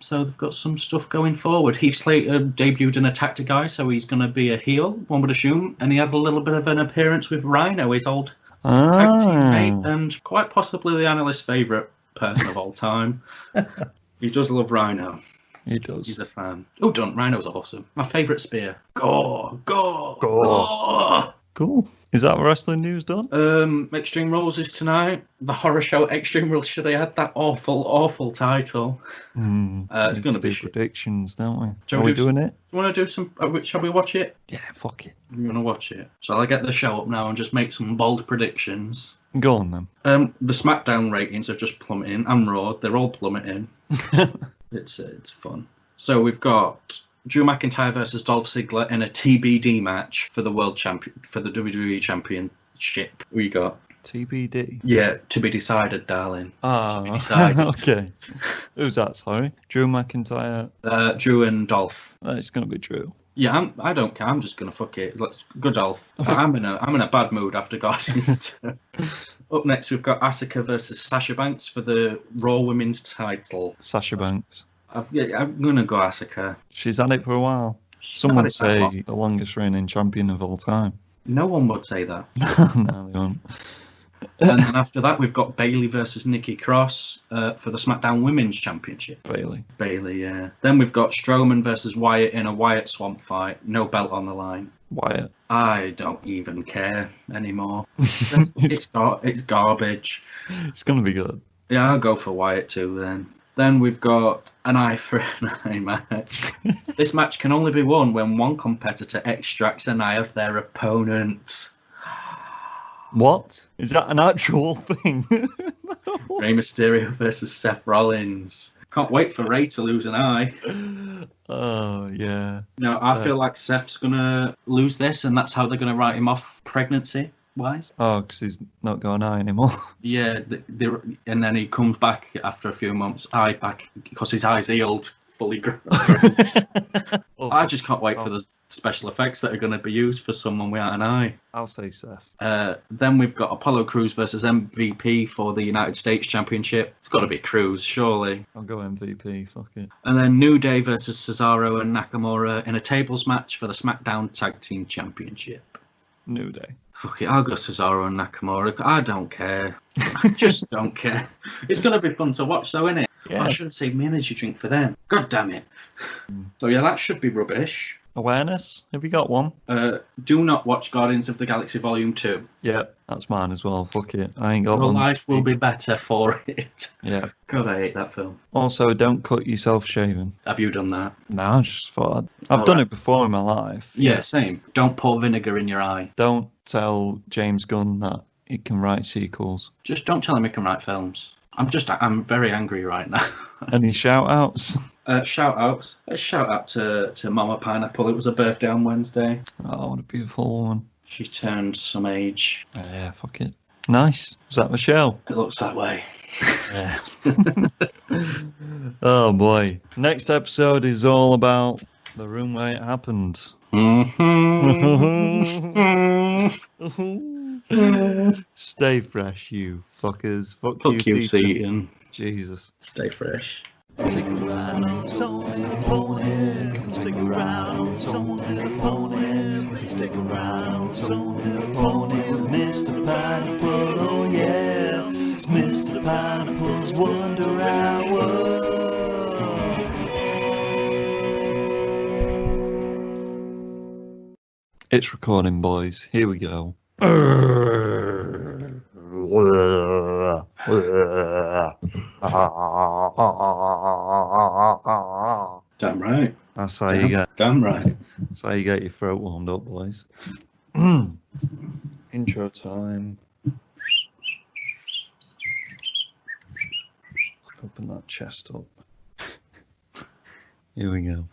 So they've got some stuff going forward. Heath Slater debuted and attacked a guy, so he's going to be a heel, one would assume. And he had a little bit of an appearance with Rhino, his old tag teammate, and quite possibly the analyst's favourite person of all time. He does love Rhino. He does. He's a fan. Oh, Rhino's awesome. My favourite spear. Go! Cool. Is that wrestling news done? Extreme Rules is tonight. The horror show Extreme Rules. Should they had that awful title? It's going to be predictions, don't we? Are we doing it? You want to do some? Shall we watch it? Yeah, fuck it. You want to watch it? Shall I get the show up now and just make some bold predictions? Go on then. The SmackDown ratings are just plummeting, and Raw. They're all plummeting. It's fun. So we've got Drew McIntyre versus Dolph Ziggler in a TBD match for the WWE Championship. We got TBD. Yeah, to be decided, darling. Oh, okay. Who's that? Sorry, Drew McIntyre. Drew and Dolph. It's gonna be Drew. Yeah, I don't care. I'm just gonna fuck it. Let's Godolph. I'm in a bad mood after Guardians 2. Up next, we've got Asuka versus Sasha Banks for the Raw Women's title. Sasha Banks. I'm gonna go Asuka. She's had it for a while. She's Some not had would it that long. say the longest reigning champion of all time. No one would say that. No, they won't. And then after that, we've got Bayley versus Nikki Cross for the SmackDown Women's Championship. Bayley, yeah. Then we've got Strowman versus Wyatt in a Wyatt Swamp fight. No belt on the line. Wyatt. I don't even care anymore. It's garbage. It's going to be good. Yeah, I'll go for Wyatt too then. Then we've got an eye for an eye match. This match can only be won when one competitor extracts an eye of their opponent. What? Is that an actual thing? Rey Mysterio versus Seth Rollins. Can't wait for Rey to lose an eye. Oh, yeah. No, I feel like Seth's going to lose this, and that's how they're going to write him off pregnancy-wise. Oh, because he's not got an eye anymore. Yeah, and then he comes back after a few months, eye back, because his eye's healed, fully grown. I just can't wait for the special effects that are going to be used for someone without an eye. I'll say Seth. Then we've got Apollo Crews versus MVP for the United States Championship. It's got to be Crews, surely. I'll go MVP, fuck it. And then New Day versus Cesaro and Nakamura in a tables match for the SmackDown Tag Team Championship. New Day. Fuck it, I'll go Cesaro and Nakamura. I don't care. I just don't care. It's going to be fun to watch though, isn't it? Yeah. I should have saved my energy drink for them. God damn it. So yeah, that should be rubbish. Awareness? Have you got one? Do not watch Guardians of the Galaxy Volume 2. Yeah, that's mine as well. Fuck it. I ain't got Your one. life will be better for it. Yeah. God, I hate that film. Also, don't cut yourself shaving. Have you done that? No, I just thought I've done it before in my life. Yeah, same. Don't pour vinegar in your eye. Don't tell James Gunn that he can write sequels. Just don't tell him he can write films. I'm very angry right now. Any shout outs? Shout outs. A shout out to Mama Pineapple. It was her birthday on Wednesday. Oh, what a beautiful woman. She turned some age. Yeah, fuck it. Nice. Was that Michelle? It looks that way. Yeah. Oh boy. Next episode is all about the room where it happened. Stay fresh, you fuckers. Fuck you, Seaton. Jesus. Stay fresh. Take a ride on Tony the Pony. Take a ride on Tony the Pony. Please take a ride on Tony the Pony with Mr. Pineapple. Oh yeah, it's Mr. Pineapple's Wonder Hour. It's recording, boys. Here we go. Damn right. That's how you get. Damn right. That's how you get your throat warmed up, boys. Intro time. Open that chest up. Here we go.